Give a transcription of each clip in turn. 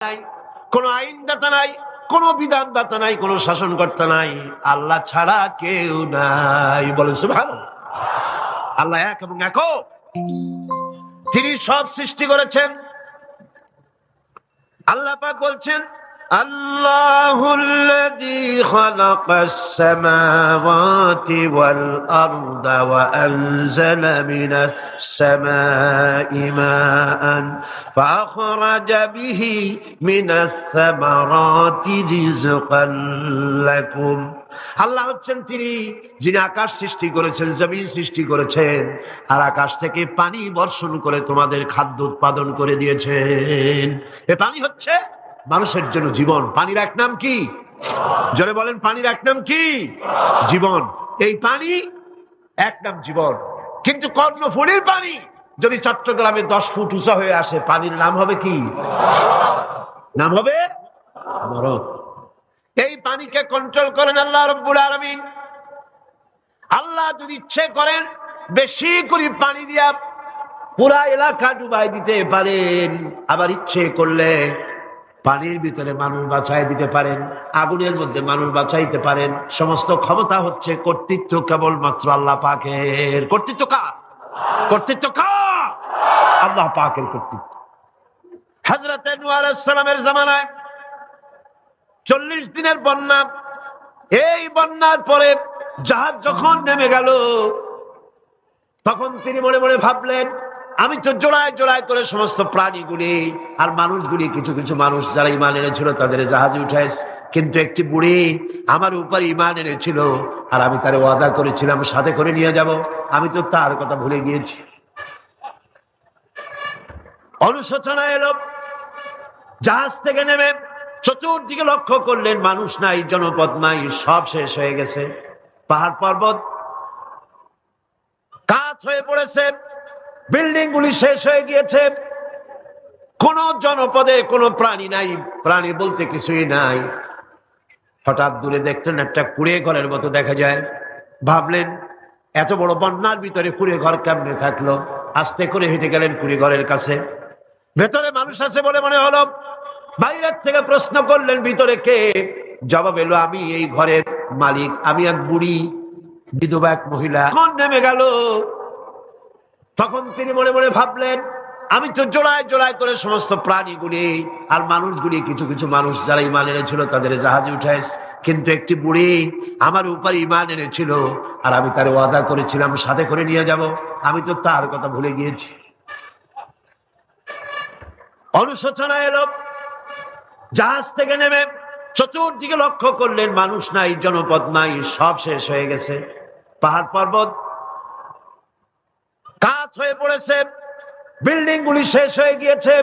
নাই, কোন আইনদাতা নাই, কোন বিধানদাতা নাই, কোন শাসনকর্তা নাই, আল্লাহ ছাড়া কেউ নাই। বলে সুবহানাল্লাহ। আল্লাহ এক এবং একক, তিনি সব সৃষ্টি করেছেন। আল্লাহ পাক বলছেন, আল্লাহুল্লাযী খালাকাস সামাওয়াতি ওয়াল আরদা ওয়া আনজালা মিনাস সামাই মাআন ফাআখরাজা বিহি মিনাস সামারাতি রিজকান লাকুম। আল্লাহ হচ্ছেন তিনি যিনি আকাশ সৃষ্টি করেছেন, জমিন সৃষ্টি করেছেন, আর আকাশ থেকে পানি বর্ষণ করে তোমাদের খাদ্য উৎপাদন করে দিয়েছেন। এ পানি হচ্ছে মানুষের জন্য জীবন। পানির এক নাম কি? জোরে বলেন, পানির এক নাম কি? জীবন। এই পানি এক নাম জীবন। কিন্তু কর্ণফুলীর পানি যদি চট্টগ্রামে 10 ফুট উঁচা হয়ে আসে, পানির নাম হবে কি? নাম হবে মরণ। এই পানিকে কন্ট্রোল করেন আল্লাহ রাব্বুল আলামিন। আল্লাহ যদি ইচ্ছে করেন বেশি করে পানি দিয়া পুরা এলাকা ডুবাই দিতে পারেন, আবার ইচ্ছে করলে পানির ভিতরে মানুষ বাঁচাই দিতে পারেন, আগুনের মধ্যে মানুষ বাঁচাইতে পারেন। সমস্ত ক্ষমতা হচ্ছে, কর্তৃত্ব কেবলমাত্র আল্লাহ পাকের। কর্তৃত্ব কার? কর্তৃত্ব কার? আল্লাহ পাকের কর্তৃত্ব। হযরত নূহ আলাইহিস সালামের জামানায় 40 দিনের বন্যা। এই বন্যার পরে জাহাজ যখন নেমে গেল, তখন তিনি মনে মনে ভাবলেন, আমি তো জোড়ায় জোড়ায় করে সমস্ত প্রাণীগুলি আর মানুষগুলি, কিছু কিছু মানুষ যারা ঈমান এনেছিল তাদের জাহাজে উঠাইছে, কিন্তু একটি বুড়ি আমার উপর ঈমান এনেছিল, আর আমি তার ওয়াদা করেছিলাম সাথে করে নিয়ে যাব, আমি তো তার কথা ভুলে গিয়েছি। অনুশোচনা এলো। জাহাজ থেকে নেমে চতুর্দিকে লক্ষ্য করলেন, মানুষ নাই, জনপদ নাই, সব শেষ হয়ে গেছে। পাহাড় পর্বত কাত হয়ে পড়েছে, বিল্ডিং গুলি শেষ হয়ে গিয়েছে, কোন জনপদে কোনো প্রাণী নাই, প্রাণী বলতে কিছুই নাই। হঠাৎ দূরে দেখলেন একটা কুঁড়ে ঘরের মতো দেখা যায়। ভাবলেন, এত বড় বন্যার ভিতরে কুঁড়ে ঘর কেমনে থাকলো? আস্তে করে হেঁটে গেলেন কুঁড়ে ঘরের কাছে। ভেতরে মানুষ আছে বলে মনে হলো। বাইরের থেকে প্রশ্ন করলেন, ভিতরে কে? জবাব এলো, আমি এই ঘরের মালিক, আমি এক বুড়ি বিধবা এক মহিলা। তখন নেমে গেল। তখন তিনি মনে মনে ভাবলেন, আমি তো জোড়ায় জোড়ায় করে সমস্ত প্রাণীগুলি আর মানুষগুলি, কিছু কিছু মানুষ যারা ঈমান এনেছিল তাদের জাহাজে উঠাইছে, কিন্তু একটি বুড়ি আমার উপর ঈমান এনেছিল, আর আমি তার ওয়াদা করেছিলাম সাথে করে নিয়ে যাব, আমি তো তার কথা ভুলে গিয়েছি। অনুশোচনা এলো। জাহাজ থেকে নেমে চতুর্দিকে লক্ষ্য করলেন, মানুষ নাই, জনপদ নাই, সব শেষ হয়ে গেছে। পাহাড় পর্বত কাত হয়ে পড়েছে, বিল্ডিং গুলি শেষ হয়ে গিয়েছে,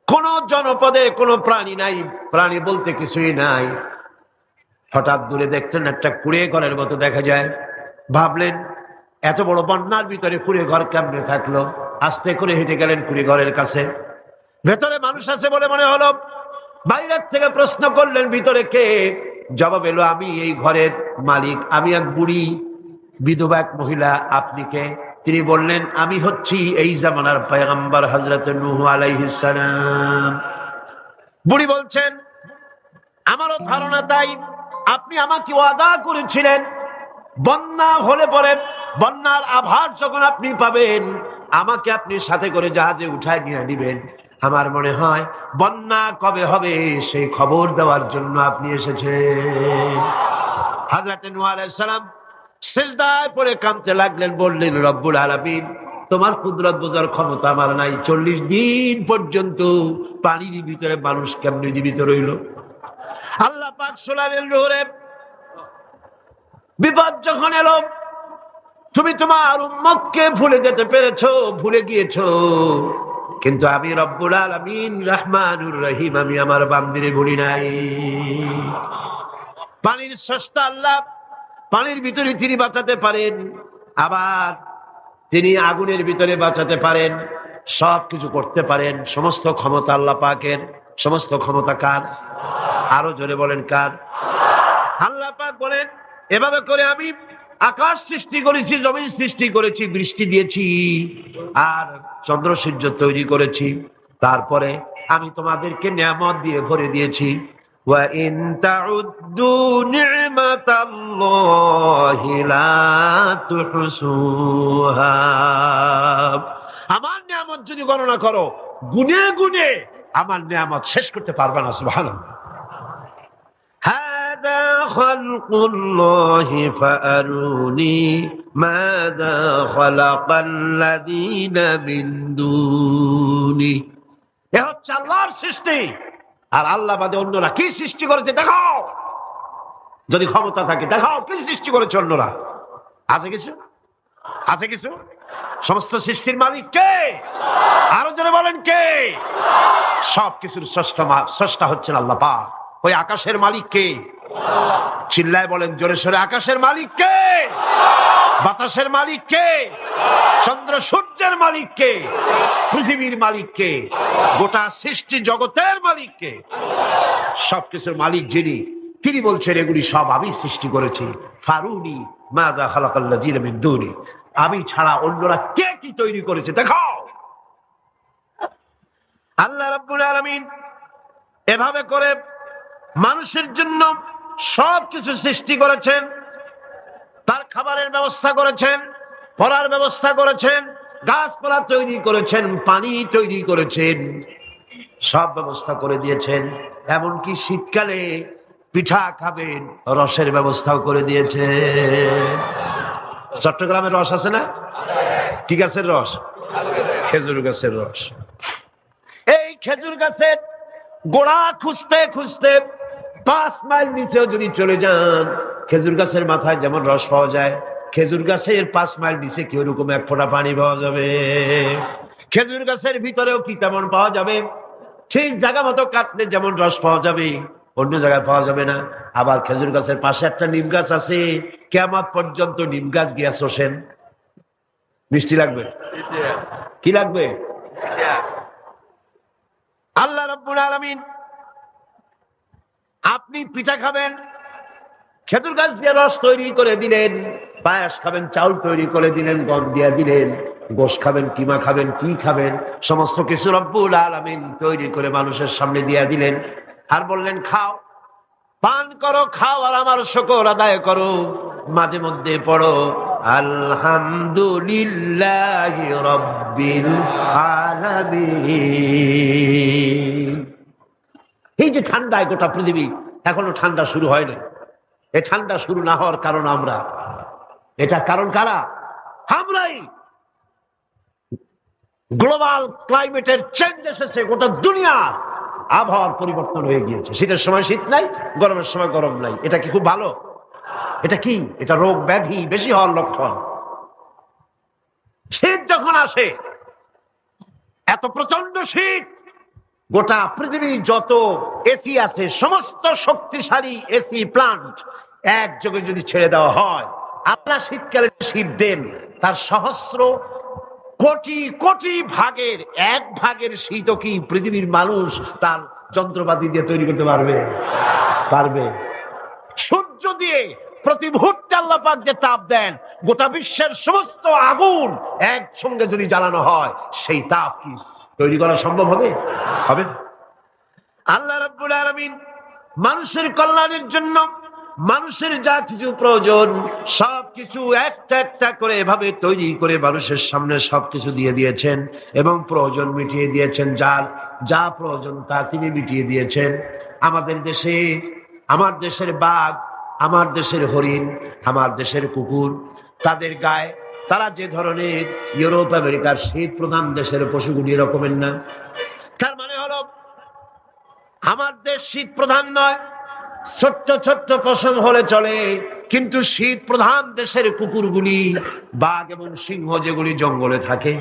কোন জনপদে কোনো প্রাণী নাই, প্রাণী বলতে কিছুই নাই। হঠাৎ দূরে দেখলেন একটা কুঁড়ে ঘরের মতো দেখা যায়। ভাবলেন, এত বড় বন্যার ভিতরে কুঁড়ে ঘর কেমনে থাকলো? আস্তে করে হেঁটে গেলেন কুঁড়ে ঘরের কাছে। ভেতরে মানুষ আছে বলে মনে হলো। বাইরের থেকে প্রশ্ন করলেন, ভিতরে কে? জবাব এলো, আমি এই ঘরের মালিক, আমি এক বুড়ি বিধবা এক মহিলা, আপনি কে? তিনি বললেন, আমি হচ্ছি এই জামানার পয়গম্বর হযরত নূহ আলাইহিস সালাম। বুড়ি বলছেন, আমারও ধারণা তাই। আপনি আমাকে ওয়াদা করেছিলেন বন্যা হলে পরে, বন্যার আভাস যখন আপনি পাবেন, আমাকে আপনি সাথে করে জাহাজে উঠায় নিয়ে নিবেন। আমার মনে হয় বন্যা কবে হবে সেই খবর দেওয়ার জন্য আপনি এসেছেন। হযরত নূহ আলাইহিস সালাম সিজদায় পড়ে কাঁদতে লাগলেন, বললেন, রব্বুল আলামিন, তোমার কুদরত বোঝার ক্ষমতা আমার নাই। 40 দিন পর্যন্ত পানির ভিতরে মানুষ কেমনে জীবিত রইল? আল্লাহ পাক শোনালেন, নূরে, বিপদ যখন এলো, তুমি তোমার উম্মতকে ভুলে যেতে পেরেছো, ভুলে গিয়েছো, কিন্তু আমি রব্বুল আলামিন রহমানুর রহিম, আমি আমার বান্দিরে ভুলি নাই। পানির স্রষ্টা আল্লাহ, পানির ভিতরে তিনি বাঁচাতে পারেন, আবার তিনি আগুনের ভিতরে বাঁচাতে পারেন, সবকিছু করতে পারেন। সমস্ত ক্ষমতা আল্লাহ পাকের। সমস্ত ক্ষমতা কার? আরো জোরে বলেন, কার? আল্লাহ পাক বলেন, এভাবে করে আমি আকাশ সৃষ্টি করেছি, জমিন সৃষ্টি করেছি, বৃষ্টি দিয়েছি, আর চন্দ্র সূর্য তৈরি করেছি। তারপরে আমি তোমাদেরকে নিয়ামত দিয়ে ভরে দিয়েছি। ওয়া ইন তাউদ্দু নি'মাতাল্লাহি লা তুহসুহা, আমার নিয়ামত যদি গণনা করো গুনে গুনে আমার নিয়ামত শেষ করতে পারবে না। সুবহানাল্লাহ। হাদা খালকুল্লাহি ফাআরুনি মাযা খালাকাল্লাযীনা মিন দুনি, এ হচ্ছে আল্লাহর সৃষ্টি। আর আল্লাহ বাদে অন্যরা কি সৃষ্টি করেছে দেখাও, যদি ক্ষমতা থাকে দেখাও কি সৃষ্টি করেছে অন্যরা। আছে কিছু? আছে কিছু? সমস্ত সৃষ্টির মালিক কে? আরো জোরে বলেন কে? সব কিছুর স্রষ্টা হচ্ছেন আল্লাহ পাক। ওই আকাশের মালিক কে? চিল্লায় বলেন জোরে সোরে, আকাশের মালিক কে? বাতাসের মালিক কে? চন্দ্র সূর্যের মালিক কে? পৃথিবীর মালিক কে? গোটা সৃষ্টি জগতের মালিক কে? সবকিছুর মালিক যিনি, তিনি বলছেন এগুলি সব আমি সৃষ্টি করেছি। ফারুনি মাযা খালাকাল্লাযীনা মিন দুনি, আমি ছাড়া অন্যরা কে কি তৈরি করেছে দেখাও। আল্লাহ রাব্বুল আলামিন এভাবে করে মানুষের জন্য সবকিছু সৃষ্টি করেছেন। তার খাবারের ব্যবস্থা করেছেন, পড়ার ব্যবস্থা করেছেন, গাছপালা তৈরি করেছেন, পানি তৈরি করেছেন, সব ব্যবস্থা করে দিয়েছেন। এমনকি শীতকালে পিঠা খাবেন রসের ব্যবস্থাও করে দিয়েছে। চট্টগ্রামের রস আছে না? কি গাছের রস? খেজুর গাছের রস। এই খেজুর গাছের গোড়া খুঁজতে খুঁজতে 5 মাইল নিচেও যদি চলে যান, খেজুর গাছের মাথায় যেমন রস পাওয়া যায়, খেজুর গাছের 5 মাইল নিচে কি ওরকম এক ফোঁটা পানি পাওয়া যাবে? খেজুর গাছের ভিতরেও কি তেমন পাওয়া যাবে? ঠিক জায়গা মতো কাটলে যেমন রস পাওয়া যাবে, অন্য জায়গায় পাওয়া যাবে না। আবার খেজুর গাছের পাশে একটা নিম গাছ আছে, কিয়ামত পর্যন্ত নিম গাছ গিয়া শোষেন। মিষ্টি লাগবে? কি লাগবে? আল্লাহ রাব্বুল আলামিন, আপনি পিঠা খাবেন, খেজুর গাছ দিয়ে রস তৈরি করে দিলেন। পায়েস খাবেন, চাউল তৈরি করে দিলেন, গম দিয়ে দিলেন। গোশ খাবেন, কিমা খাবেন, কি খাবেন, সমস্ত কিছু রব্বুল আলামিন তৈরি করে মানুষের সামনে দিয়ে দিলেন। আর বললেন খাও, পান করো, খাও, আর আমার শুকর আদায় করো। মাঝে মধ্যে পড়ো আলহামদুলিল্লাহি রাব্বিল আলামিন। এই যে ঠান্ডায় গোটা পৃথিবী, এখনো ঠান্ডা শুরু হয়নি। এই ঠান্ডা শুরু না হওয়ার কারণ আমরা। এটা কারণ কারা? আমরাই। গ্লোবাল ক্লাইমেটের চেঞ্জ এসেছে, গোটা দুনিয়ার আবহাওয়ার পরিবর্তন হয়ে গিয়েছে। শীতের সময় শীত নাই, গরমের সময় গরম নাই। এটা কি খুব ভালো? এটা কি? এটা রোগ ব্যাধি বেশি হওয়ার লক্ষণ। শীত যখন আসে, এত প্রচন্ড শীত, গোটা পৃথিবী যত এসি আছে, সমস্ত শক্তিশালী এসি প্লান্ট একযোগে যদি ছেড়ে দেওয়া হয়, আপনার শীতকালে শীত দেন, তার সহস্র কোটি কোটি ভাগের 1 ভাগের শীতও কি পৃথিবীর মানুষ তার যন্ত্রপাতি দিয়ে তৈরি করতে পারবে? পারবে। সূর্য দিয়ে প্রতি মুহূর্তে আল্লাহ পাক যে তাপ দেন, গোটা বিশ্বের সমস্ত আগুন একসঙ্গে যদি জ্বালানো হয়, সেই তাপ কি তৈরি করা সম্ভব হবে? হবে না। আল্লাহ রাব্বুল আলামিন মানুষের কল্যাণের জন্য মানুষের যা কিছু প্রয়োজন সবকিছু একটা একটা করে এভাবে তৈরি করে মানুষের সামনে সবকিছু দিয়ে দিয়েছেন এবং প্রয়োজন মিটিয়ে দিয়েছেন। যার যা প্রয়োজন তা তিনি মিটিয়ে দিয়েছেন। আমাদের দেশে, আমার দেশের বাঘ, আমার দেশের হরিণ, আমার দেশের কুকুর, তাদের গায়ে তারা যে ধরনের ইউরোপ আমেরিকার শীত প্রধান দেশের পশুগুলি এরকমের না। তার মানে হলো আমার দেশ শীত প্রধান নয়, ছোট্ট ছোট্ট পশম হলে চলে, কিন্তু শীত প্রধান দেশের কুকুরগুলি, বাঘ এবং সিংহ যেগুলি জঙ্গলে থাকে,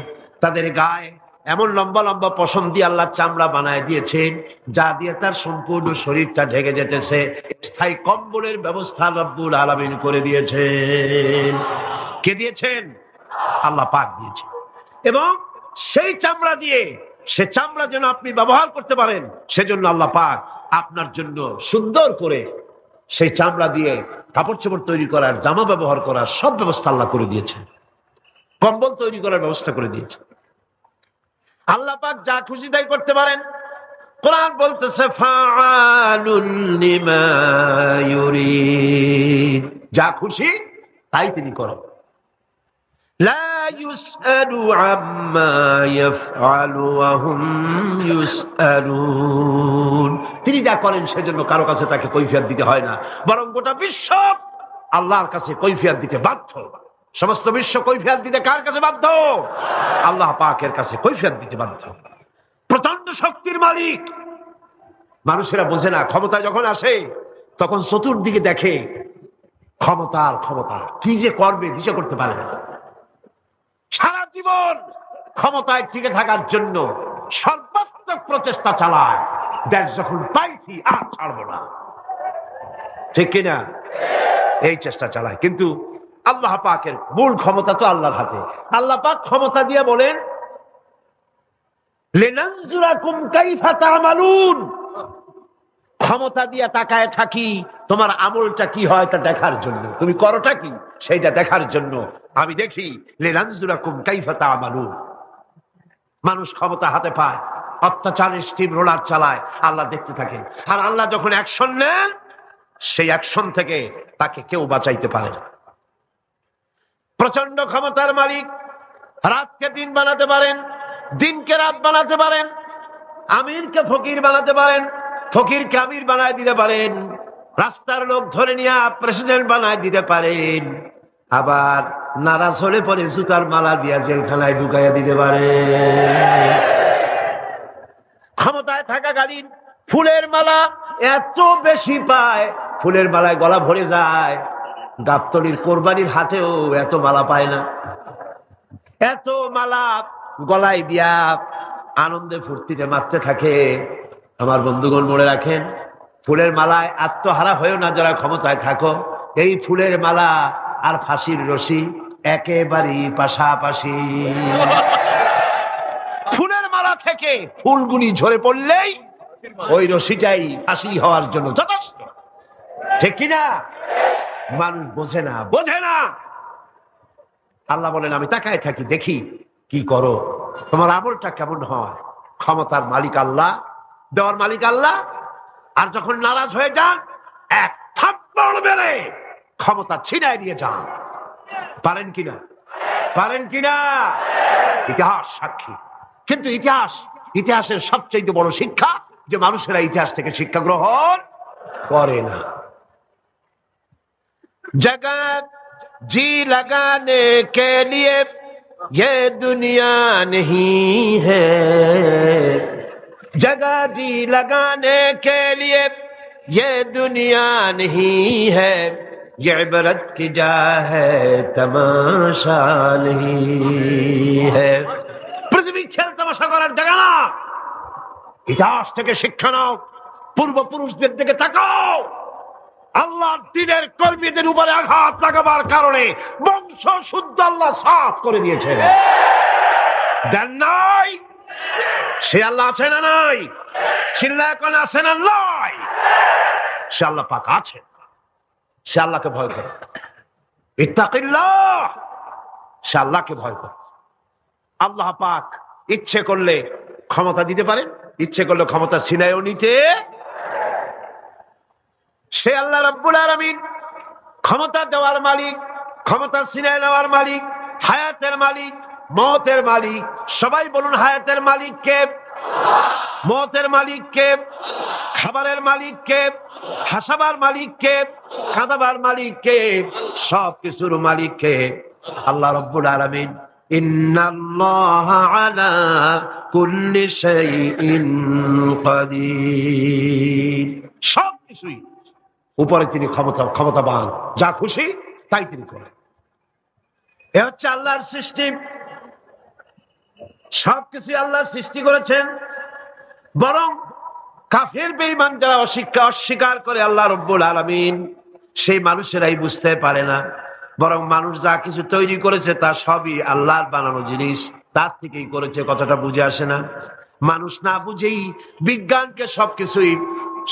তাদের গায়ে এমন লম্বা লম্বা পশম দিয়ে আল্লাহ চামড়া বানায় দিয়েছেন, যা দিয়ে তার সম্পূর্ণ শরীরটা ঢেকে যেতেছে। স্থায়ী কম্বলের ব্যবস্থা রব্বুল আলামিন করে দিয়েছেন। কে দিয়েছেন? আল্লাহ পাক দিয়েছেন। এবং সেই চামড়া দিয়ে, সে চামড়া যেন আপনি ব্যবহার করতে পারেন, সেজন্য আল্লাহ পাক আপনার জন্য সুন্দর করে সেই চামড়া দিয়ে কাপড় চোপড় তৈরি করার, জামা ব্যবহার করার সব ব্যবস্থা আল্লাহ করে দিয়েছেন। কম্বল তৈরি করার ব্যবস্থা করে দিয়েছেন। আল্লাহ পাক যা খুশি তাই করতে পারেন। কোরআন বলতেছে ফাআলুন লিমা ইউরিদ, যা খুশি তাই তিনি করেন। লা ইউসআলু আম্মা ইয়াফআলু ওয়া হুম ইউসআলুন, তিনি যা করেন সেজন্য কারো কাছে তাকে কৈফিয়ত দিতে হয় না, বরং গোটা বিশ্ব আল্লাহর কাছে কৈফিয়ত দিতে বাধ্য। সমস্ত বিশ্ব কৈফিয়ত দিতে কার কাছে বাধ্য? আল্লাহ পাকের কাছে কৈফিয়ত দিতে বাধ্য। প্রচন্ড শক্তির মালিক। মানুষেরা বোঝে না, ক্ষমতা যখন আসে তখন চতুর্দিকে দেখে ক্ষমতার ক্ষমতা, কি যে করবে দিশা করতে পারে না। সারা জীবন ক্ষমতায় টিকে থাকার জন্য সর্বাত্মক প্রচেষ্টা চালায়, দেশ যখন পাইছি আর ছাড়বো না, ঠিক কিনা? এই চেষ্টা চালায়। কিন্তু আল্লাহ পাকের মূল ক্ষমতা তো আল্লাহর হাতে। আল্লাহ পাক ক্ষমতা দিয়ে বলেন লিনানজুরাকুম কাইফা তা'মালুন, ক্ষমতা দিয়ে তাকায় থাকি তোমার আমলটা কি হয় তা দেখার জন্য, তুমি করোটা কি সেইটা দেখার জন্য আমি দেখি। লিনানজুরাকুম কাইফা তা'মালুন। মানুষ ক্ষমতা হাতে পায়, অত্যাচারের স্টিম রোলার চালায়, আল্লাহ দেখতে থাকেন। আর আল্লাহ যখন অ্যাকশন নেন, সেই অ্যাকশন থেকে তাকে কেউ বাঁচাইতে পারে না। প্রচন্ড ক্ষমতার মালিক, রাতকে দিন বানাতে পারেন, দিনকে রাত বানাতে পারেন, আমিরকে ফকির বানাতে পারেন, ফকিরকে আমির বানায় দিতে পারেন, রাস্তার লোক ধরে নিয়ে প্রেসিডেন্ট বানায় দিতে পারেন, আবার নারাজ হলে পরে জুতার মালা দিয়া জেলখানায় ঢুকাইয়া দিতে পারেন। ক্ষমতায় থাকাকালীন ফুলের মালা এত বেশি পায়, ফুলের মালায় গলা ভরে যায়। গাবতলীর কোরবানির হাতেও এত মালা পায় না। এত মালা গলায় দিয়া আনন্দে ফুর্তিতে মারতে থাকে। আমার বন্ধুগণ মনে রাখেন, ফুলের মালায় আত্মহারা হয়েও না যারা ক্ষমতায় থাকো। এই ফুলের মালা আর ফাঁসির রশি একেবারেই পাশাপাশি। ফুলের মালা থেকে ফুলগুলি ঝরে পড়লেই ওই রশিটাই ফাঁসি হওয়ার জন্য যথেষ্ট, ঠিক কিনা? মানুষ বোঝে না, বোঝে না। আল্লাহ বলেন আমি তাকায় থাকি, দেখি কি করো, তোমার আমলটা কেমন হয়। ক্ষমতার মালিক আল্লাহ, দেওয়ার মালিক আল্লাহ। আর যখন নারাজ হয়ে যান, এক থাপ্পড় মেরে ক্ষমতা ছিনায় নিয়ে যান। পারেন কিনা? পারেন কিনা? ইতিহাস সাক্ষী। কিন্তু ইতিহাসের সবচেয়ে বড় শিক্ষা যে মানুষেরা ইতিহাস থেকে শিক্ষা গ্রহণ করে না। जगत जी लगाने के लिए ये दुनिया नहीं है, जगह जी लगाने के लिए ये दुनिया नहीं है, ये इबरत की जा है तमाशा नहीं है। पृथ्वी खेल तमाशा করার জায়গা না। ইতিহাস থেকে শিক্ষা নাও, পূর্বপুরুষদের দিকে তাকাও। আল্লাহর দ্বীনের কর্মীদের উপরে আঘাত লাগাবার কারণে বংশ শুদ্ধ আল্লাহ সাফ করে দিয়েছেন। দেন নাই? সে আল্লাহ আছে না নাই? চিল্লায় কোন আছে না নাই? সে আল্লাহ পাক আছে। সে আল্লাহকে ভয় করে। ইত্তাকিল্লাহ, সে আল্লাহকে ভয় করে। আল্লাহ পাক ইচ্ছে করলে ক্ষমতা দিতে পারেন, ইচ্ছে করলে ক্ষমতা ছিনায়ও নিতে। সে আল্লাহ রাব্বুল আলামিন ক্ষমতা দেওয়ার মালিক, ক্ষমতা ছিনায় নেওয়ার মালিক, হায়াতের মালিক, মওতের মালিক। সবাই বলুন হায়াতের মালিক কে? মওতের মালিক কে? খাবারের মালিক কে? হাসাবার মালিক কে? কাঁদাবার মালিক কে? সব কিছুর মালিক কে? আল্লাহ রাব্বুল আলামিন। ইন্নাল্লাহা আলা কুল্লি শাইইন কাদির। সব কিছুই উপরে তিনি ক্ষমতাবান, যা খুশি তাই তিনি করেন। এ হচ্ছে আল্লাহর সৃষ্টি। সবকিছু আল্লাহ সৃষ্টি করেছেন। বরং কাফের বেঈমান যারা অস্বীকার করে আল্লাহ রাব্বুল আলামিন, সেই মানুষেরাই বুঝতে পারে না। বরং মানুষ যা কিছু তৈরি করেছে তা সবই আল্লাহর বানানো জিনিস, তার থেকেই করেছে। কথাটা বুঝে আসে না? মানুষ না বুঝেই বিজ্ঞানকে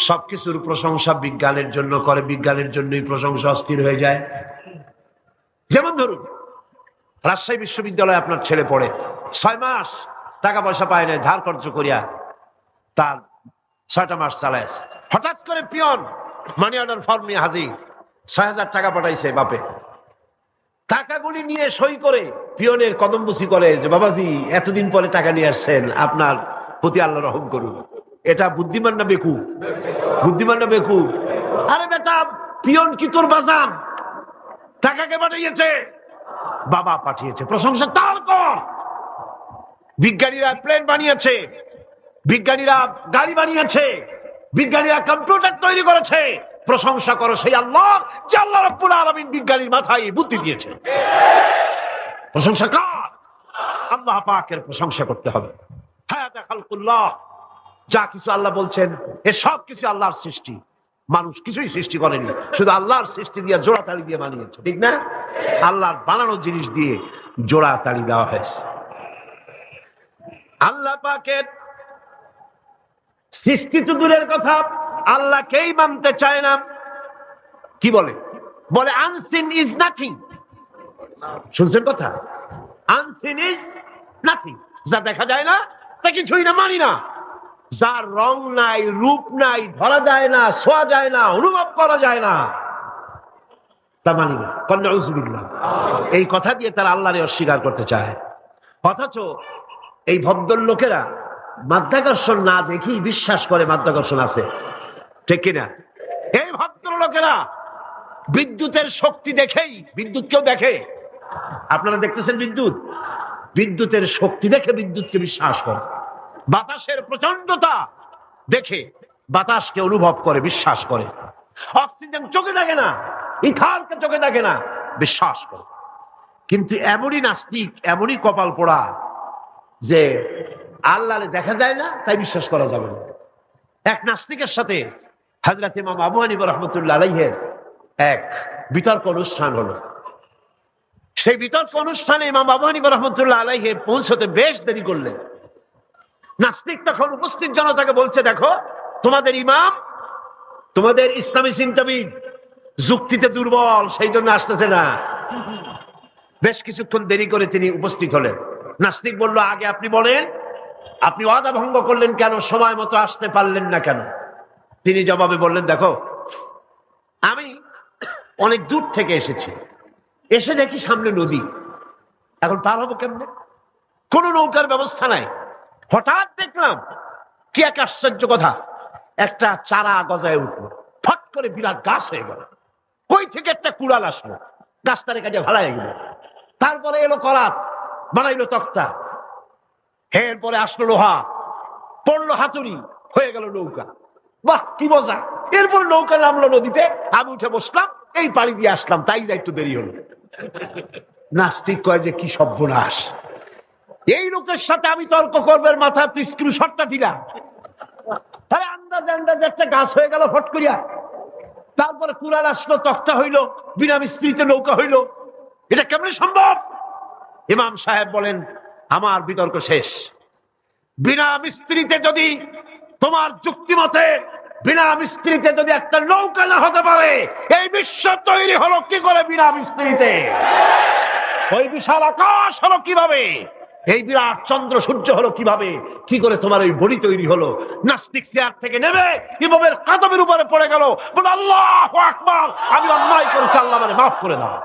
সবকিছুর প্রশংসা বিজ্ঞানের জন্য করে, বিজ্ঞানের জন্যই প্রশংসা অস্থির হয়ে যায়। যেমন ধরুন, রাজশাহী বিশ্ববিদ্যালয়ে আপনার ছেলে পড়ে, 6 মাস টাকা পয়সা পায় না, ধার কর্জ করিয়া তার 6টা মাস চালাইছে। হঠাৎ করে পিয়ন মানি অর্ডার ফর্ম নিয়ে হাজির, 6,000 টাকা পাঠাইছে বাপে। টাকাগুলি নিয়ে সই করে পিয়নের কদমবুসি করে যে বাবাজি এতদিন পরে টাকা নিয়ে আসছেন, আপনার প্রতি আল্লাহ রহম করুন। এটা বুদ্ধিমান না বেকুব? বুদ্ধিমান না বেকুব? আরে বেটা, পিয়ন কি তোর বাজান? টাকাকে পাঠিয়েছে, বাবা পাঠিয়েছে, প্রশংসা তার কর। বিজ্ঞানীরা প্লেন বানিয়েছে, বিজ্ঞানীরা গাড়ি বানিয়েছে, বিজ্ঞানীরা কম্পিউটার তৈরি করেছে, প্রশংসা করো সেই আল্লাহ যে আল্লাহ রাব্বুল আলামিন বিজ্ঞানীর মাথায় বুদ্ধি দিয়েছে। প্রশংসা কর, আল্লাহ পাকের প্রশংসা করতে হবে। হাদা খালকুল্লাহ, যা কিছু আল্লাহ বলছেন এ সব কিছু আল্লাহর সৃষ্টি, মানুষ কিছুই সৃষ্টি করেনি, শুধু আল্লাহর সৃষ্টি দিয়ে জোড়া তালি দিয়ে বানিয়েছে, ঠিক না? আল্লাহর বানানো জিনিস দিয়ে জোড়া তালি দেওয়া হয়েছে। আল্লাহ পাকের সৃষ্টি তো দূরের কথা, আল্লাহকেই মানতে চায় না। কি বলে? বলে আনসিন ইজ নাথিং। শুনছেন কথা? আনসিন ইজ নাথিং, যা দেখা যায় না তা কিছুই না, মানি না। যার রং নাই, রূপ নাই, ধরা যায় না, ছোঁয়া যায় না, অনুভব করা যায় না, তা মানি না। নাউযুবিল্লাহ। এই কথা দিয়ে তারা আল্লাহরে অস্বীকার করতে চায়। অথচ এই ভদ্রলোকেরা মাধ্যাকর্ষণ না দেখেই বিশ্বাস করে মাধ্যাকর্ষণ আছে, ঠিক কিনা? এই ভদ্রলোকেরা বিদ্যুতের শক্তি দেখেই, বিদ্যুৎকেও দেখে। আপনারা দেখতেছেন বিদ্যুৎ, বিদ্যুতের শক্তি দেখে বিদ্যুৎকে বিশ্বাস করে। বাতাসের প্রচন্ডতা দেখে বাতাসকে অনুভব করে, বিশ্বাস করে। অক্সিজেন চোখে দেখে না, ইথারকে চোখে দেখে না, বিশ্বাস করে। কিন্তু এমনই নাস্তিক, এমনই কপাল পোড়া যে আল্লাহরে দেখা যায় না তাই বিশ্বাস করা যাবে না। এক নাস্তিকের সাথে হযরত ইমাম আবু হানিফা রাহমাতুল্লাহ আলাইহির এক বিতর্ক অনুষ্ঠান হলো। সেই বিতর্ক অনুষ্ঠানে ইমাম আবু হানিফা রাহমাতুল্লাহ আলাইহি পৌঁছতে বেশ দেরি করলেন। নাস্তিক তখন উপস্থিত জনতাকে বলছে, দেখো তোমাদের ইমাম, তোমাদের ইসলামী চিন্তাবিদ যুক্তিতে দুর্বল, সেই জন্য আসতেছে না। বেশ কিছুক্ষণ দেরি করে তিনি উপস্থিত হলেন। নাস্তিক বলল, আগে আপনি বলেন, আপনি ওয়াদা ভঙ্গ করলেন কেন? সময় মতো আসতে পারলেন না কেন? তিনি জবাবে বললেন, দেখো আমি অনেক দূর থেকে এসেছি, এসে দেখি সামনে নদী, এখন পার হবো কেমনে? কোন নৌকার ব্যবস্থা নাই। হঠাৎ দেখলাম কি এক আশ্চর্য কথা, একটা চারা গজায় উঠলো, ফট করে বিরাট গাছ হয়ে গেল। কই থেকে একটা কুড়াল আসলো, গাছটারে কাটিয়ে ভাড়ায় গেল। তারপরে এলো করাত, বানাইলো তক্তা, এরপরে আসলো লোহা, পড়লো হাতুড়ি, হয়ে গেল নৌকা। বাহ কি মজা! এরপর নৌকা নামলো নদীতে, আমি উঠে বসলাম, এই পাড়ি দিয়ে আসলাম, তাই যা একটু দেরি হলো। নাস্তিক কয় যে কি সর্বনাশ, এই লোকের সাথে আমি তর্ক করবার মাথা স্ক্রু শটটা দিলাম। আরে আন্দাজে আন্দাজে একটা গাছ হয়ে গেল ফট করিয়া, তারপরে কুড়াল আসলো, তক্তা হইলো, বিনা মিস্ত্রিতে নৌকা হইলো, এটা কেমনে সম্ভব? ইমাম সাহেব বলেন, আমার বিতর্ক শেষ। বিনা মিস্ত্রিতে যদি, তোমার যুক্তি মতে বিনা মিস্ত্রিতে যদি একটা নৌকা না হতে পারে, এই বিশ্ব তৈরি হলো কি করে বিনা মিস্ত্রিতে? ওই বিশাল আকাশ হলো কিভাবে? এই বিরাট চন্দ্র সূর্য হলো কিভাবে? কি করে তোমার ওই বডি তৈরি হলো? নাস্তিক চেয়ার থেকে নেমে ইমামের কাদমের উপরে পড়ে গেল, বলে আল্লাহু আকবার, আমি অন্যায় করেছি, আল্লাহ আমারে মাফ করে দাও।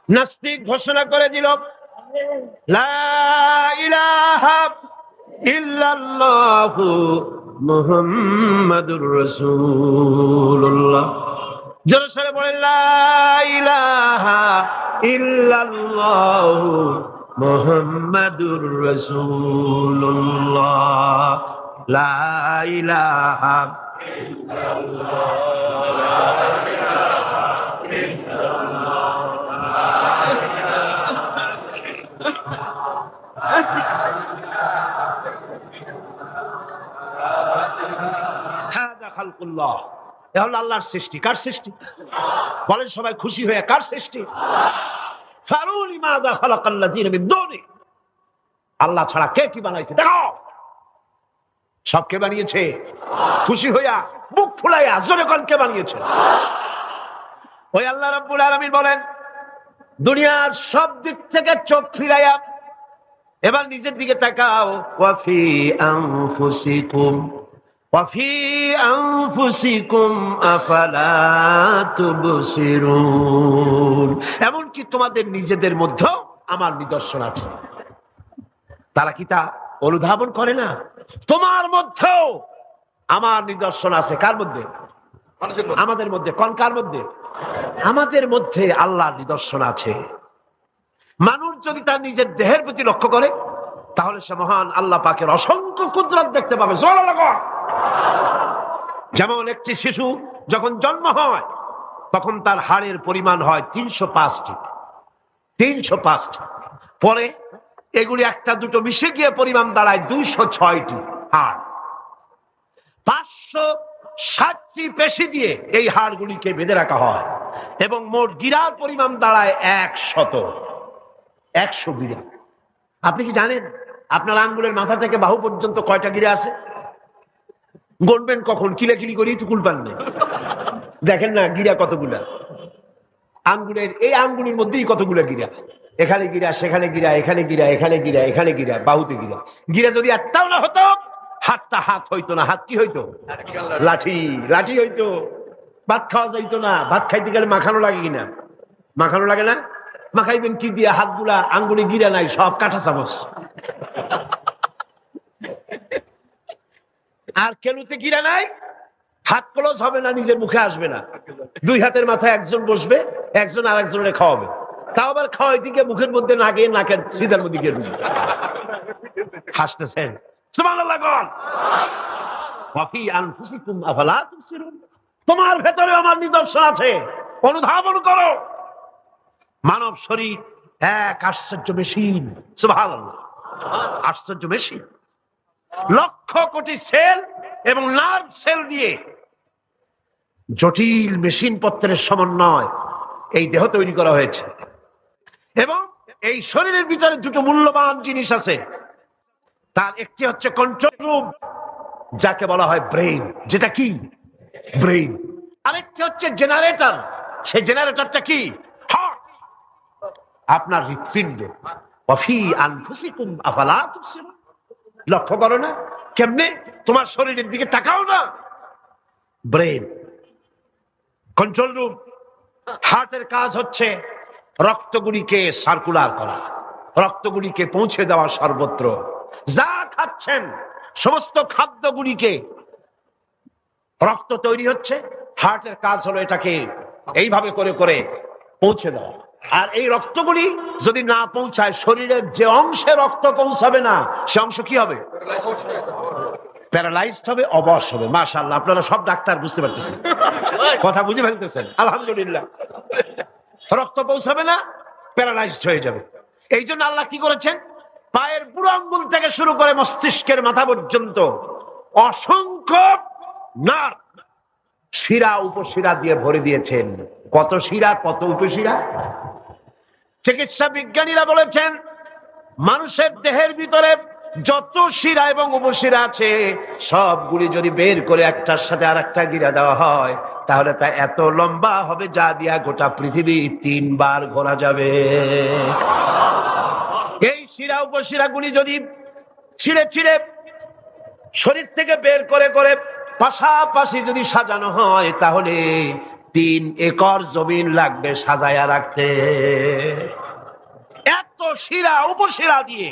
নাস্তিক ঘোষণা করে দিল, লা ইলাহা ইল্লাল্লাহু মুহাম্মাদুর রাসূলুল্লাহ। জোরে সরে বলেন, লা ইলাহা ইল্লাল্লাহু মুহাম্মাদুর রাসূলুল্লাহ। লা ইলাহা খালকুল্লাহ, এ হলো আল্লাহর সৃষ্টি। কার সৃষ্টি বলেন সবাই খুশি হয়ে? কার সৃষ্টি? ফারুনি মাযা খালাকাল্লাযিনা মিন দুনি, আল্লাহ ছাড়া কে কি বানাইছে দেখো। সব কে বানিয়েছে? খুশি হইয়া মুখ ফুলাইয়া জোরে কোন কে বানিয়েছে? ওই আল্লাহ রাব্বুল আলামিন বলেন, দুনিয়ার সব দিক থেকে চোখ ফিরাইয়া এবার নিজের দিকে তাকাও। ওয়াফি আনফুসিকুম ওয়াফি আনফুসিকুম আফালা তুবসিরুন। এমনকি তোমাদের নিজেদের মধ্যেও আমার নিদর্শন আছে। তারা কি তা অনুধাবন করে না? তোমার মধ্যেও আমার নিদর্শন আছে। কার মধ্যে? আমাদের মধ্যে। কোন কার মধ্যে? আমাদের মধ্যে আল্লাহর নিদর্শন আছে। মানুষ যদি তার নিজের দেহের প্রতি লক্ষ্য করে তাহলে সে মহান আল্লাহ পাকের অসংখ্য কুদরত দেখতে পাবে। যেমন একটি শিশু যখন জন্ম হয় তখন তার হাড়ের পরিমাণ হয় 305টি। 305টি। পরে এগুলি একটা দুটো মিশে গিয়ে পরিমাণ দাঁড়ায় 206টি হাড়। 560টি পেশি দিয়ে এই হাড়গুলিকে বেঁধে রাখা হয় এবং মোট গিরার পরিমাণ দাঁড়ায় 100 গিরা। আপনি কি জানেন আপনার আঙ্গুলের মাথা থেকে বাহু পর্যন্ত কয়টা গিরা আছে? গণবেন কখন? কিলাকিলি করেই তো কুল পান না। দেখেন না গিরা কতগুলা। আঙ্গুলের এই আঙ্গুলের মধ্যেই কতগুলা গিরা। এখানে গিরা, সেখানে গিরা, এখানে গিরা, এখানে গিরা, এখানে গিরা, বাহুতে গিরা। গিরা যদি একটাও না হতো হাতটা হাত হইতো না। হাত কি হইতো? লাঠি। লাঠি হইতো। ভাত খাওয়া যাইতো না। ভাত খাইতে গেলে মাখানো লাগে কিনা? মাখানো লাগে না? মাখাইবেন কি দিয়ে? হাতগুলা আঙ্গুলে গিরা নাই, সব কাঁটা চামচ। আর কেনুতে গিরা নাই, হাত ক্লোজ হবে না, নিজের মুখে আসবে না। দুই হাতের মাথায় একজন বসবে, একজন আর একজনের খাওয়াবে। তাও আবার খাওয়াই দিকে মুখের মধ্যে না গিয়ে নাকের সিধার মধ্যে গিয়ে ঢুকবে। হাসতেছেন? সুবহানাল্লাহ। ওয়াফি আনফুসিকুম আফালা তুবসিরুন। তোমার ভেতরে আমার নিদর্শন আছে, অনুধাবন করো। মানব শরীর এক আশ্চর্য মেশিন। সুবহানাল্লাহ। আশ্চর্য মেশিন। লক্ষ কোটি সেল এবং নার্ভ সেল দিয়ে জটিল মেশিন পত্রের সমন্বয় এই দেহ তৈরি করা হয়েছে। এবং এই শরীরের ভিতরে দুটো মূল্যবান জিনিস আছে। তার একটি হচ্ছে কন্ট্রোল রুম, যাকে বলা হয় ব্রেইন। যেটা কি? ব্রেইন। আরেকটি হচ্ছে জেনারেটর। সেই জেনারেটরটা কি? হার্ট, আপনার হৃৎপিণ্ড। ওয়াফি আনফুসিকুম আফালা তুবসিরুন। লক্ষ্য করো না কেমনে? তোমার শরীরের দিকে তাকাও না। Brain, control room. হার্টের কাজ হচ্ছে রক্তগুলিকে সার্কুলার করা, রক্তগুলিকে পৌঁছে দেওয়া সর্বত্র। যা খাচ্ছেন সমস্ত খাদ্যগুলিকে রক্ত তৈরি হচ্ছে, হার্টের কাজ হলো এটাকে এইভাবে করে করে পৌঁছে দেওয়া। আর এই রক্তগুলি যদি না পৌঁছায়, শরীরের যে অংশে রক্ত পৌঁছাবে না সে অংশ কি হবে? প্যারালাইজড হবে, অবশ হবে। মাশাআল্লাহ, আপনারা সব ডাক্তার বুঝতে পারতেছেন, কথা বুঝে ফেলতেছেন। আলহামদুলিল্লাহ। রক্ত পৌঁছাবে না, প্যারালাইজড হয়ে যাবে। এই জন্য আল্লাহ কি করেছেন? পায়ের বুড়ো আঙ্গুল থেকে শুরু করে মস্তিষ্কের মাথা পর্যন্ত অসংখ্য নার্ভ, শিরা উপশিরা দিয়ে ভরে দিয়েছেন। কত শিরা, কত উপশিরা! চিকিৎসা বিজ্ঞানীরা বলেছেন মানুষের দেহের ভিতরে যত শিরা এবং উপশিরা আছে সবগুলি যদি বের করে একটার সাথে আর একটা গিরা দেওয়া হয় তাহলে তা এত লম্বা হবে যা দিয়া গোটা পৃথিবী 3 বার ঘোরা যাবে। এই শিরা উপশিরা গুলি যদি ছিঁড়ে ছিঁড়ে শরীর থেকে বের করে করে পাশাপাশি যদি সাজানো হয় তাহলে 3 একর জমিন লাগবে সাজায়া রাখতে। এত শিরা উপশিরা দিয়ে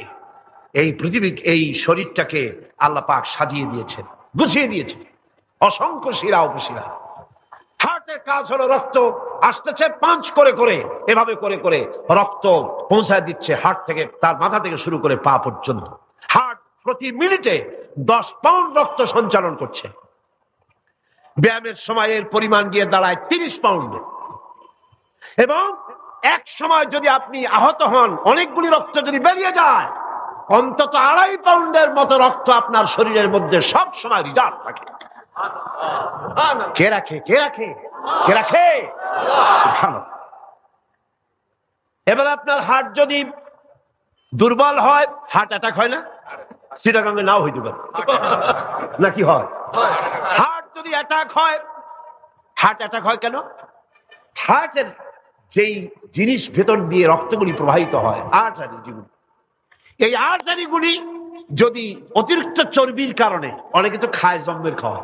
এই পৃথিবী, এই শরীরটাকে আল্লাহ পাক সাজিয়ে দিয়েছেন, গুছিয়ে দিয়েছেন। অসংখ্য শিরা উপশিরা। হার্টের কাজ হলো রক্ত আসতেছে পাঞ্চ করে করে, এভাবে করে করে রক্ত পৌঁছায় দিচ্ছে হার্ট থেকে, তার মাথা থেকে শুরু করে পা পর্যন্ত। হার্ট প্রতি মিনিটে 10 পাউন্ড রক্ত সঞ্চালন করছে। ব্যায়ামের সময় এর পরিমাণ গিয়ে দাঁড়ায় 30 পাউন্ডে। এবং এক সময় যদি আপনি আহত হন, অনেকগুলি রক্ত যদি বেরিয়ে যায়, অন্তত 2.5 পাউন্ডের মতো রক্ত আপনার শরীরের মধ্যে সব সময় রিজার্ভ থাকে। কে রাখে? কে রাখে? কে রাখে? এবার আপনার হার্ট যদি দুর্বল হয়, হার্ট অ্যাটাক হয় না? চিটাগাঙ্গে নাও হইতে পারে, নাকি হয়? হার্ট যদি অ্যাটাক হয়, হার্ট অ্যাটাক হয় কেন? হার্টের যেই জিনিস ভেতর দিয়ে রক্তগুলি প্রবাহিত হয়, আর্টারি যেগুলি, এই আর্টারিগুলি যদি অতিরিক্ত চর্বির কারণে, অনেকে তো খায় জম্মের খাওয়া,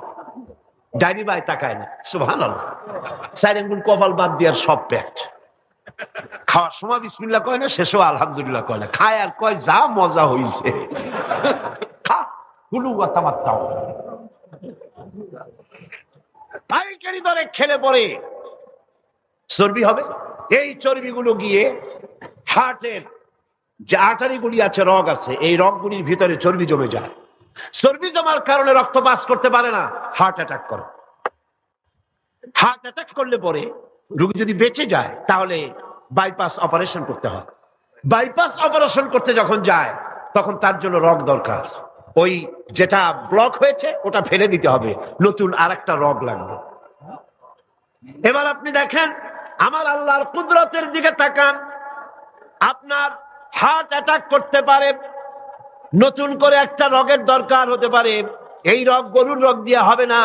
ডাইনি বাই তাকায় না, সুবহানাল্লাহ, চার আঙ্গুল কপাল বাদ দেওয়ার সব পেট, খাওয়ার সময় বিসমিল্লাহ কয় না, শেষও আলহামদুলিল্লাহ কয় না, খায় আর কয় যা মজা হইছে, খা হুলু তামাত্তাও। পাইকারি দরে খেলে পরে চর্বি হবে, এই চর্বিগুলো গিয়ে হার্টের যে আর্টারিগুলি আছে, রগ আছে, এই রগগুলির ভিতরে চর্বি জমে যায়, চর্বি জমার কারণে রক্ত পাস করতে পারে না, হার্ট অ্যাটাক করে। হার্ট অ্যাটাক করলে পরে রোগী যদি বেঁচে যায় তাহলে বাইপাস অপারেশন করতে হয়। বাইপাস অপারেশন করতে যখন যায় তখন তার জন্য রগ দরকার, ওই যেটা ব্লক হয়েছে ওটা ফেলে দিতে হবে, নতুন আরেকটা রগ লাগবে। এবার আপনি দেখেন আমার আল্লাহর কুদরতের দিকে তাকান, আপনার হার্ট অ্যাটাক করতে পারে, নতুন করে একটা রগের দরকার হতে পারে, এই রগ গরুর রগ দিয়া হবে না,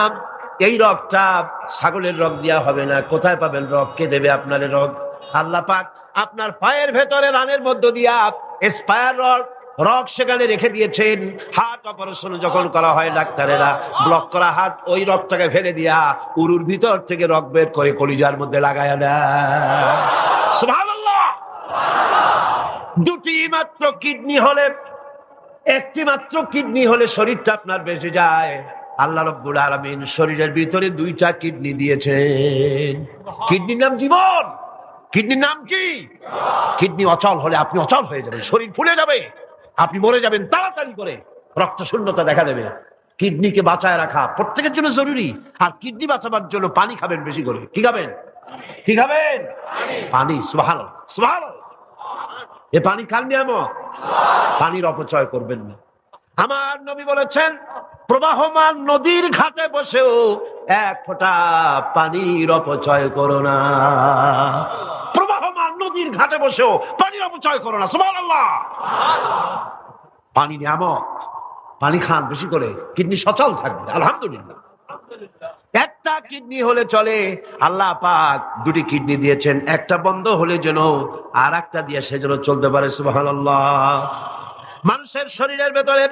এই রগটা ছাগলের রগ দিয়া হবে না, কোথায় পাবেন রগ? কে দেবে আপনার রগ? আল্লাহ পাক আপনার পায়ের ভেতরে রানের মধ্য দিয়া স্পায়ার রগ সেখানে রেখে দিয়েছেন। হার্ট অপারেশন যখন করা হয় ডাক্তারেরা ব্লক করা হার্ট, ওই রগটাকে ফেলে দিয়া উরুর ভিতর থেকে রগ বের করে কলিজার মধ্যে লাগায়া দেয়। সুবহানাল্লাহ। দুটি মাত্র কিডনি হলে, একটি মাত্র কিডনি হলে শরীরটা আপনার বেঁচে যায়। আল্লাহ রাব্বুল আলামিন শরীরের ভিতরে দুইটা কিডনি দিয়েছেন। কিডনির নাম জীবন। কিডনির নাম কি? কিডনি অচল হলে আপনি অচল হয়ে যাবেন, শরীর ফুলে যাবে, আপনি মরে যাবেন তাড়াতাড়ি করে, রক্ত শূন্যতা দেখা দেবে। কিডনিকে বাঁচায় রাখা প্রত্যেকের জন্য জরুরি। আর কিডনি বাঁচাবার জন্য পানি খাবেন বেশি করে। কি খাবেন? কি খাবেন? পানি। সুবহানাল্লাহ, সুবহানাল্লাহ। এ পানি খান নিয়ামত, পানির অপচয় করবেন না। আমার নবী বলেছেন প্রবাহমান নদীর ঘাটে বসেও এক ফোঁটা পানির অপচয় করো না। প্রবাহমান নদীর ঘাটে বসেও পানির অপচয় করো না। সুবহানাল্লাহ। পানি নিয়ামত, পানি খান বেশি করে, কিডনি সচল থাকবে। আলহামদুলিল্লাহ। একটা কিডনি হলে চলে, আল্লাহ পাক দুটি কিডনি দিয়েছেন, একটা বন্ধ হলে যেন আর একটা দিয়ে সে যেন চলতে পারে। সুবহানাল্লাহ। মানুষের শরীরের ভেতরে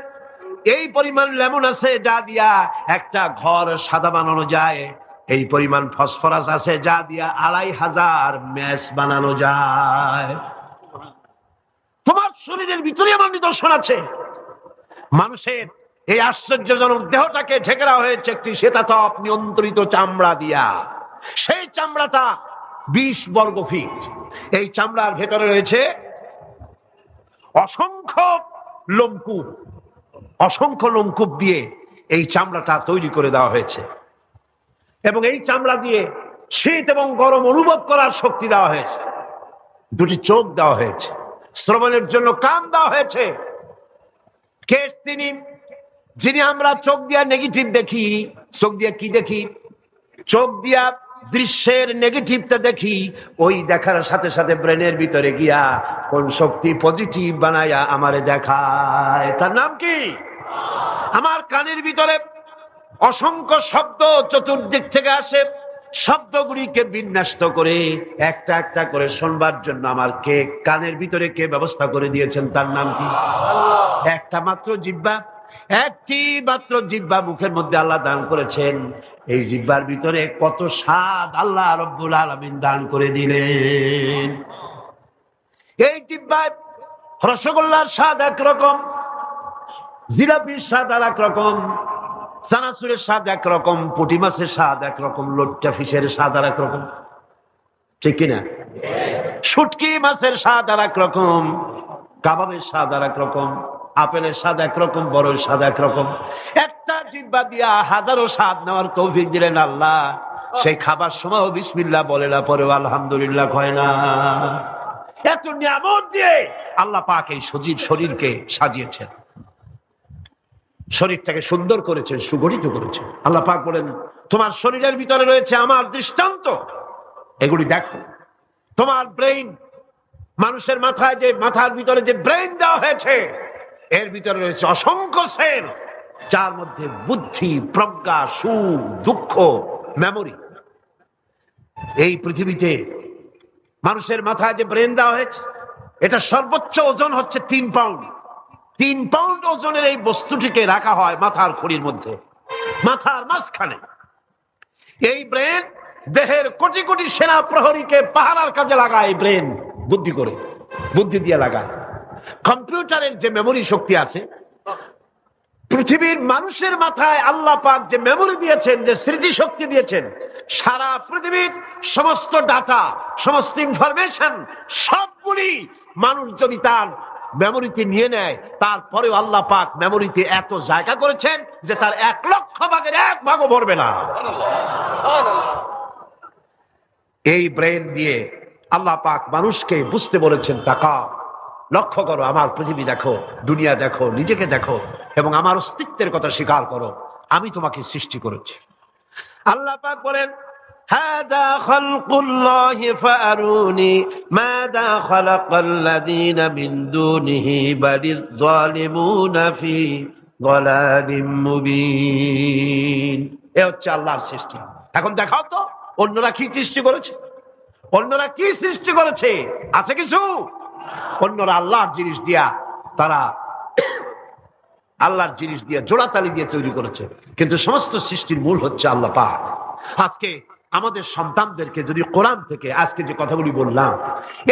এই পরিমাণ লেমন আছে যা দিয়া একটা ঘর সাদা বানানো যায়, এই পরিমাণ ফসফরাস আছে যা দিয়া ২৫০০ ম্যাচ বানানো যায়। তোমার শরীরের ভিতরে আমার নিদর্শন আছে। মানুষের এই আশ্চর্যজনক দেহটাকে ঢেকে রাখা হয়েছে একটি শ্বেতাতপ নিয়ন্ত্রিত চামড়া দিয়া। সেই চামড়াটা ২০ বর্গ ফিট। এই চামড়ার ভেতরে রয়েছে অসংখ্য লোমকূপ, অসংখ্য লোমকূপ দিয়ে এই চামড়াটা তৈরি করে দেওয়া হয়েছে, এবং এই চামড়া দিয়ে শীত এবং গরম অনুভব করার শক্তি দেওয়া হয়েছে। দুটি চোখ দেওয়া হয়েছে, শ্রবণের জন্য কান দেওয়া হয়েছে। কে তিনি যিনি আমরা চোখ দিয়া নেগেটিভ দেখি? চোখ দিয়া কি দেখি? চোখ দিয়া দৃশ্যের নেগেটিভটা দেখি, ওই দেখার সাথে সাথে ব্রেনের ভিতরে গিয়া কোন শক্তি পজিটিভ বানায়া আমারে দেখায়। তার নাম কি? আমার কানের ভিতরে অসংখ্য শব্দ চতুর্দিক থেকে আসে, শব্দগুলিকে বিন্যস্ত করে একটা একটা করে শুনবার জন্য আমার কে কানের ভিতরে কে ব্যবস্থা করে দিয়েছেন? তার নাম কি? একটা মাত্র জিহ্বা, একটি মাত্র জিহ্বা মুখের মধ্যে আল্লাহ দান করেছেন। এই জিহ্বার ভিতরে কত স্বাদ আল্লাহ রাব্বুল আলামিন দান করে দিলেন। এই জিহ্বায় রসগোল্লার স্বাদ একরকম, জিলাপির স্বাদ আর একরকম, চানাচুরের স্বাদ একরকম, পুঁটি মাছের স্বাদ একরকম, লট্টা ফিশের স্বাদ আর একরকম, ঠিক কিনা? শুটকি মাছের স্বাদ আর একরকম, কাবাবের স্বাদ আর একরকম, আপেলের স্বাদ একরকম, বড়ের স্বাদ একরকম। একটা জিহ্বা দিয়া হাজারো স্বাদ নেওয়ার তৌফিক দিলেন আল্লাহ। সেই খাবার সময় বিসমিল্লাহ বলে না, পরেও আলহামদুলিল্লাহ কয় না। এত নিয়ামত দিয়ে আল্লাহ পাক এই শরীরকে সাজিয়েছেন, শরীরটাকে সুন্দর করেছেন, সুগঠিত করেছেন। আল্লাহ পাক বলেন তোমার শরীরের ভিতরে রয়েছে আমার দৃষ্টান্ত, এগুলি দেখো। তোমার ব্রেইন, মানুষের মাথায় যে মাথার ভিতরে যে ব্রেইন দেওয়া হয়েছে, এর ভিতরে রয়েছে অসংখ্য সেল, যার মধ্যে বুদ্ধি, প্রজ্ঞা, সুখ, দুঃখ, মেমোরি। এই পৃথিবীতে মানুষের মাথায় যে ব্রেন দেওয়া হয়েছে, এটা সর্বোচ্চ ওজন হচ্ছে 3 পাউন্ড। 3 পাউন্ড ওজনের এই বস্তুটিকে রাখা হয় মাথার খুঁড়ির মধ্যে, মাথার মাঝখানে। এই ব্রেন দেহের কোটি কোটি সেনা প্রহরীকে পাহারার কাজে লাগায়। এই ব্রেন বুদ্ধি দিয়ে লাগায়। কম্পিউটারের যে মেমোরি শক্তি আছে, পৃথিবীর মানুষের মাথায় আল্লাহ পাক যে মেমোরি দিয়েছেন, যে স্মৃতি শক্তি দিয়েছেন, সারা পৃথিবীর সমস্ত ডাটা, সমস্ত ইনফরমেশন সবগুলি মানুষ যদি তার মেমোরিতে নিয়ে নেয়, তারপরেও আল্লাহ পাক মেমোরিতে এত জায়গা করেছেন যে তার 1 লক্ষ ভাগের 1 ভাগও ভরবে না। এই ব্রেন দিয়ে আল্লাহ পাক মানুষকে বুঝতে বলেছেন, তাকাও, লক্ষ্য করো, আমার পৃথিবী দেখো, দুনিয়া দেখো, নিজেকে দেখো এবং আমার অস্তিত্বের কথা স্বীকার করো। আমি তোমাকে সৃষ্টি করেছি। আল্লাহ পাক বলেন, হাদা খালকুল্লাহি ফাআরুনি মাযা খালাকাল্লাযীনা মিন দুনিহি বালিয যালিমুনা ফি যালালিম মুবিন। এ হচ্ছে আল্লাহর সৃষ্টি। এখন দেখাও তো অন্যরা কি সৃষ্টি করেছে, অন্যরা কি সৃষ্টি করেছে? আছে কিছু? অন্যরা আল্লাহর জিনিস দিয়া, তারা আল্লাহর জিনিস দিয়ে জোড়াতালি দিয়ে তৈরি করেছে, কিন্তু সমস্ত সৃষ্টির মূল হচ্ছে আল্লাহ পাক। আজকে আমাদের সন্তানদেরকে যদি কোরআন থেকে আজকে যে কথাগুলি বললাম,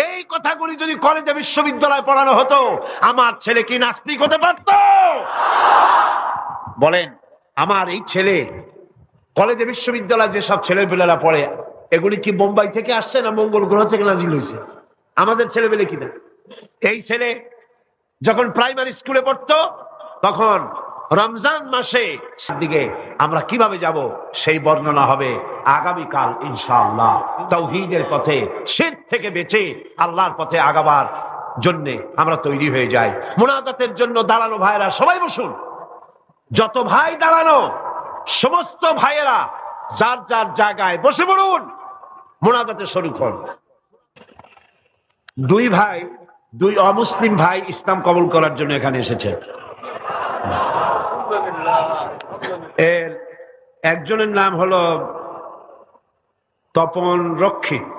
এই কথাগুলি যদি কলেজে বিশ্ববিদ্যালয়ে পড়ানো হতো, আমার ছেলে কি নাস্তিক হতে পারত? বলেন, আমার এই ছেলে কলেজে বিশ্ববিদ্যালয়ে যেসব ছেলেপেলেরা পড়ে, এগুলি কি বোম্বাই থেকে আসছে না মঙ্গল গ্রহ থেকে নাজিল হয়েছে? আমাদের ছেলেপেলে কিনা? এই ছেলে যখন প্রাইমারি স্কুলে পড়তো, তখন রমজান মাসে দিকে আমরা কিভাবে যাব সেই বর্ণনা হবে আগামীকাল ইনশাআল্লাহ। তাওহীদের পথে, শিরক থেকে বেঁচে আল্লাহর পথে আগাবার জন্য আমরা তৈরি হয়ে যাই। মুনাজাতের জন্য দাঁড়ানো ভাইয়েরা সবাই বসুন। যত ভাই দাঁড়ানো, সমস্ত ভাইয়েরা যার যার জায়গায় বসে পড়ুন, মুনাজাতে শরীক হন। 2 ভাই, 2 অমুসলিম ভাই ইসলাম কবুল করার জন্য এখানে এসেছে। এর একজনের নাম হলো তপন রক্ষিত,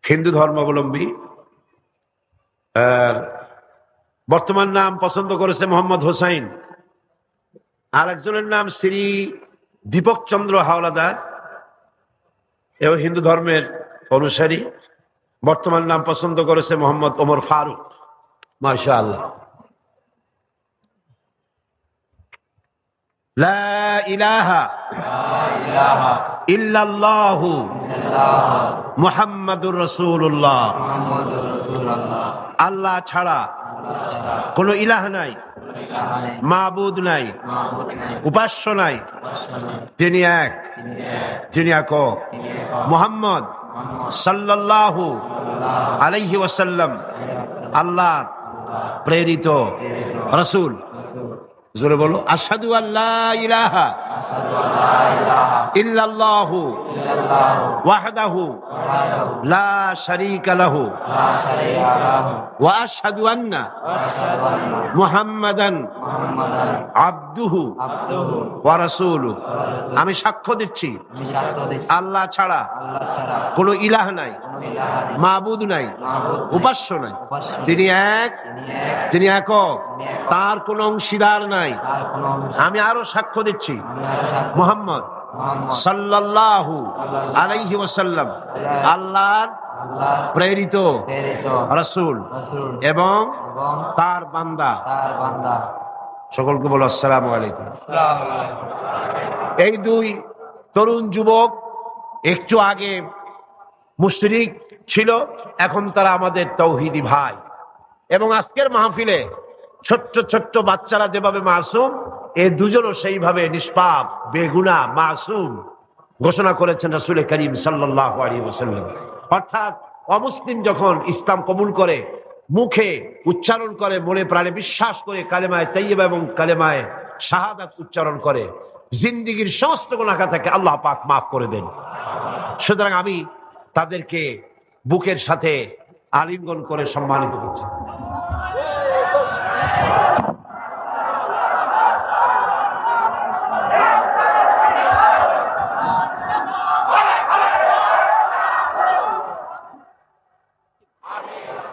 হিন্দু ধর্মাবলম্বী। বর্তমান নাম পছন্দ করেছে মোহাম্মদ হোসাইন। আর একজনের নাম শ্রী দীপক চন্দ্র হাওলাদার, এও হিন্দু ধর্মের অনুসারী। বর্তমান নাম পছন্দ করেছে মোহাম্মদ ওমর ফারুক। মাশাআল্লাহ। লা ইলাহা ইল্লাল্লাহু মুহাম্মাদুর রাসূলুল্লাহ। আল্লাহ ছাড়া কোনো ইলাহ নাই, মাবুদ নাই, উপাস্য নাই। তিনি এক, যিনি একক। মুহাম্মদ সাল্লাল্লাহু আলাইহি ওয়াসাল্লাম আল্লাহ প্রেরিত রাসূল। জোরে বলো, আশহাদু আল্লা ইলাহা ইল্লাল্লাহু ওয়াহদাহু লা শারীকা লাহু ওয়া আশহাদু আন্না মুহাম্মাদান আবদুহু ওয়া রাসূলুহু। আমি সাক্ষ্য দিচ্ছি আল্লাহ ছাড়া কোনো ইলাহ নাই, মাবুদ নাই, উপাস্য নাই। তিনি এক, তিনি একক, তার কোনো অংশীদার নাই। আমি আরো সাক্ষ্য দিচ্ছি মুহাম্মদ সাল্লাল্লাহু আলাইহি ওয়াসাল্লাম আল্লাহর প্রেরিত রাসূল এবং তার বান্দা। সকলকে বলো আসসালামু আলাইকুম। এই 2 তরুণ যুবক একটু আগে মুশরিক ছিল, এখন তারা আমাদের তাওহীদি ভাই। এবং আজকের মাহফিলে ছোট্ট ছোট্ট বাচ্চারা যেভাবে মাসুম, এই দুজনও সেইভাবে নিষ্পাপ, বেগুনাহ, মাসুম ঘোষণা করেছেন রাসূল করিম সাল্লাল্লাহু আলাইহি ওয়াসাল্লাম। অর্থাৎ অমুসলিম যখন ইসলাম কবুল করে, মুখে উচ্চারণ করে, মনে প্রাণে বিশ্বাস করে কালেমায়ে তাইয়্যিবা এবং কালেমায়ে শাহাদাত উচ্চারণ করে, জিন্দেগীর সমস্ত গুনাহ থেকে আল্লাহ পাক মাফ করে দেন। সুতরাং আমি তাদেরকে বুকের সাথে আলিঙ্গন করে সম্মানিত করছি।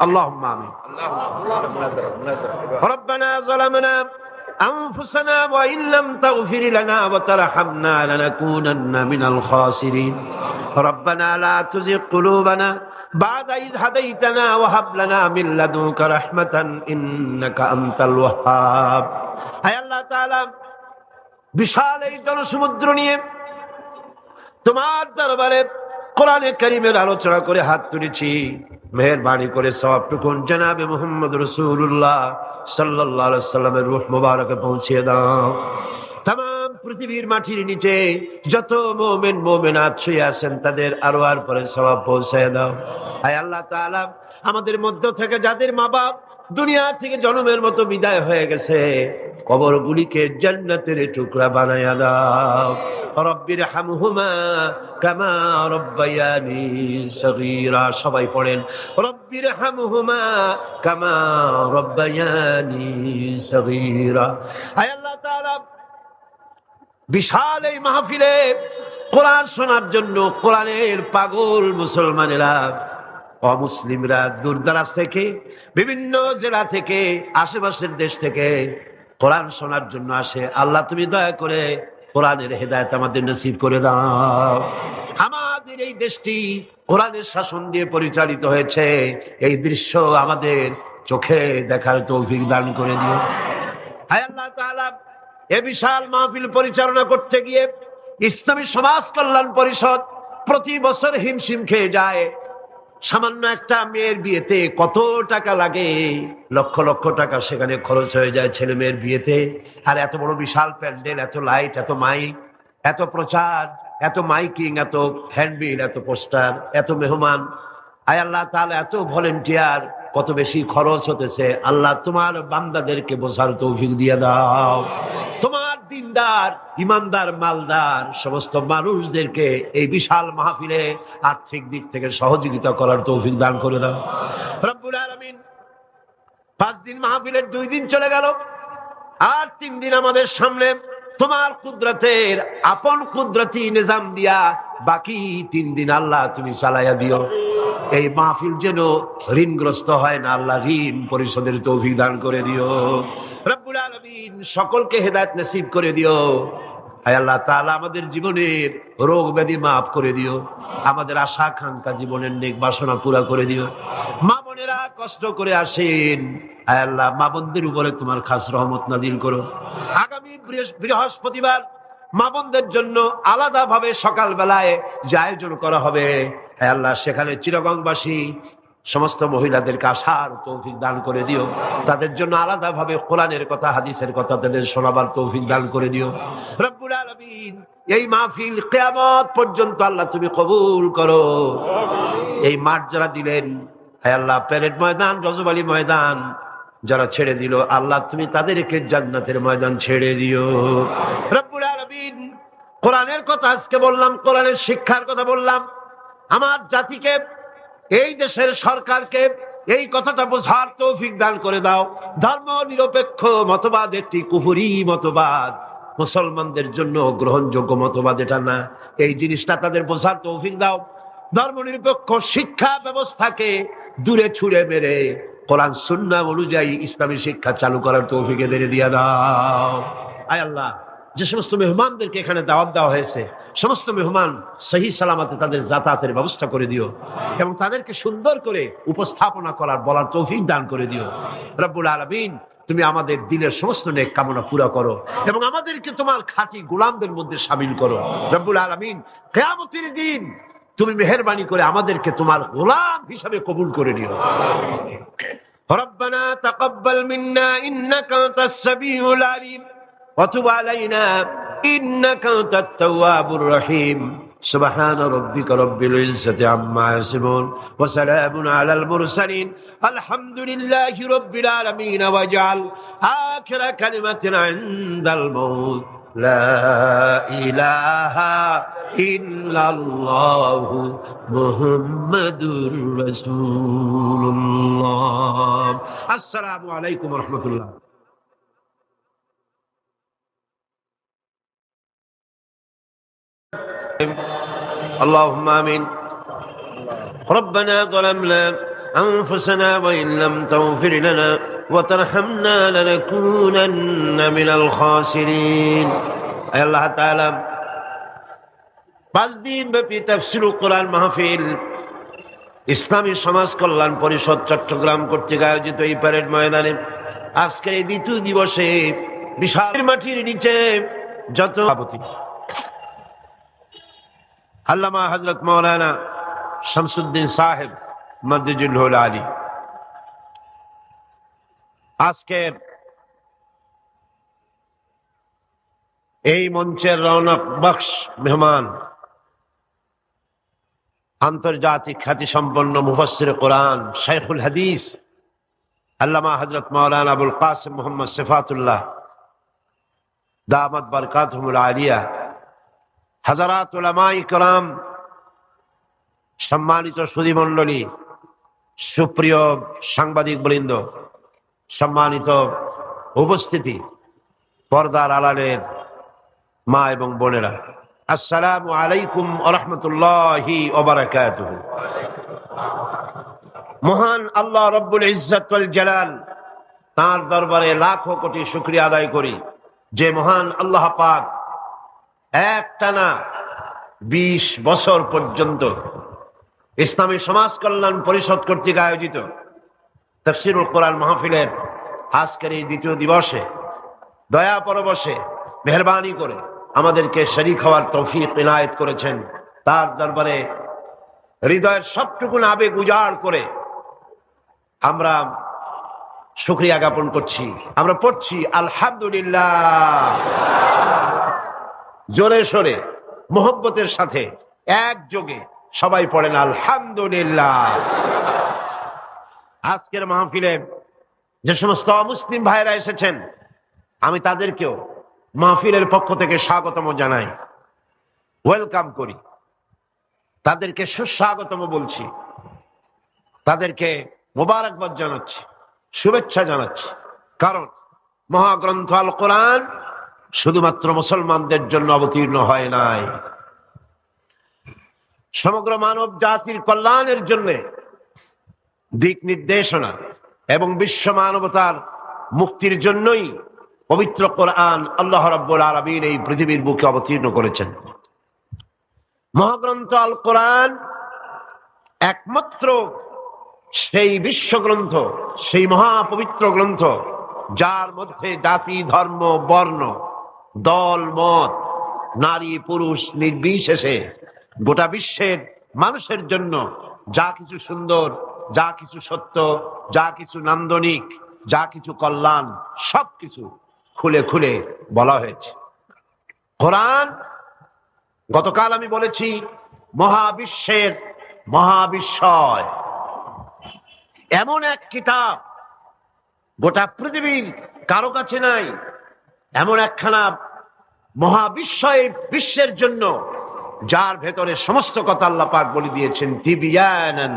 اللهم آمين. ربنا ظلمنا أنفسنا وإن لم تغفر لنا وترحمنا لنكونن من الخاسرين. ربنا لا تزغ قلوبنا بعد إذ هديتنا وهب لنا من لدنك رحمة إنك أنت الوهاب. হায় আল্লাহ তাআলা, বিশাল এই জনসমুদ্র নিয়ে তোমার দরবারে কোরআনে কারীমের আলোচনা করে হাত তুলেছি। মেহেরবানি করে সওয়াবটুকু জনাবে মুহাম্মদ রাসূলুল্লাহ সাল্লাল্লাহু আলাইহি ওয়াসাল্লামের রূহ মুবারকে পৌঁছে দাও। तमाम পৃথিবীর মাটির নিচে যত মুমিন মুমিনাত শুয়ে আছেন তাদের আরওয়ার পরে সওয়াব পৌঁছায় দাও। হায় আল্লাহ তাআলা, আমাদের মধ্য থেকে যাদের মা বাপ দুনিয়া থেকে জন্মের মতো বিদায় হয়ে গেছে, কবরগুলিকে জান্নাতের টুকরা বানায়া দাও। রব্বির হামহুমা কামা রব্বায়ানি সগীরা। সবাই পড়েন, রব্বির হামহুমা কামা রব্বায়ানি সগীরা। হায় আল্লাহ তাআলা, বিশাল এই মাহফিলে কোরআন শোনার জন্য কোরআনের পাগল মুসলমানেরা, অমুসলিমরা দূর দরাজ থেকে, বিভিন্ন জেলা থেকে, আশেপাশের দেশ থেকে কোরআন শোনার জন্য আসে। আল্লাহ তুমি দয়া করে কোরআনের হেদায়েত আমাদের নসিব করে দাও। আমাদের এই দেশটি কোরআনের শাসন দিয়ে পরিচালিত হয়েছে, এই দৃশ্য আমাদের চোখে দেখার তৌফিক দান করে দিও। হায় আল্লাহ তাআলা, এ বিশাল মাহফিল পরিচালনা করতে গিয়ে ইসলামী সমাজ কল্যাণ পরিষদ প্রতি বছর হিমশিম খেয়ে যায়। সামান্য একটা মেয়ের বিয়েতে কত টাকা লাগে, লক্ষ লক্ষ টাকা সেখানে খরচ হয়ে যায় ছেলে মেয়ের বিয়েতে। আর এত বড় বিশাল প্যান্ডেল, এত লাইট, এত মাইক, এত প্রচার, এত মাইকিং, এত হ্যান্ডবিল, এত পোস্টার, এত মেহমান। আয় আল্লাহ তাআলা, এত ভলেন্টিয়ার, কত বেশি খরচ হতেছে। আল্লাহ তোমার বান্দাদেরকে বোঝার তৌফিক দিয়ে দাও। তোমার দিনদার, ইমানদার, মালদার সমস্ত মানুষদেরকে এই বিশাল মাহফিলে আর্থিক দিক থেকে সহযোগিতা করার তৌফিক দান করে দাও রব্বুল আলামিন। 5 দিন মাহফিলের 2 দিন চলে গেল, আর 3 দিন আমাদের সামনে তোমার কুদরতের আপন কুদরতি নিজাম দিয়া বাকি 3 দিন আল্লাহ তুমি চালাইয়া দিও। এই মাহফিল যেন ঋণগ্রস্ত হয় না, আল্লাহ ঋণ পরিশোধের তৌফিক দান করে দিও রব্বুল আলামিন। সকলকে হেদায়েত নসিব করে দিও। হায় আল্লাহ তাআলা, আমাদের জীবনের রোগ ব্যাধি মাফ করে দিও। আমাদের আশা আকাঙ্ক্ষা জীবনের নেক বাসনা পুরা করে দিও। মা বোনেরা কষ্ট করে আসেন, হায় আল্লাহ মা বোনদের উপরে তোমার খাস রহমত নাজিল করো। আগামী বৃহস্পতিবার মা বোনদের জন্য আলাদা ভাবে সকাল বেলায় যে আয়োজন করা হবে, হে আল্লাহ সেখানে চিরগংবাসী সমস্ত মহিলাদেরকে আসার তৌফিক দান করে দিও। তাদের জন্য আলাদা ভাবে কোরআনের কথা, হাদিসের কথা তাদের শোনাবার তৌফিক দান করে দিও রব্বুল আলামিন। এই মাহফিল কিয়ামত পর্যন্ত আল্লাহ তুমি কবুল করো। এই মাঠ যারা দিলেন, হে আল্লাহ প্যারেড ময়দান, রজব আলী ময়দান যারা ছেড়ে দিল, আল্লাহ তুমি তাদেরকে জান্নাতের ময়দান ছেড়ে দিও রব্বুল আলামিন। কোরআনের কথা আজকে বললাম, কোরআনের শিক্ষার কথা বললাম। আমার জাতিকে, এই দেশের সরকারকে এই কথাটা বোঝার তৌফিক দান করে দাও। ধর্ম নিরপেক্ষ মতবাদ একটি কুফরি মতবাদ, মুসলমানদের জন্য গ্রহণযোগ্য মতবাদ এটা না। এই জিনিসটা তাদের বোঝার তৌফিক দাও। ধর্ম নিরপেক্ষ শিক্ষা ব্যবস্থাকে দূরে ছুঁড়ে মেরে কোরআন সুন্নাহ অনুযায়ী ইসলামী শিক্ষা চালু করার তৌফিক এদের দিয়ে দাও। আয় আল্লাহ, যে সমস্ত মেহমানদেরকে এখানে দাওয়াত দেওয়া হয়েছে, সমস্ত মেহমান সহি সালামতে তাদের যাতায়াতের ব্যবস্থা করে দিও এবং তাদেরকে সুন্দর করে উপস্থাপনা করার বলার তৌফিক দান করে দিও রব্বুল আলামিন। তুমি আমাদের দিলের সমস্ত নেক কামনা পুরা করো এবং আমাদেরকে তোমার খাঁটি গোলামদের মধ্যে শামিল করো রব্বুল আলামিন। কিয়ামতের দিন তুমি মেহেরবানি করে আমাদেরকে তোমার গোলাম হিসাবে কবুল করে নিও। রব্বানা তাকাব্বাল মিন্না ইন্নাকা আনতাস সামিউল আলিম ওয়া তুব আলাইনা ইন্নাকা আনতাত তাওয়াবুর রহিম। সুবহান রাব্বিকা রাব্বিল ইজ্জাতি আম্মা ইয়াসিফুন ওয়া সালামুন আলাল মুরসালিন আলহামদুলিল্লাহি রাব্বিল আলামিন। ওয়াজআল আখিরা কালিমাতিনা ইনদাল মাউত লা ইলাহা ইল্লাল্লাহু মুহাম্মাদুর রাসূলুল্লাহ। আসসালামু আলাইকুম ওয়া রাহমাতুল্লাহ। اللهم آمين. ربنا ظلمنا أنفسنا وإن لم تغفر لنا وترحمنا لنكونن من الخاسرين আল্লাহ তাআলা 5 দিন ব্যাপী তাফসীরুল কোরআন মাহফিল ইসলামী সমাজ কল্যাণ পরিষদ চট্টগ্রাম কর্তৃক আয়োজিত এই প্যারেড ময়দানে আজকের এই দ্বিতীয় দিবসে বিশাল মাটির নিচে যত আল্লামা হযরত মাওলানা শামসুদ্দিন সাহেব মদ্দুজুল আলী আজকের এই মঞ্চের রৌনক বখশ মেহমান আন্তর্জাতিক খ্যাতি সম্পন্ন মুফাসসির কোরআন শাইখুল হাদিস আল্লামা হযরত মাওলানা আবুল কাসিম মুহাম্মদ সিফাতুল্লাহ দামাত বারকাতুহুল আলিয়া, হাজারাত উলামায়ে কেরাম, সম্মানিত সুধীমণ্ডলী, সুপ্রিয় সাংবাদিক বৃন্দ, সম্মানিত উপস্থিতি, পর্দার আড়ালের মা এবং বোনেরা, আসসালামু আলাইকুম ওয়া রাহমাতুল্লাহি ওয়া বারাকাতুহু। মহান আল্লাহ রব্বুল ইজ্জত ওয়াল জালাল তার দরবারে লাখো কোটি শুকরিয়া আদায় করি যে মহান আল্লাহ পাক একটানা 20 বছর পর্যন্ত ইসলামী সমাজ কল্যাণ পরিষদ কর্তৃক আয়োজিত তাফসীরুল কোরআন মাহফিলের আজকের এই দ্বিতীয় দিবসে দয়া পরবশে মেহেরবানি করে আমাদেরকে শরীক হওয়ার তৌফিক ইনায়েত করেছেন। তার দরবারে হৃদয়ের সবটুকু আবেগ উজাড় করে আমরা শুকরিয়া জ্ঞাপন করছি। আমরা পড়ছি আলহামদুলিল্লাহ, জোরে সোরে মোহব্বতের সাথে একযোগে সবাই পড়েন আলহামদুলিল্লাহ। আজকের মাহফিলে যে সমস্ত অমুসলিম ভাইরা এসেছেন আমি তাদেরকেও মাহফিলের পক্ষ থেকে স্বাগতম জানাই, ওয়েলকাম করি, তাদেরকে সুস্বাগতম বলছি, তাদেরকে মোবারকবাদ জানাচ্ছি, শুভেচ্ছা জানাচ্ছি। কারণ মহাগ্রন্থ আল কোরআন শুধুমাত্র মুসলমানদের জন্য অবতীর্ণ হয় নাই, সমগ্র মানব জাতির কল্যাণের জন্য দিক নির্দেশনা এবং বিশ্ব মানবতার মুক্তির জন্যই পবিত্র কোরআন আল্লাহ রাব্বুল আলামিন এই পৃথিবীর বুকে অবতীর্ণ করেছেন। মহাগ্রন্থ আল কোরআন একমাত্র সেই বিশ্বগ্রন্থ, সেই মহাপবিত্র গ্রন্থ যার মধ্যে জাতি, ধর্ম, বর্ণ, দল, মত, নারী, পুরুষ নির্বিশেষে গোটা বিশ্বের মানুষের জন্য যা কিছু সুন্দর, যা কিছু সত্য, যা কিছু নান্দনিক, যা কিছু কল্যাণ সবকিছু খুলে খুলে বলা হয়েছে। কোরআন গতকাল আমি বলেছি মহাবিশ্বের মহাবিস্ময়, এমন এক কিতাব গোটা পৃথিবীর কারো কাছে নাই, এমন একখানা মহাবিস্ময় বিশ্বের জন্য যার ভেতরে সমস্ত কথা আল্লাহ পাক বলে দিয়েছেন তিবিয়ানান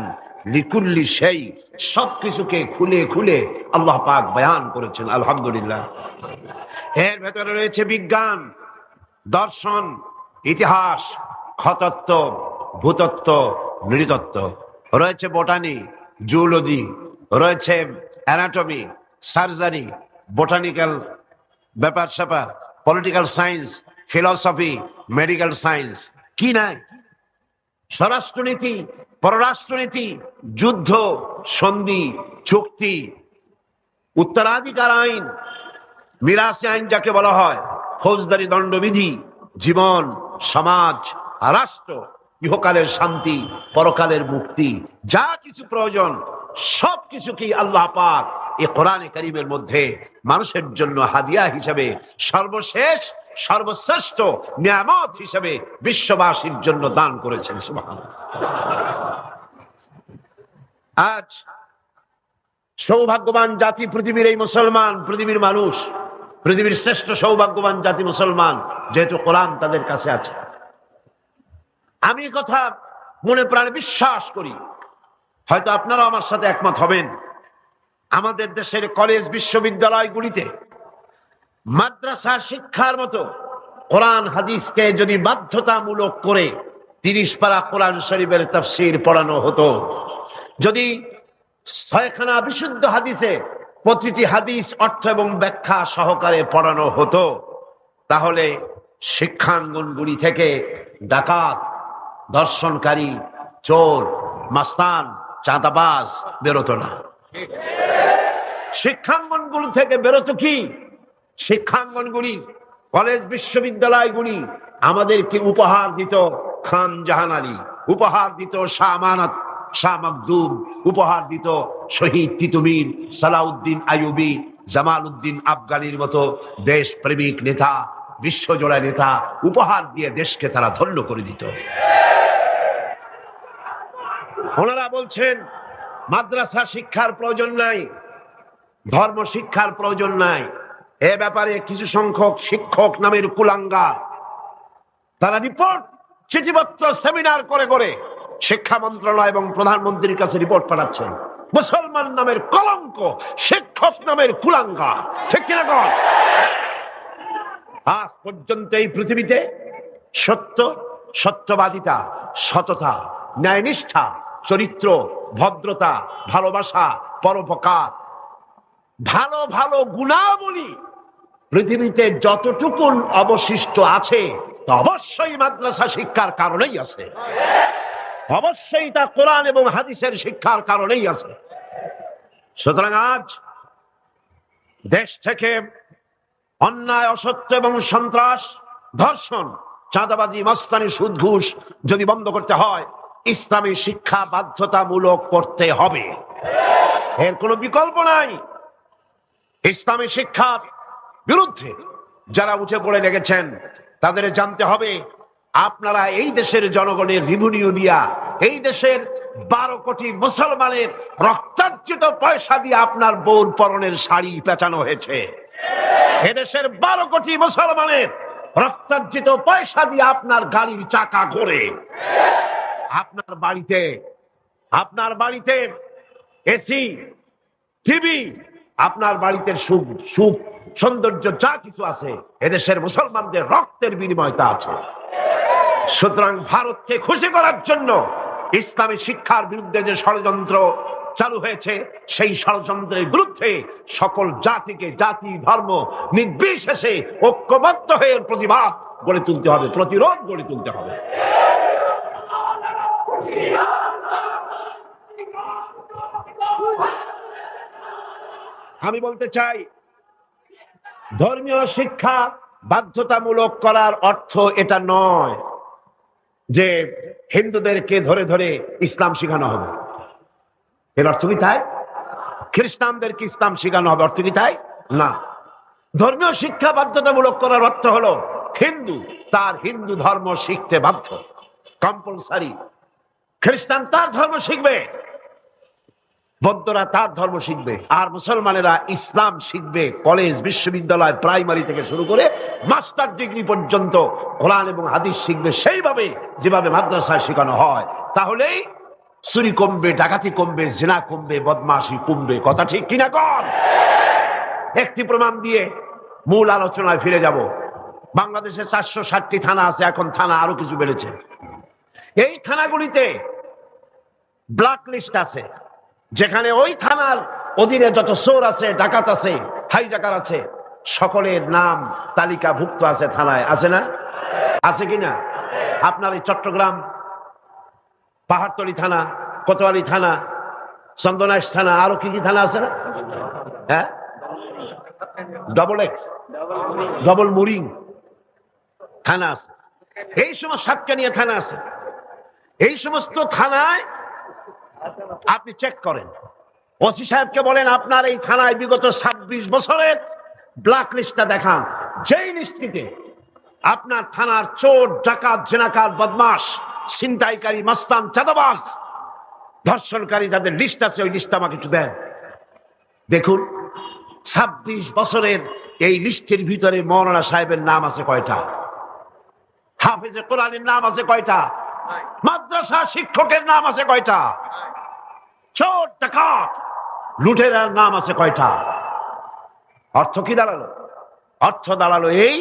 লিকুল্লি শাই, সবকিছুকে খুলে খুলে আল্লাহ পাক বয়ান করেছেন। আলহামদুলিল্লাহ। এর ভেতরে রয়েছে বিজ্ঞান, দর্শন, ইতিহাস, খতত্ব, ভূতত্ত্ব, নৃতত্ত্ব, রয়েছে বোটানি, জুলজি, রয়েছে অ্যানাটমি, সার্জারি, বোটানিক্যাল ব্যাপার স্যাপার, political science, philosophy, medical science, কি নাই, স্বরাষ্ট্রনীতি, পররাষ্ট্রনীতি, যুদ্ধ, সন্ধি, চুক্তি, উত্তরাধিকার আইন, মিরাসি আইন যাকে বলা হয়, ফৌজদারি দণ্ডবিধি, জীবন, সমাজ, রাষ্ট্র, ইহকালের শান্তি, পরকালের মুক্তি, যা কিছু প্রয়োজন সবকিছুকেই আল্লাহ পাক এই কোরআনে কারীমের মধ্যে মানুষের জন্য হাদিয়া হিসেবে সর্বশেষ সর্বশ্রেষ্ঠ নিয়ামত হিসেবে বিশ্ববাসীর জন্য দান করেছেন। সুবহানাল্লাহ। আজ সৌভাগ্যবান জাতি পৃথিবীর এই মুসলমান, পৃথিবীর মানুষ, পৃথিবীর শ্রেষ্ঠ সৌভাগ্যবান জাতি মুসলমান, যেহেতু কোরআন তাদের কাছে আছে। আমি কথা মনে প্রাণে বিশ্বাস করি, হয়তো আপনারা আমার সাথে একমত হবেন, আমাদের দেশের কলেজ বিশ্ববিদ্যালয়গুলিতে মাদ্রাসা শিক্ষার মতো কোরআন হাদিসকে যদি বাধ্যতামূলক করে 30 পারা কোরআন শরীফের তাফসীর পড়ানো হতো, যদি ছয়খানা বিশুদ্ধ হাদিসে প্রতিটি হাদিস অর্থ এবং ব্যাখ্যা সহকারে পড়ানো হতো, তাহলে শিক্ষাঙ্গনগুলি থেকে ডাকাত, দর্শনকারী, চোর, মাস্তান, চাঁদাবাজ বেরোতো না। শিক্ষাঙ্গনগুলি থেকে বেরোতো কি? শিক্ষাঙ্গনগুলি, কলেজ বিশ্ববিদ্যালয়গুলি আমাদেরকে উপহার দিত খান জাহান আলী, উপহার দিত শাহ আমানত, শাহ মখদুম, উপহার দিত শহীদ তিতুমির, সালাউদ্দিন আইয়ুবী, জামাল উদ্দিন আফগানির মতো দেশপ্রেমিক নেতা, বিশ্বজোড়া নেতা। উপহার দিয়ে দেশকে তারা ধন্য করে দিত। ওনারা বলছেন মাদ্রাসা শিক্ষার প্রয়োজন নাই, ধর্ম শিক্ষার প্রয়োজন নাই। এ ব্যাপারে কিছু সংখ্যক শিক্ষক নামের কুলাঙ্গার তারা রিপোর্ট, চিঠিপত্র, সেমিনার করে করে শিক্ষা মন্ত্রণালয় এবং প্রধানমন্ত্রীর কাছে রিপোর্ট পাঠাচ্ছেন। মুসলমান নামের কলঙ্ক, শিক্ষক নামের কুলাঙ্গার, ঠিক কিনা কন? আজ পর্যন্ত এই পৃথিবীতে সত্য, সত্যবাদিতা, সততা, ন্যায়নিষ্ঠা, চরিত্র, ভদ্রতা, ভালোবাসা, পরোপকার, ভালো ভালো গুণাবলী পৃথিবীতে যতটুকুন অবশিষ্ট আছে তা অবশ্যই মাদ্রাসা শিক্ষার কারণেই আছে, অবশ্যই তা কোরআন এবং হাদিসের শিক্ষার কারণেই আছে। সুতরাং আজ দেশ থেকে অন্যায়, অসত্য এবং সন্ত্রাস, ধর্ষণ, চাঁদাবাজি, মাস্তানি, সুদ, ঘুষ যদি বন্ধ করতে হয়, ইসলামী শিক্ষা বাধ্যতামূলক করতে হবে, এর কোনো বিকল্প নাই। ইসলামী শিক্ষার বিরুদ্ধে যারা উঠে পড়ে লেগেছেন তাদের জানতে হবে, আপনারা এই দেশের জনগণের রিভিনিউ দিয়া, এই দেশের 12 কোটি মুসলমানের রক্তার্জিত পয়সা দিয়ে আপনার বউর পরনের শাড়ি পেঁচানো হয়েছে। এদেশের 12 কোটি মুসলমানের রক্তার্জিত পয়সা দিয়ে আপনার গাড়ির চাকা ঘোরে। আপনার বাড়িতে এসি, টিভি, আপনার বাড়িতে সুখ, সৌন্দর্য যা কিছু আছে এদেশের মুসলমানদের রক্তের বিনিময় তা আছে। সুতরাং ভারতকে খুশি করার জন্য ইসলামী শিক্ষার বিরুদ্ধে যে ষড়যন্ত্র চালু হয়েছে, সেই ষড়যন্ত্রের বিরুদ্ধে সকল জাতিকে, জাতি, ধর্ম নির্বিশেষে ঐক্যবদ্ধ হয়ে প্রতিবাদ গড়ে তুলতে হবে, প্রতিরোধ গড়ে তুলতে হবে। আমি বলতে চাই, ধর্মীয় শিক্ষা বাধ্যতামূলক করার অর্থ এটা নয় যে হিন্দুদেরকে ধরে ধরে ইসলাম শেখানো হবে, এর অর্থ কি তাই? খ্রিস্টানদেরকে ইসলাম শেখানো হবে, অর্থ কি তাই? না। ধর্মীয় শিক্ষা বাধ্যতামূলক করার অর্থ হলো হিন্দু তার হিন্দু ধর্ম শিখতে বাধ্য, কম্পালসারি। খ্রিস্টান তার ধর্ম শিখবে, বৌদ্ধরা তার ধর্ম শিখবে, আর মুসলমানেরা ইসলাম শিখবে। কলেজ, বিশ্ববিদ্যালয়, প্রাইমারি থেকে শুরু করে মাস্টার ডিগ্রি পর্যন্ত কোরআন এবং হাদিস শিখবে সেইভাবে যেভাবে মাদ্রাসায় শেখানো হয়। তাহলেই চুরি কমবে, ডাকাতি কমবে, জিনা কমবে, বদমাশি কমবে। কথা ঠিক কিনা কর? একটি প্রমাণ দিয়ে মূল আলোচনায় ফিরে যাব। বাংলাদেশে 460টি থানা আছে, এখন থানা আরো কিছু বেড়েছে। এই থানাগুলিতে ব্ল্যাক লিস্ট আছে, যেখানে ওই থানার অধীনে যত চোর আছে, ডাকাত আছে, হাইজাকার আছে, সকলের নাম তালিকাভুক্ত আছে থানায়, আছে না? আছে কিনা? আপনার এই চট্টগ্রাম পাহাড়তলী থানা, কোতোয়ালি থানা, চন্দনাইশ থানা, আরো কি কি থানা আছে না? হ্যাঁ, XX, ডবল মুরিং থানা আছে, এই সমস্ত সাতকানিয়া থানা আছে। এই সমস্ত থানায় আপনি চেক করেন, ওসি সাহেবকে বলেন আপনার এই থানায় বিগত 26 বছরের ব্ল্যাক লিস্টটা দেখান। যেই লিস্টটিতে আপনার থানার চোর, ডাকাত, জেনাকার, বদমাশ, ছিনতাইকারী, মাস্তান, চাঁদাবাজ, ধর্ষণকারী যাদের লিস্ট আছে, ওই লিস্ট আমাকে একটু দেন। দেখুন 26 বছরের এই লিস্টের ভিতরে মৌলানা সাহেবের নাম আছে কয়টা? হাফেজে কোরআনের নাম আছে কয়টা? মাদ্রাসা শিক্ষকের নাম আছে কয়টা? চোর, ডাকাত, লুটেরার নাম আছে কয়টা? অর্থ কি দাঁড়ালো? অর্থ দাঁড়ালো এই,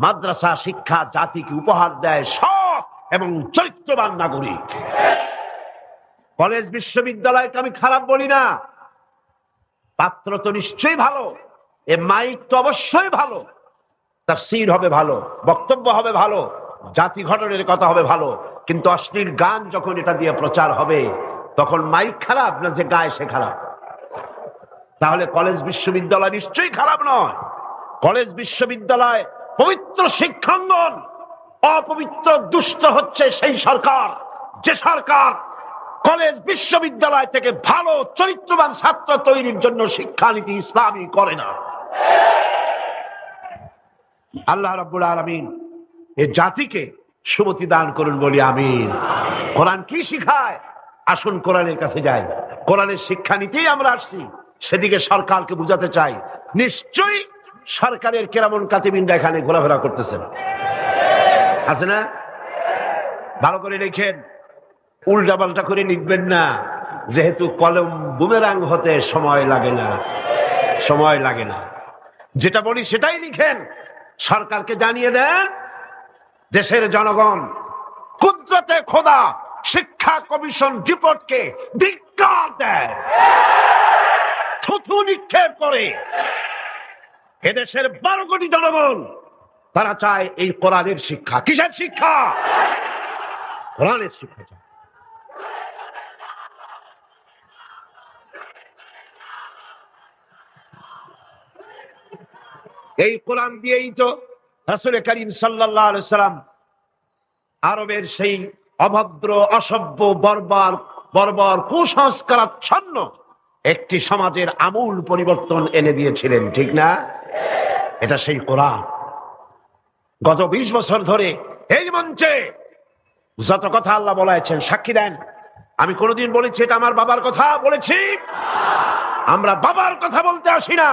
মাদ্রাসা শিক্ষা জাতিকে উপহার দেয় সৎ এবং চরিত্রবান নাগরিক। কলেজ বিশ্ববিদ্যালয়কে আমি খারাপ বলি না, পাত্র তো নিশ্চয়ই ভালো, এ মাইক তো অবশ্যই ভালো, তাফসীর হবে ভালো, বক্তব্য হবে ভালো, জাতি গঠনের কথা হবে ভালো, কিন্তু অশ্লীল গান যখন এটা দিয়ে প্রচার হবে তখন মাইক খারাপ না যে গায় সে খারাপ? তাহলে কলেজ বিশ্ববিদ্যালয় নিশ্চয়ই খারাপ নয়। কলেজ বিশ্ববিদ্যালয় পবিত্র শিক্ষাঙ্গন, অপবিত্র দুষ্ট হচ্ছে সেই সরকার যে সরকার কলেজ বিশ্ববিদ্যালয় থেকে ভালো চরিত্রবান ছাত্র তৈরির জন্য শিক্ষানীতি ইসলামী করে না। আল্লাহ রাব্বুল আলামিন এই জাতিকে সুমতি দান করুন বলি আমিন। কোরআন কি শিখায়? আসুন কোরআনের কাছে যাই। কোরআনের শিক্ষানীতি আমরা আসছি, সেদিকে সরকারকে বুঝাতে চাই। নিশ্চয়ই সরকারের কেরামন কাতিবিনরা এখানে ঘোরাফেরা করতেছেন, আছে না? ভালো করে লিখেন, উল্টা পাল্টা করে লিখবেন না, যেহেতু কলম বুমেরাং হতে সময় লাগে না, সময় লাগে না। যেটা বলি সেটাই লিখেন। সরকারকে জানিয়ে দেন দেশের জনগণ কুদরতে খোদা শিক্ষা কমিশন রিপোর্টকে ধিক্কার দেয়, থুথু নিক্ষেপ করে। এদেশের 12 কোটি জনগণ তারা চায় এই কোরআনের শিক্ষা। কিসের শিক্ষা? কোরআনের শিক্ষা চায়। এই কোরআন দিয়েই তো রাসূল করিম সাল্লাল্লাহু আলাইহি সাল্লাম আরবের সেই অভদ্র, অসভ্য, বর্বর কুসংস্কারাচ্ছন্ন একটি সমাজের আমূল পরিবর্তন এনে দিয়েছিলেন, ঠিক না? এটা সেই কোরআন। গত 20 বছর ধরে এই মঞ্চে যত কথা আল্লাহ বলেছেন সাক্ষী দেন। আমি কোনদিন বলেছি এটা আমার বাবার কথা? বলেছি? আমরা বাবার কথা বলতে আসি না,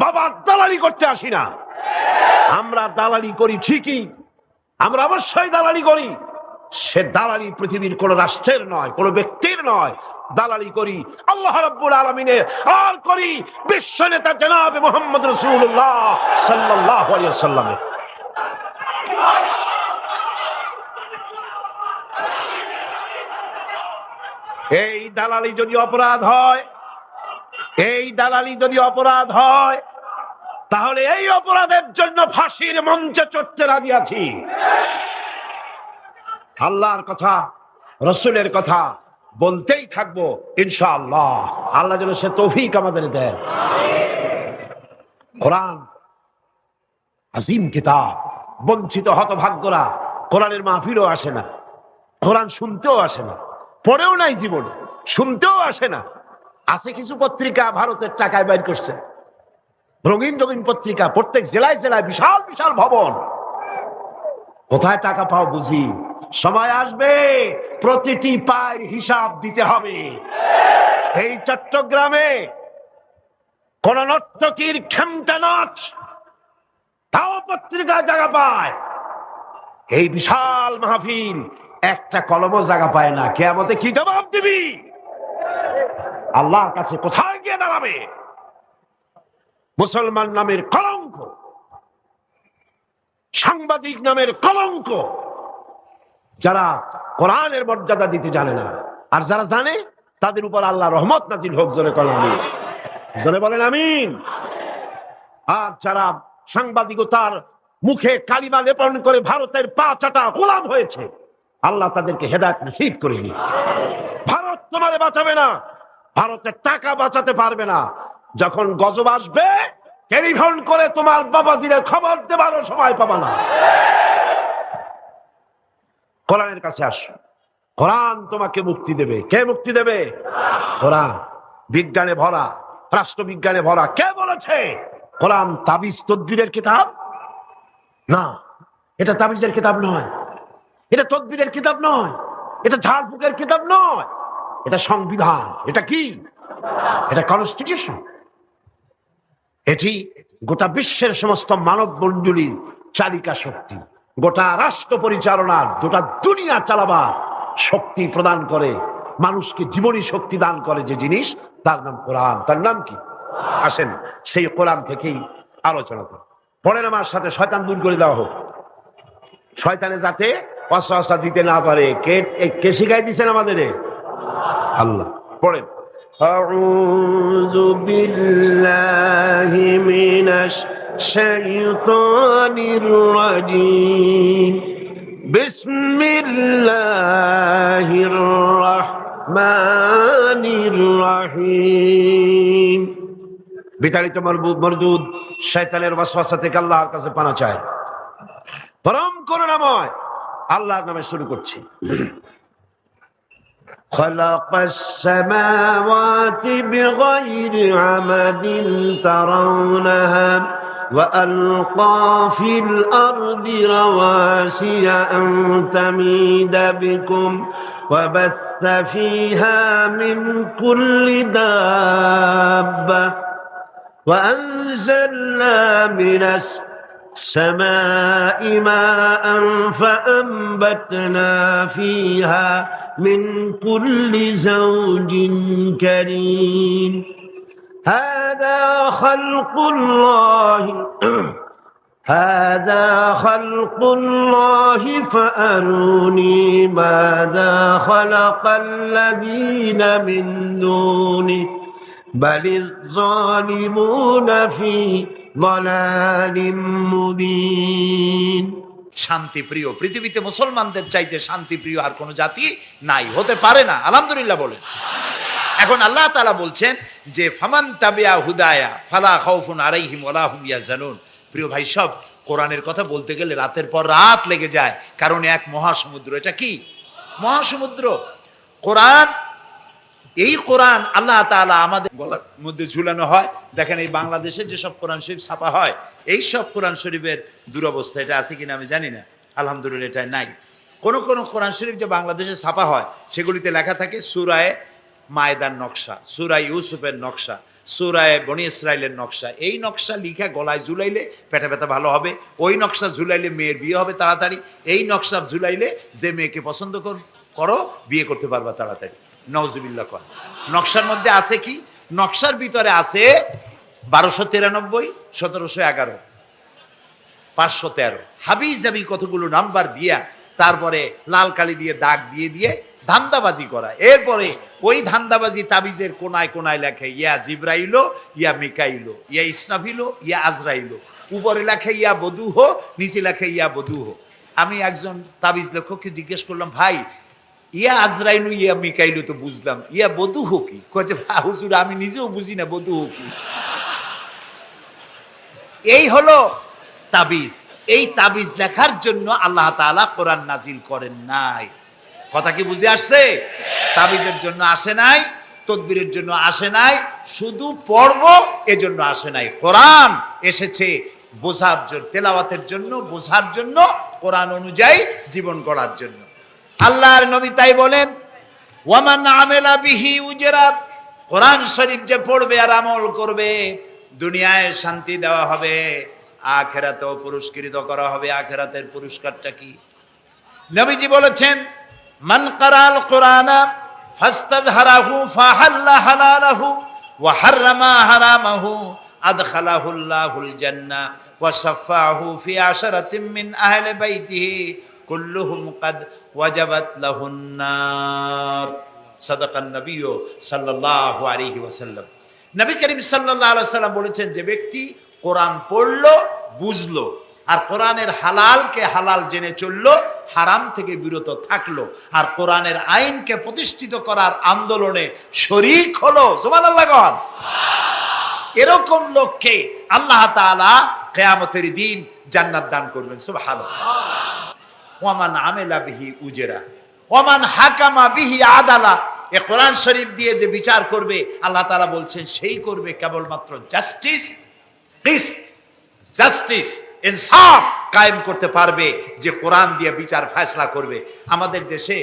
বাবার দালালি করতে আসি না। আমরা দালালি করি ঠিকই, আমরা অবশ্যই দালালি করি। সে দালালি পৃথিবীর কোন রাষ্ট্রের নয়, কোন ব্যক্তির নয়। দালালি করি আল্লাহ রাব্বুল আলামিনের, আর করি বিশ্ব নেতা জনাবে মুহাম্মদ রাসূলুল্লাহ সাল্লাল্লাহু আলাইহি ওয়াসাল্লামের। এই দালালি যদি অপরাধ হয়, এই দালালি যদি অপরাধ হয়, তাহলে এই অপরাধের জন্য ফাঁসির মঞ্চে চড়তে রাজি আছি। আল্লাহর কথা, রাসূলের কথা বলতেই থাকবো ইনশাআল্লাহ। আল্লাহ যেন সে তৌফিক আমাদের দেন। কোরআন আজিম কিতাব। বঞ্চিত হতভাগ্যরা কোরআনের মাহফিলও আসে না, কোরআন শুনতেও আসে না, পড়েও নাই জীবনে, শুনতেও আসে না। আছে কিছু পত্রিকা ভারতের টাকায় বাইর করছে, রঙিন রঙিন পত্রিকা, প্রত্যেক জেলায় জেলায় বিশাল বিশাল ভবন। কোথায় টাকা পাও বুঝি? সময় আসবে প্রতিটি পায়ের হিসাব দিতে হবে। এই চট্টগ্রামে কোন নর্তকীর খেমটা নাচ তাও পত্রিকায় জায়গা পায়। এই বিশাল মাহফিল একটা কলমও জায়গা পায় না। কিয়ামতে কি জবাব দিবি? আল্লাহর কাছে কোথায় গিয়ে দাঁড়াবে? মুসলমান নামের কলঙ্ক, সাংবাদিক নামের কলঙ্ক, যারা কোরআনের মর্যাদা দিতে জানে না, আর যারা জানে তাদের উপর আল্লাহ রহমত নাজিল হোক। জোরে বলেন আমিন, জোরে বলেন আমিন। আর যারা সাংবাদিকতার মুখে কালিমা লেপন করে ভারতের পা চাটা গোলাম হয়েছে, আল্লাহ তাদেরকে হেদায়েত নসিব করে দিন। ভারত তোমারে বাঁচাবে না, ভারতের টাকা বাঁচাতে পারবে না। যখন গজব আসবে টেলিফোন করে তোমার বাবাজিরে খবর দেবারও সময় পাবা না। কোরআনের কাছে আসো, কোরআন তোমাকে মুক্তি দেবে। কে মুক্তি দেবে? কোরআন। বিজ্ঞানে ভরা, রাষ্ট্রবিজ্ঞানে ভরা। কে বলেছে কোরআন তাবিজ তদবিরের কিতাব? না, এটা তাবিজের কিতাব নয়, এটা তদবিরের কিতাব নয়, এটা ঝাড়ফুঁকের কিতাব নয়, এটা সংবিধান। এটা কি? এটা কনস্টিটিউশন। এটি গোটা বিশ্বের সমস্ত মানব মণ্ডলীর চালিকা শক্তি, গোটা রাষ্ট্র পরিচালনার, গোটা দুনিয়া চালাবার শক্তি প্রদান করে, মানুষকে জীবনী শক্তি দান করে যে জিনিস, তার নাম কোরআন। তার নাম কি? আসেন সেই কোরআন থেকেই আলোচনা করি। পড়েন আমার সাথে, শয়তান দূর করে দেওয়া হোক। শয়তানে যাতে ওয়াসওয়াসা দিতে না পারে। কে শিখাই দিচ্ছেন আমাদের? আল্লাহ। পড়েন আউযু বিল্লাহি মিনাশ শাইতানির রাজীম বিসমিল্লাহির রাহমানির রাহিম। বিতাড়িত মরদুদ শয়তানের ওয়াসওয়াসা থেকে আল্লাহর কাছে পানা চায়। পরম করুণাময় আল্লাহর নামে শুরু করছি। خلق السماوات بغير عمد ترونها وألقى في الأرض رواسي أن تميد بكم وبث فيها من كل دابة وأنزلنا من السماء ماء فأنبتنا فيها من كل زوج كريم هذا خلق الله فأروني ماذا خلق الذين من دونه بل الظالمون في ضلال مبين। শান্তি প্রিয়, পৃথিবীতে মুসলমানদের চাইতে শান্তি প্রিয় আর কোন জাতি নাই, হতে পারে না। আলহামদুলিল্লাহ বলেন। এখন আল্লাহ তাআলা বলছেন যে ফামান তাবিয়া হুদায়া ফালা খাউফুন আলাইহিম ওয়ালা হুম ইয়াহজানুন। প্রিয় ভাই সব, কোরআনের কথা বলতে গেলে রাতের পর রাত লেগে যায়, কারণ এক মহাসমুদ্র। এটা কি মহাসমুদ্র? কোরআন। এই কোরআন আল্লাহ তাআলা আমাদের গলার মধ্যে ঝুলানো হয়। দেখেন এই বাংলাদেশে যেসব কোরআন শরীফ ছাপা হয়, এই সব কোরআন শরীফের দুরবস্থা। এটা আছে কিনা আমি জানি না, আলহামদুলিল্লাহ এটা নাই। কোন কোন কোরআন শরীফ যে বাংলাদেশে ছাপা হয় সেগুলিতে লেখা থাকে সূরায়ে মায়েদার নকশা, সূরা ইউসুফের নকশা, সূরায়ে বনি ইসরাইলের নকশা। এই নকশা লিখা গলায় ঝুলাইলে পেটে ব্যথা ভালো হবে, ওই নকশা ঝুলাইলে মেয়ের বিয়ে হবে তাড়াতাড়ি, এই নকশা ঝুলাইলে যে মেয়েকে পছন্দ করো বিয়ে করতে পারবা তাড়াতাড়ি। নওজুবিল্লাহ কর। নকশার মধ্যে আছে কি? নকশার ভিতরে আছে 1293, 1711, 513 হাবি জাবি কতগুলো নাম্বার দিয়া তারপরে লাল কালি দিয়ে দাগ দিয়ে দিয়ে ধান্দাবাজি করা। এরপরে ওই ধান্দাবাজি তাবিজের কোনায় কোনায় লেখে ইয়া জিব্রাইলো, ইয়া মিকাইলো, ইয়া ইসরাফিলো, ইয়া আজরাইলো। উপরে লেখে ইয়া বধূহ, নিচে লেখে ইয়া বধূহ। আমি একজন তাবিজ লেখককে জিজ্ঞেস করলাম, ভাই ইয়া আজরাইলু ইয়া মিকাইলু তো বুঝলাম, ইয়া বধূহ কি? কয়েছে হুজুর আমি নিজেও বুঝি না বধূহ কি। এই হলো তাবিজ। এই তাবিজ লেখার জন্য আল্লাহ তাআলা কোরআন নাজিল করেন নাই। কথা কি বুঝে আসছে? তাবিজের জন্য আসে নাই, তদবিরের জন্য আসে নাই, শুধু পড়ব এজন্য আসে নাই। কোরআন এসেছে বোঝার জন্য, তেলাওয়াতের জন্য, বোঝার জন্য, কোরআন অনুযায়ী জীবন গড়ার জন্য। আল্লাহর নবী তাই বলেন, ওয়ামান আমেলা বিহি উজরা। কোরআন শরীফ যে পড়বে আর আমল করবে, দুনিয়ায় শান্তি দেওয়া হবে, আখিরাতেও পুরস্কৃত করা হবে। আখিরাতের পুরস্কারটা কি? নবীজি বলেছেন, মান কারাল কোরআনা ফাস্তাজহারাহু ফাহাল্লা হালালাহু ওয়া হাররামা হারামাহু আদখালাহুল্লাহুল জান্নাহ ওয়া শাফাআহু ফি আশরাতিন মিন আহলি বাইতিহি কুল্লুহুম কাদ ওয়াজাবাত লাহুন নার। সাদাকান নবী সাল্লাল্লাহু আলাইহি ওয়াসাল্লাম। নবী করিম সাল্লাল্লাহু আলাইহি ওয়াসাল্লাম বলেছেন, যে ব্যক্তি কোরআন পড়লো, বুঝলো, আর কোরআনের হালালকে হালাল জেনে চললো, হারাম থেকে বিরত থাকলো, আর কোরআনের আইনকে প্রতিষ্ঠিত করার আন্দোলনে শরীক হলো, সুবহানাল্লাহ গণ, এরকম লোককে আল্লাহ তাআলা কিয়ামতের দিন জান্নাত দান করবেন। সুবহানাল্লাহ। ওয়ামান আমেলা বিহি উজরা ওয়ামান হাকামা বিহি আদালা। এই কোরআন শরীফ দিয়ে যে বিচার করবে, আল্লাহ তাআলা বলছেন সেই করবে কেবলমাত্র জাস্টিস, কিসত, জাস্টিস, ইনসাফ কায়েম করতে পারবে, যে কোরআন দিয়ে বিচার ফয়সালা করবে। আমাদের দেশে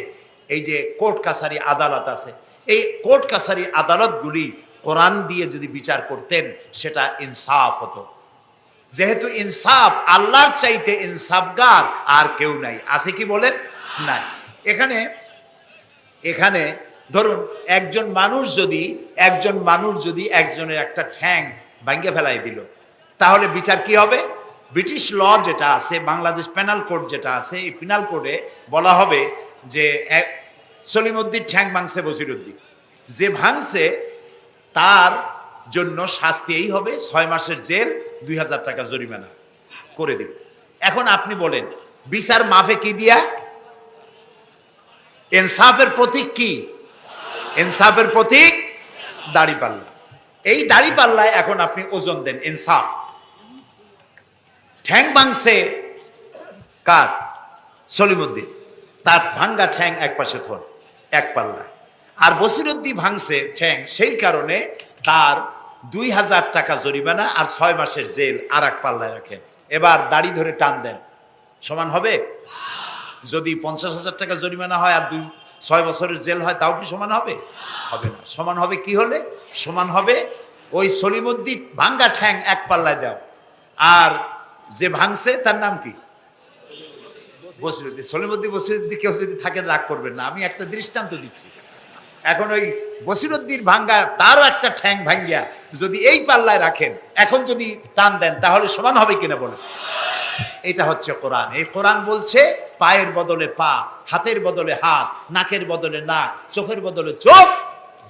এই যে কোর্ট কাছারি আদালত আছে, এই কোর্ট কাছারি আদালতগুলি কোরআন দিয়ে যদি বিচার করতেন সেটা ইনসাফ হতো। যেহেতু ইনসাফ, আল্লাহর চাইতে ইনসাফগার আর কেউ নাই। আছে কি বলেন? নাই। এখানে ধরুন একজন মানুষ যদি একজনের একটা ঠ্যাং ভাঙ্গে ফেলাই দিল, তাহলে বিচার কি হবে? ব্রিটিশ ল যেটা আছে, বাংলাদেশ পেনাল কোড যেটা আছে, এই পেনাল কোডে বলা হবে যে সলিমউদ্দিন ঠ্যাং ভাঙছে বসিরউদ্দিন, যে ভাঙছে তার জন্য শাস্তি এই হবে 6 মাসের জেল, 2000 টাকা জরিমানা করে দিল। এখন আপনি বলেন বিচার মাফে কি দিয়া? ইনসাফের প্রতীক কি? ইনসাফের প্রতীক দাড়িপাল্লা। এই দাড়িপাল্লায় এখন আপনি ওজন দেন ইনসাফ। ঠ্যাং ভাঙছে কার? সলিমুদ্দিন, তার ভাঙ্গা ঠ্যাং এক পাশে থন এক পাল্লায়। আর বসিরুদ্দিন ভাঙছে ঠ্যাং, সেই কারণে তার 2000 টাকা জরিমানা আর 6 মাসের জেল আর এক পাল্লায় রাখেন। এবার দাড়ি ধরে টান দেন, সমান হবে? যদি 50,000 টাকা জরিমানা হয় আর 6 বছরের জেল হয়, তাও কি সমান হবে? হবে না। সমান হবে কি হলে? সমান হবে ওই সলিমুদ্দিন ভাঙ্গা ঠ্যাং এক পাল্লায় দাও, আর যে ভাঙছে তার নাম কি? বসিরুদ্দিন। সলিমুদ্দিন বসিরুদ্দিন কেউ যদি থাকেন রাগ করবেন না, আমি একটা দৃষ্টান্ত দিচ্ছি। এখন ওই বসিরুদ্দিন ভাঙ্গা তারও একটা ঠ্যাং ভাঙ্গিয়া যদি এই পাল্লায় রাখেন, এখন যদি টান দেন তাহলে সমান হবে কিনা বলেন? এটা হচ্ছে কোরআন। এই কোরআন বলছে পায়ের বদলে পা, হাতের বদলে হাত, নাকের বদলে নাক, চোখের বদলে চোখ,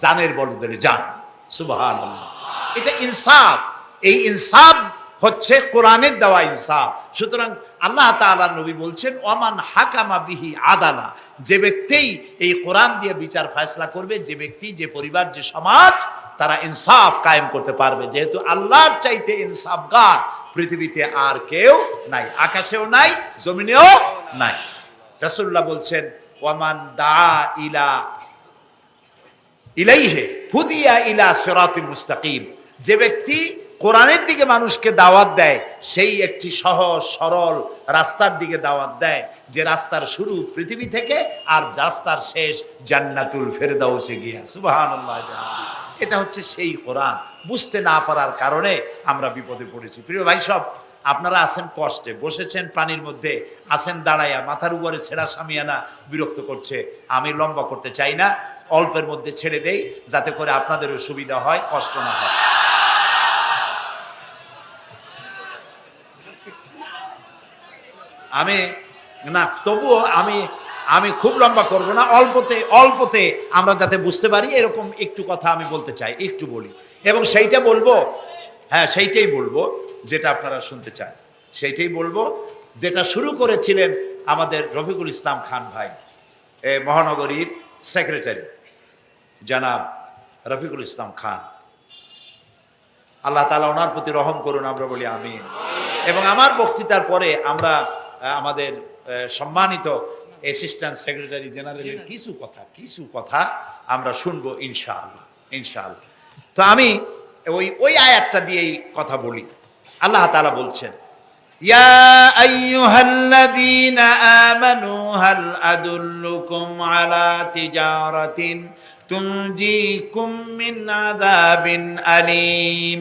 জানের বদলে জান। সুবহানাল্লাহ। এটা ইনসাফ। এই ইনসাফ হচ্ছে কোরআনের দেওয়া ইনসাফ। সুতরাং আল্লাহ তাআলা নবী বলছেন ওমান হাকামা বিহি আদালা, যে ব্যক্তি এই কোরআন দিয়ে বিচার ফয়সালা করবে, যে ব্যক্তি, যে পরিবার, যে সমাজ, তারা ইনসাফ কায়েম করতে পারবে। যেহেতু আল্লাহর চাইতে ইনসাফগার পৃথিবীতে আর কেউ নাই, আকাশেও নাই, জমিনেও নাই। রাসূলুল্লাহ বলছেন ওয়ামান দা ইলাইহি হুদিয়া ইলা সিরাতিল মুস্তাকিম, যে ব্যক্তি কোরআনের দিকে মানুষকে দাওয়াত দেয়, সেই একটি সহজ সরল রাস্তার দিকে দাওয়াত দেয়, যে রাস্তার শুরু পৃথিবী থেকে আর রাস্তার শেষ জান্নাতুল ফেরদাউসে গিয়া। সুবহানাল্লাহ। এটা হচ্ছে সেই কোরআন। বুঝতে না পারার কারণে আমরা বিপদে পড়েছি। প্রিয় ভাই সব, আপনারা আছেন কষ্টে, বসেছেন পানির মধ্যে, আছেন দাঁড়াইয়া, মাথার উপরে ছেঁড়া সামিয়ানা বিরক্ত করছে। আমি লম্বা করতে চাই না, অল্পের মধ্যে ছেড়ে দেই, যাতে করে আপনাদেরও সুবিধা হয়, কষ্ট না হয়। আমি না, তবুও আমি খুব লম্বা করব না, অল্পতে আমরা যাতে বুঝতে পারি এরকম একটু কথা আমি বলতে চাই, একটু বলি। এবং সেইটা বলবো, হ্যাঁ সেইটাই বলবো যেটা আপনারা শুনতে চান, সেইটাই বলবো যেটা শুরু করেছিলেন আমাদের রফিকুল ইসলাম খান ভাই, মহানগরীর সেক্রেটারি জনাব রফিকুল ইসলাম খান। আল্লাহ তাআলা ওনার প্রতি রহম করুন, আমরা বলি আমিন। এবং আমার বক্তৃতার পরে আমরা আমাদের সম্মানিত অ্যাসিস্ট্যান্ট সেক্রেটারি জেনারেলের কিছু কথা আমরা শুনবো ইনশাআল্লাহ। তো আমি ওই আয়াতটা দিয়েই কথা বলি। আল্লাহ তাআলা বলছেন ইয়া আইয়ুহাল্লাযীনা আমানু হাল আদুল্লুকুম আলা তিজারাতিন তুনজিকুম মিন আযাবিন আলীম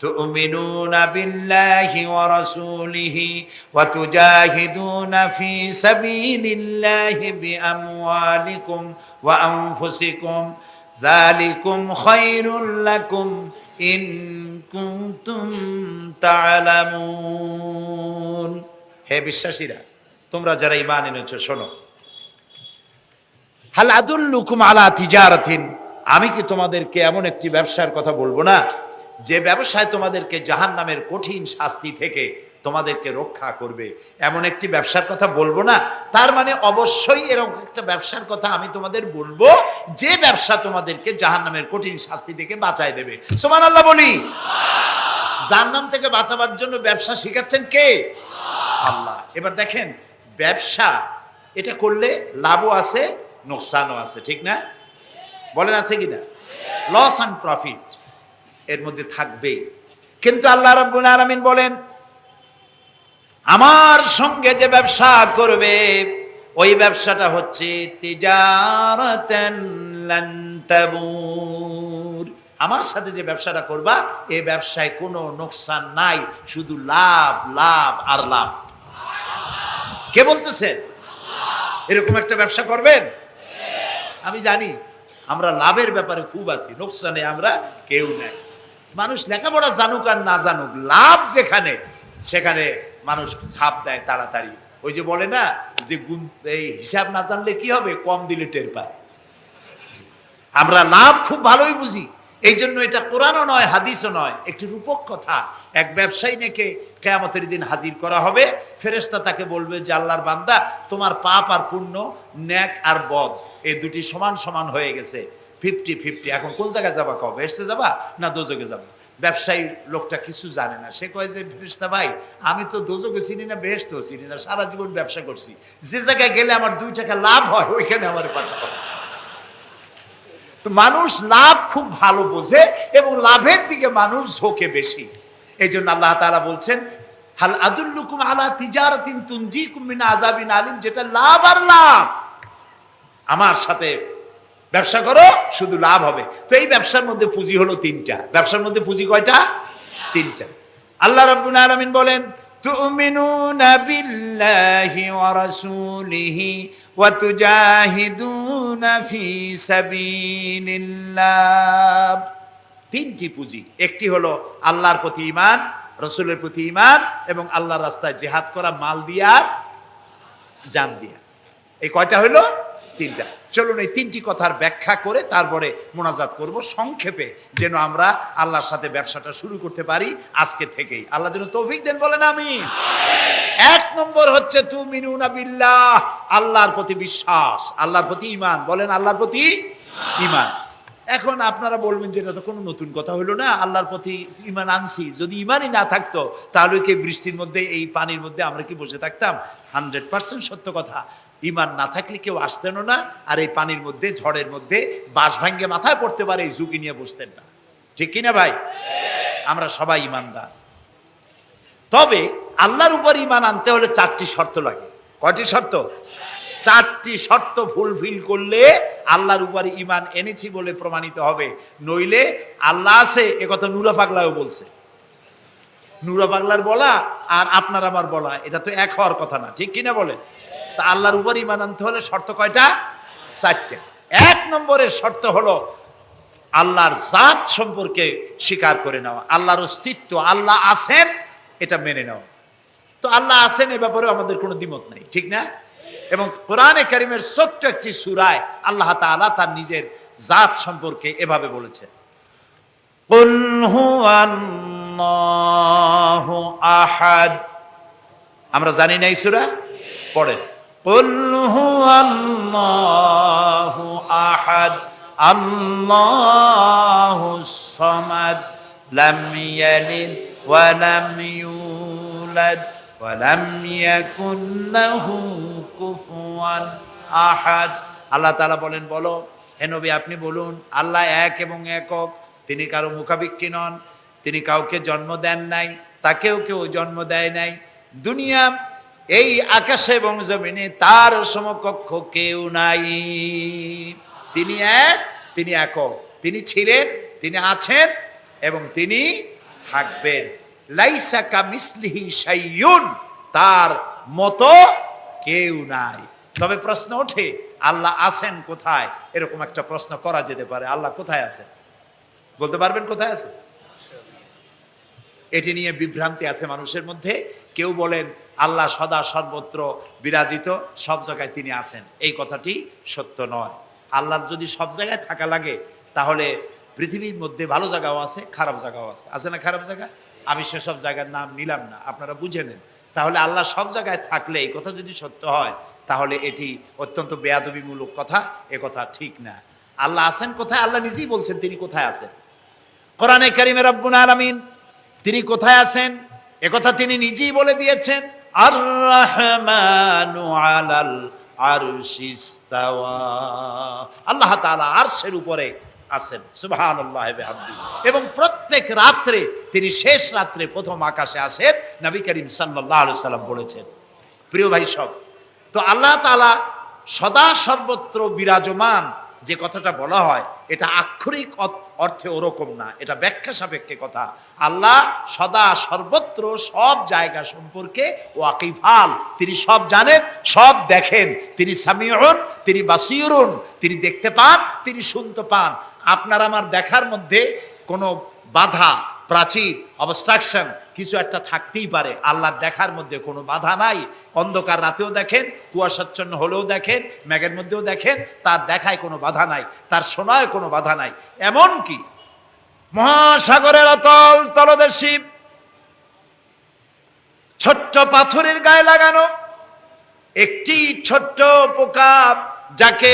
তু'মিনুনা বিল্লাহি ওয়া রাসূলিহি ওয়া তুজাহিদুনা ফি সাবিলিল্লাহি বিআমওয়ালিকুম ওয়া আনফুসিকুম যালিকুম খায়রুল লাকুম ইন কুনতুম তা'লামুন। হে বিশ্বাসীরা, তোমরা যারা ঈমান এনেছো শোনো। হাল আদুল্লুকুম আলা তিজারাতিন, আমি কি তোমাদেরকে এমন একটি ব্যবসার কথা বলবো না, যে ব্যবসায় তোমাদেরকে জাহান্নামের কঠিন শাস্তি থেকে তোমাদেরকে রক্ষা করবে? এমন একটি ব্যবসার কথা বলবো না? তার মানে অবশ্যই এরকম একটা ব্যবসার কথা আমি তোমাদের বলবো, যে ব্যবসা তোমাদেরকে জাহান্নামের কঠিন শাস্তি থেকে বাঁচায় দেবে। সুবহানাল্লাহ বলি। জাহান্নাম থেকে বাঁচাবার জন্য ব্যবসা শিখাচ্ছেন কে? আল্লাহ। এবার দেখেন, ব্যবসা এটা করলে লাভও আছে, নোকসানও আছে, ঠিক না? বলেন আছে কিনা? লস এন্ড প্রফিট এর মধ্যে থাকবেই। কিন্তু আল্লাহ রাব্বুল আলামিন বলেন, আমার সঙ্গে যে ব্যবসা করবে ওই ব্যবসাটা হচ্ছে তিজারাতান লান তাবুর। আমার সাথে যে ব্যবসাটা করবা, এই ব্যবসায় কোনো নোকসান নাই, শুধু লাভ লাভ আর লাভ। কে বলতেছেন? এরকম একটা ব্যবসা করবেন? আমি জানি আমরা লাভের ব্যাপারে খুব আছি, নোকসানে আমরা কেউ নাই। মানুষ লেখাপড়া জানুক আর না জানুক, লাভ যেখানে সেখানে মানুষ ঝাঁপ দেয় তাড়াতাড়ি। ওই যে বলে না যে এই হিসাব না জানলে কি হবে, কম দিলে টের পায়। আমরা লাভ খুব ভালোই বুঝি, এই জন্য এটা কোরআনও নয় হাদিসও নয়, একটি রূপক কথা। এক ব্যবসায়ী নেকে কিয়ামতের দিন হাজির করা হবে, ফেরেশতা তাকে বলবে যে আল্লাহর বান্দা, তোমার পাপ আর পুণ্য, নেক আর বদ, এই দুটি সমান সমান হয়ে গেছে, 50-50, এখন কোন জায়গায় যাবা, কও বেহেশতে যাবা না দোজখে যাবা? ব্যবসায়ী লোকটা কিছু জানে না, সে কয় যে ফেরেশতা ভাই, আমি তো দোজখও চিনি না বেহেশতেও চিনি না, সারা জীবন ব্যবসা করছি, যে জায়গায় গেলে আমার 2 টাকা লাভ হয় ওইখানে আমার পাঠাবো। তো মানুষ লাভ খুব ভালো বোঝে এবং লাভের দিকে মানুষ ঝোঁকে বেশি। এই জন্য আল্লাহ তাআলা বলছেন, হাল আদুল্লুকুম আলা তিজারাতিন তুনজিকুম মিন আযাবিন আলিম, যেটা লাভ আর লাভ। আমার সাথে ব্যবসা করো, শুধু লাভ হবে। তো এই ব্যবসার মধ্যে পুঁজি হলো 3টা। ব্যবসার মধ্যে পুঁজি কয়টা? 3টা। আল্লাহ রাব্বুল আলামিন বলেন, তুমিনুনা বিল্লাহি ওয়া রাসূলিহি ওয়া তুজাহিদুনা ফি সাবিলিল্লাহ। 3টি পুঁজি। একটি হলো আল্লাহর প্রতি ঈমান, রাসূলের প্রতি ঈমান এবং আল্লাহর রাস্তায় জিহাদ করা, মাল দিয়া জান দিয়া। এই কয়টা হলো? 3টা। চলুন এই 3টি কথার ব্যাখ্যা করে তারপরে মোনাজাত করব সংক্ষেপে, যেন আমরা আল্লাহর সাথে ব্যবসাটা শুরু করতে পারি আজকে থেকেই। আল্লাহ যেন তৌফিক দেন, বলেন আমিন। 1 নম্বর হচ্ছে তুমিনুনা বিল্লাহ, আল্লাহর প্রতি বিশ্বাস, আল্লাহর প্রতি ঈমান, বলেন আল্লাহর প্রতি ঈমান। এখন আপনারা বলবেন যে এটা তো কোনো নতুন কথা হলো না, আল্লাহর প্রতি ঈমান আনছি, যদি ঈমানই না থাকতো তাহলে কি বৃষ্টির মধ্যে এই পানির মধ্যে আমরা কি বসে থাকতাম? 100% সত্য কথা। ঈমান না থাকলে কেউ আসতেন না, আর এই পানির মধ্যে, ঝড়ের মধ্যে বাঁশ ভাঙ্গে মাথায় পড়তে পারে এই ঝুঁকি নিয়ে বসতেন না, ঠিক কিনা ভাই? আমরা সবাই ঈমানদার। তবে আল্লাহর উপর ঈমান আনতে হলে 4টি শর্ত লাগে। কয়টি শর্ত? 4টি শর্ত ফুলফিল করলে আল্লাহর উপর ঈমান এনেছি বলে প্রমাণিত হবে, নইলে আল্লাহ আছে একথা নুরা পাগলাও বলছে। নুরা পাগলার বলা আর আপনার আমার বলা এটা তো এক হওয়ার কথা না, ঠিক কিনা বলেন? তা আল্লাহর উপর ঈমান আনতে হলে শর্ত কয়টা? 4টা। 1 নম্বরের শর্ত হলো আল্লাহর জাত সম্পর্কে স্বীকার করে নেওয়া, আল্লাহর অস্তিত্ব, আল্লাহ আছেন এটা মেনে নেওয়া। তো আল্লাহ আছেন এ ব্যাপারে আমাদের কোনো দ্বিমত নাই, ঠিক না? এবং কোরআনে কারীমের ছোট্ট একটি সূরায় আল্লাহ তাআলা তার নিজের জাত সম্পর্কে এভাবে বলেছেন, কুল হুয়াল্লাহু আহাদ। আমরা জানি না এই সূরা? পড়েন, কুল হুয়াল্লাহু আহাদ আল্লাহুস সামাদ লাম ইয়ালিদ ওয়া লাম ইউলাদ ওয়া লাম ইয়াকুন লাহু কুফুয়ান আহাদ। আল্লাহ তাআলা বলেন, বলো হে নবী আপনি বলুন, আল্লাহ এক এবং একক, তিনি কারো মুখাপেক্ষী নন, তিনি কাউকে জন্ম দেন নাই, তাকেও কেউ জন্ম দেয় নাই, দুনিয়া এই আকাশে এবং জমিনে তার সমকক্ষ কেউ নাই। তিনি এক, তিনি একক, তিনি ছিলেন, তিনি আছেন এবং তিনি থাকবেন। লাইসা কামিসলিহি শাইউন, তার মতো কেউ নাই। তবে প্রশ্ন ওঠে আল্লাহ আছেন কোথায়? এরকম একটা প্রশ্ন করা যেতে পারে, আল্লাহ কোথায় আছেন? বলতে পারবেন কোথায় আছে? এটি নিয়ে বিভ্রান্তি আছে মানুষের মধ্যে। কেউ বলেন আল্লাহ সদা সর্বত্র বিরাজিত, সব জায়গায় তিনি আছেন। এই কথাটি সত্য নয়। আল্লাহর যদি সব জায়গায় থাকা লাগে তাহলে পৃথিবীর মধ্যে ভালো জায়গাও আছে, খারাপ জায়গাও আছে। আছে না খারাপ জায়গা? আমি সেসব জায়গার নাম নিলাম না, আপনারা বুঝে নেন। তাহলে আল্লাহ সব জায়গায় থাকলে এই কথা যদি সত্য হয় তাহলে এটি অত্যন্ত বেয়াদবিমূলক কথা, এ কথা ঠিক না। আল্লাহ আছেন কোথায়? আল্লাহ নিজেই বলছেন তিনি কোথায় আছেন। কোরআনে কারীমে রব্বুল আলামিন তিনি কোথায় আছেন একথা তিনি নিজেই বলে দিয়েছেন, আর রহমানু আলাল আরশিস তাওয়া, আল্লাহ তাআলা আরশের উপরে আছেন, সুবহানাল্লাহি ওয়া বিহামদিহি। এবং প্রত্যেক রাত্রে তিনি শেষ রাত্রে প্রথম আকাশে আসেন, নবী করিম সাল্লাল্লাহু আলাইহি সাল্লাম বলেছেন। প্রিয় ভাই সব, তো আল্লাহ তাআলা সদা সর্বত্র বিরাজমান যে কথাটা বলা হয় এটা আক্ষরিক অর্থে ওরকম না, এটা ব্যাখ্যা সাপেক্ষে কথা। আল্লাহ সদা সর্বত্র সব জায়গা সম্পর্কে ওয়াকিফাল, তিনি সব জানেন, সব দেখেন। তিনি সামিউন, তিনি বাসিরুন, তিনি দেখতে পান, তিনি শুনতে পান। আপনার আমার দেখার মধ্যে কোনো বাধা প্রাচীর, অবস্ট্রাকশন কিছু একটা থাকতেই পারে। আল্লাহর দেখার মধ্যে কোনো বাধা নাই। অন্ধকার রাতেও দেখেন, কুয়াশাচ্ছন্ন হলেও দেখেন, মেঘের মধ্যেও দেখেন, তার দেখায় কোনো বাধা নাই, তার শোনায় কোনো বাধা নাই। এমনকি মহাসাগরের অতল তলদেশী ছোট্ট পাথরের গায়ে লাগানো একটি ছোট্ট পোকা, যাকে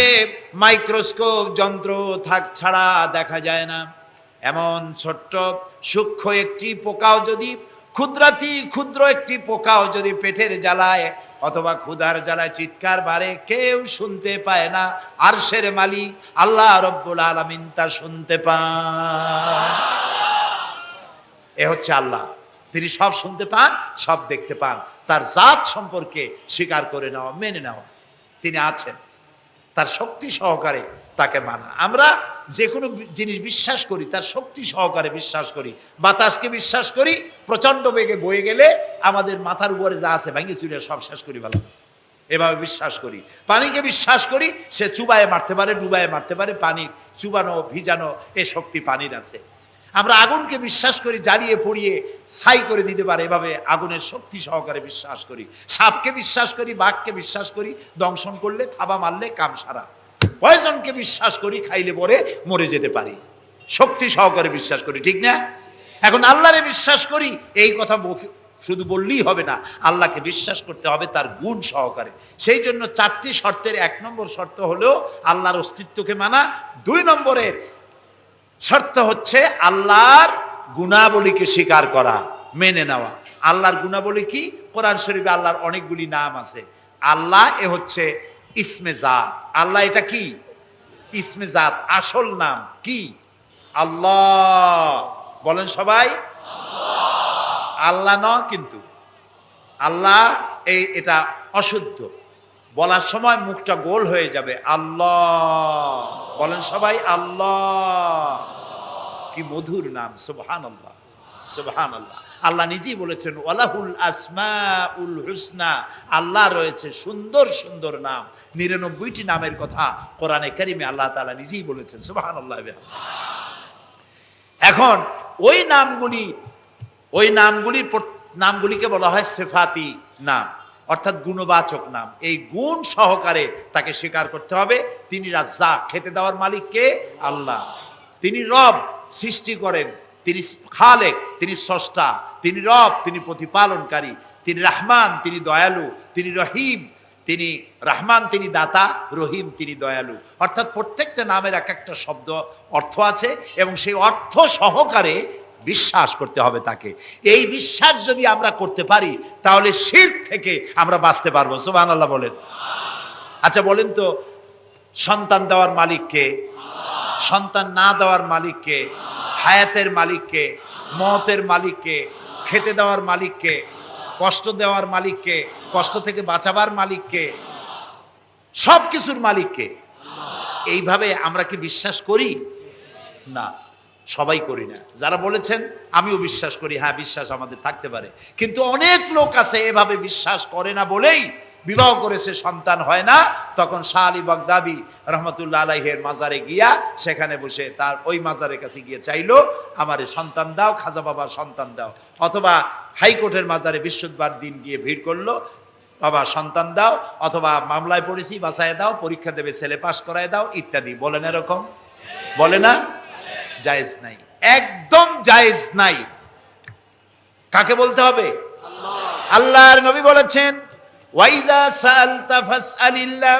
মাইক্রোস্কোপ যন্ত্র ছাড়া দেখা যায় না, এমন ছোট্ট সূক্ষ্ম একটি পোকাও যদি, ক্ষুদ্রাতি ক্ষুদ্র একটি পোকাও যদি পেটের জ্বালায় অথবা ক্ষুধার জ্বালায় চিৎকার বাড়ে, কেউ শুনতে পায় না। আরশের মালিক আল্লাহ রব্বুল আলামিন তা শুনতে পান। এ হচ্ছে আল্লাহ, তিনি সব শুনতে পান, সব দেখতে পান। তার জাত সম্পর্কে স্বীকার করে নেওয়া, মেনে নেওয়া, তিনি আছেন, তার শক্তি সহকারে তাকে মানা। আমরা যে কোনো জিনিস বিশ্বাস করি তার শক্তি সহকারে বিশ্বাস করি। বাতাসকে বিশ্বাস করি, প্রচন্ড বেগে বয়ে গেলে আমাদের মাথার উপরে যা আছে ভেঙে চুরে সব শেষ করি ভালো, এভাবে বিশ্বাস করি। পানিকে বিশ্বাস করি, সে চুবায়ে মারতে পারে, ডুবায়ে মারতে পারে, পানি চুবানো ভিজানো এ শক্তি পানির আছে। আমরা আগুনকে বিশ্বাস করি, জ্বালিয়ে পুড়িয়ে ছাই করে দিতে পারে, এভাবে আগুনের শক্তি সহকারে বিশ্বাস করি। সাপকে বিশ্বাস করি, বাঘকে বিশ্বাস করি, দংশন করলে, থাবা মারলে কাম সারা। পয়জনকে বিশ্বাস করি, খাইলে পরে মরে যেতে পারি, শক্তি সহকারে বিশ্বাস করি, ঠিক না? এখন আল্লাহরে বিশ্বাস করি, এই কথা শুধু বললেই হবে না, আল্লাহকে বিশ্বাস করতে হবে তার গুণ সহকারে। সেই জন্য 4টি শর্তের 1 নম্বর শর্ত হলো আল্লাহর অস্তিত্বকে মানা। 2 নম্বরের শর্ত হচ্ছে আল্লাহর গুণাবলীকে স্বীকার করা, মেনে নেওয়া। আল্লাহর গুণাবলী কি? কোরআন শরীফে আল্লাহর অনেকগুলি নাম আছে। আল্লাহ এ হচ্ছে ইসমে জাত। আল্লাহ এটা কি? ইসমে জাত। আসল নাম কি? আল্লাহ। বলেন সবাই আল্লাহ। ন কিন্তু আল্লাহ এটা অশুদ্ধ, বলার সময় মুখটা গোল হয়ে যাবে। আল্লাহ বলেন সবাই আল্লাহ। কি মধুর নাম, সুবহানাল্লাহ, সুবহানাল্লাহ। আল্লাহ নিজেই বলেছেন ওয়ালাহুল আসমাউল হুসনা, আল্লাহ রয়েছে সুন্দর সুন্দর নাম। 99টি নামের কথা কোরআনে কারিমে আল্লাহ তাআলা নিজেই বলেছেন, সুবহানাল্লাহ। এখন ওই নামগুলিকে বলা হয় সিফাতি নাম, অর্থাৎ গুণবাচক নাম। এই গুণ সহকারে তাকে স্বীকার করতে হবে। তিনি রাজ্জাক, খেতে দেওয়ার মালিক কে? আল্লাহ। তিনি রব, সৃষ্টি করেন। তিনি খালেক, তিনি স্রষ্টা। তিনি রব, তিনি প্রতিপালনকারী। তিনি রহমান, তিনি দয়ালু। তিনি রহিম, তিনি রহমান, তিনি দাতা। রহিম, তিনি দয়ালু। অর্থাৎ প্রত্যেকটা নামের এক একটা শব্দ অর্থ আছে, এবং সেই অর্থ সহকারে বিশ্বাস করতে হবে তাকে। এই বিশ্বাস যদি আমরা করতে পারি তাহলে শিরক থেকে আমরা বাঁচতে পারবো। সুবহানাল্লাহ বলেন। আচ্ছা বলেন তো, সন্তান দেওয়ার মালিক কে? সন্তান না দেওয়ার মালিক কে? হায়াতের মালিক কে? মওতের মালিক কে? খেতে দেওয়ার মালিক কে? কষ্ট দেওয়ার মালিক কে? কষ্ট থেকে বাঁচাবার মালিক কে? সব কিছুর মালিক কে? এইভাবে আমরা কি বিশ্বাস করি? না, সবাই করি না। যারা বলেছেন আমিও বিশ্বাস করি, হ্যাঁ বিশ্বাস আমাদের থাকতে পারে, কিন্তু অনেক লোক আছে এভাবে বিশ্বাস করে না বলেই বিবাহ করেছে, সন্তান হয় না। তখন শাহ আলী বাগদাদি রহমতুল্লাহ আলাইহের মাজারে গিয়া সেখানে বসে তার ওই মাজারের কাছে গিয়ে চাইলো আমারে সন্তান দাও, খাজা বাবা সন্তান দাও। অথবা হাইকোর্টের মাজারে বৃহস্পতিবার দিন গিয়ে ভিড় করলো, বাবা সন্তান দাও, অথবা মামলায় পড়েছি বাঁচায় দাও, পরীক্ষা দেবে ছেলে পাস করায় দাও, ইত্যাদি। বলেন এরকম? বলে না? জায়েজ নাই, একদম জায়েজ নাই। কাকে বলতে হবে? আল্লাহর নবী বলেছেন ওয়াইজা সাআলতা ফাসআলিল্লাহ,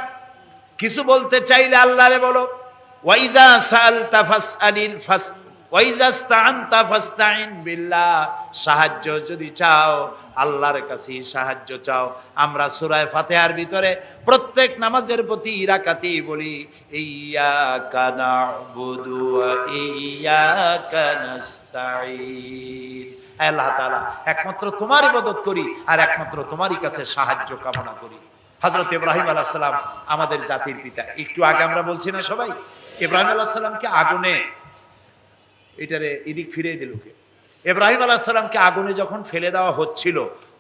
কিছু বলতে চাইলে আল্লাহরে বলো। ওয়াইজা সাআলতা ফাসআলিল ফাস ওয়াইজা ইসতাআনতা ফাসতাইন বিল্লাহ, সাহায্য যদি চাও আল্লাহর কাছে সাহায্য চাও। আমরা সূরা ফাতিহার ভিতরে প্রত্যেক নামাজের প্রতি রাকাতেই বলি ইয়্যাকা না'বুদু ওয়া ইয়্যাকা নাস্তাঈন। আল্লাহ তাআলা একমাত্র তোমার ইবাদত করি আর একমাত্র তোমারই কাছে সাহায্য কামনা করি। হযরত ইব্রাহিম আলাইহিস সালাম আমাদের জাতির পিতা। একটু আগে আমরা বলছি না সবাই, ইব্রাহিম আলাইহিস সালামকে আগুনে, এটারে এদিক ফিরিয়ে দিল কে? ইব্রাহিম আলাইহিস সালামকে আগুনে যখন ফেলে দেওয়া হচ্ছিল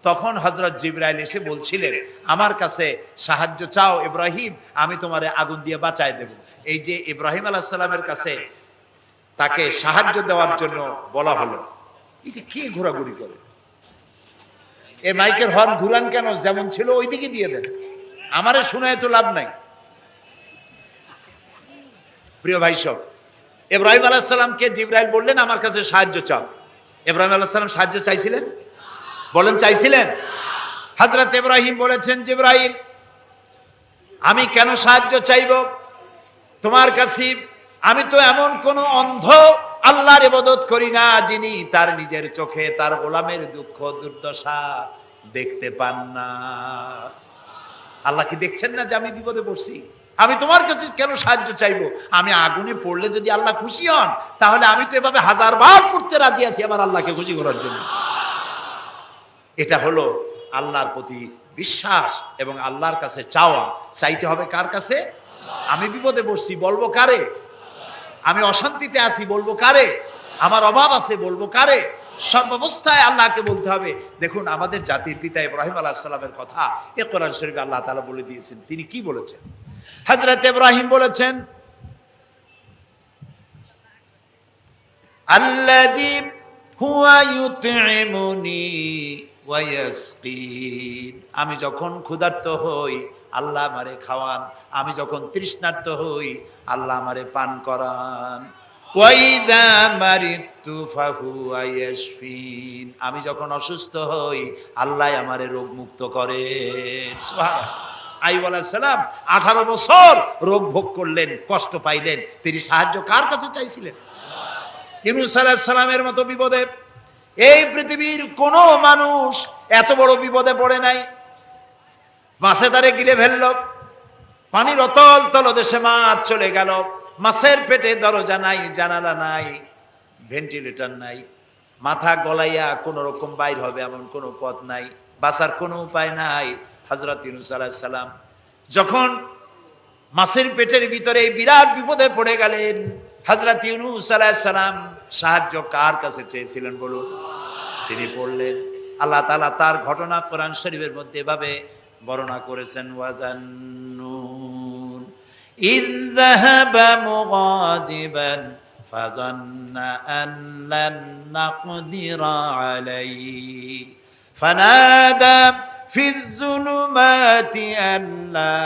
তখন হযরত জিবরাইল এসে বলছিলেন আমার কাছে সাহায্য চাও ইব্রাহিম, আমি তোমারে আগুন দিয়ে বাঁচায় দেব। এই যে ইব্রাহিম আলাইহিস সালামের কাছে তাকে সাহায্য দেওয়ার জন্য বলা হলো, এটা কে ঘোরাঘুরি করে? এই মাইকের হর্ন ঘুরান কেন? যেমন ছিল ওইদিকে দিয়ে দেন, আমারে শোনায় তো লাভ নাই। প্রিয় ভাই সব, ইব্রাহিম আলাইহিস সালামকে জিবরাইল বললেন আমার কাছে সাহায্য চাও। ইব্রাহিম আলাইহিস সালাম সাহায্য চাইছিলেন? বলেন চাইছিলেন? হযরত ইব্রাহিম বলেছেন, জিবরাইল আমি কেন সাহায্য চাইব তোমার কাছে? আমি তো এমন কোন অন্ধ আল্লাহর ইবাদত করি না যিনি তার নিজের চোখে তার গোলামের দুঃখ দুর্দশা দেখতে পান না। আল্লাহ কি দেখছেন না যে আমি বিপদে পড়ছি? আমি তোমার কাছে কেন সাহায্য চাইবো? আমি আগুনে পড়লে যদি আল্লাহ খুশি হন, তাহলে আমি তো এভাবে 1000 বার পড়তে রাজি আছি আমার আল্লাহকে খুশি করার জন্য। এটা হলো আল্লাহর প্রতি বিশ্বাস এবং আল্লাহর কাছে চাওয়া। চাইতে হবে কার কাছে? আমি বিপদে পড়ছি বলবো কারে? আমি অশান্তিতে আছি বলবো কারে? আমার অভাব আছে বলবো কারে? সর্বাবস্থায় আল্লাহকে বলতে হবে। দেখুন আমাদের জাতির পিতা ইব্রাহিম আলাইহিস সালামের কথা এই কোরআন শরীফে আল্লাহ তাআলা বলে দিয়েছেন। তিনি কি বলেছেন? হযরত ইব্রাহিম বলেছেন, আল্লাযী হুয়া ইউতঈমুনি ওয়া ইয়াসকিন। আমি যখন ক্ষুধার্ত হই আল্লাহ আমারে খাওয়ান, আমি যখন তৃষ্ণার্ত হই আল্লাহ আমারে পান করান। ওয়া ইযা মারিতু ফাহুয়া ইয়াশফিন। আমি যখন অসুস্থ হই আল্লাহ আমারে রোগ মুক্ত করেন। সুবহানাল্লাহ। আইয়ুব আলাইহিস সালাম 18 বছর রোগ ভোগ করলেন, কষ্ট পাইলেন, তিনি সাহায্য কার কাছে চাইছিলেন? ইউনূস আলাইহিস সালামের মতো বিপদে এই পৃথিবীর কোন মানুষ এত বড় বিপদে পড়ে নাই। মাছে তারে গিলে ফেলল, পানির অতল তলদেশে মাছ চলে গেল, মাছের পেটে দরজা নাই, জানালা নাই, ভেন্টিলেটর নাই, মাথা গলাইয়া কোন রকম বাইর হবে এমন কোন পথ নাই, বাঁচার কোনো উপায় নাই। হযরত ইউনূস আলাইহিস সালাম যখন মাছের পেটের ভিতরে এই বিরাট বিপদে পড়ে গেলেন, হযরত ইউনূস আলাইহিস সালাম সাহায্য কার কাছে চেয়েছিলেন বলুন? তিনি বললেন, আল্লাহ তাআলা তার ঘটনা কোরআন শরীফের মধ্যে এভাবে বর্ণনা করেছেন, ওয়াযান্নুন ইয যাহাবা মুগাদিবান ফাযান্না আন লান নাকদিরা আলাইহি ফানাদা ফি যুলুমাতি আন লা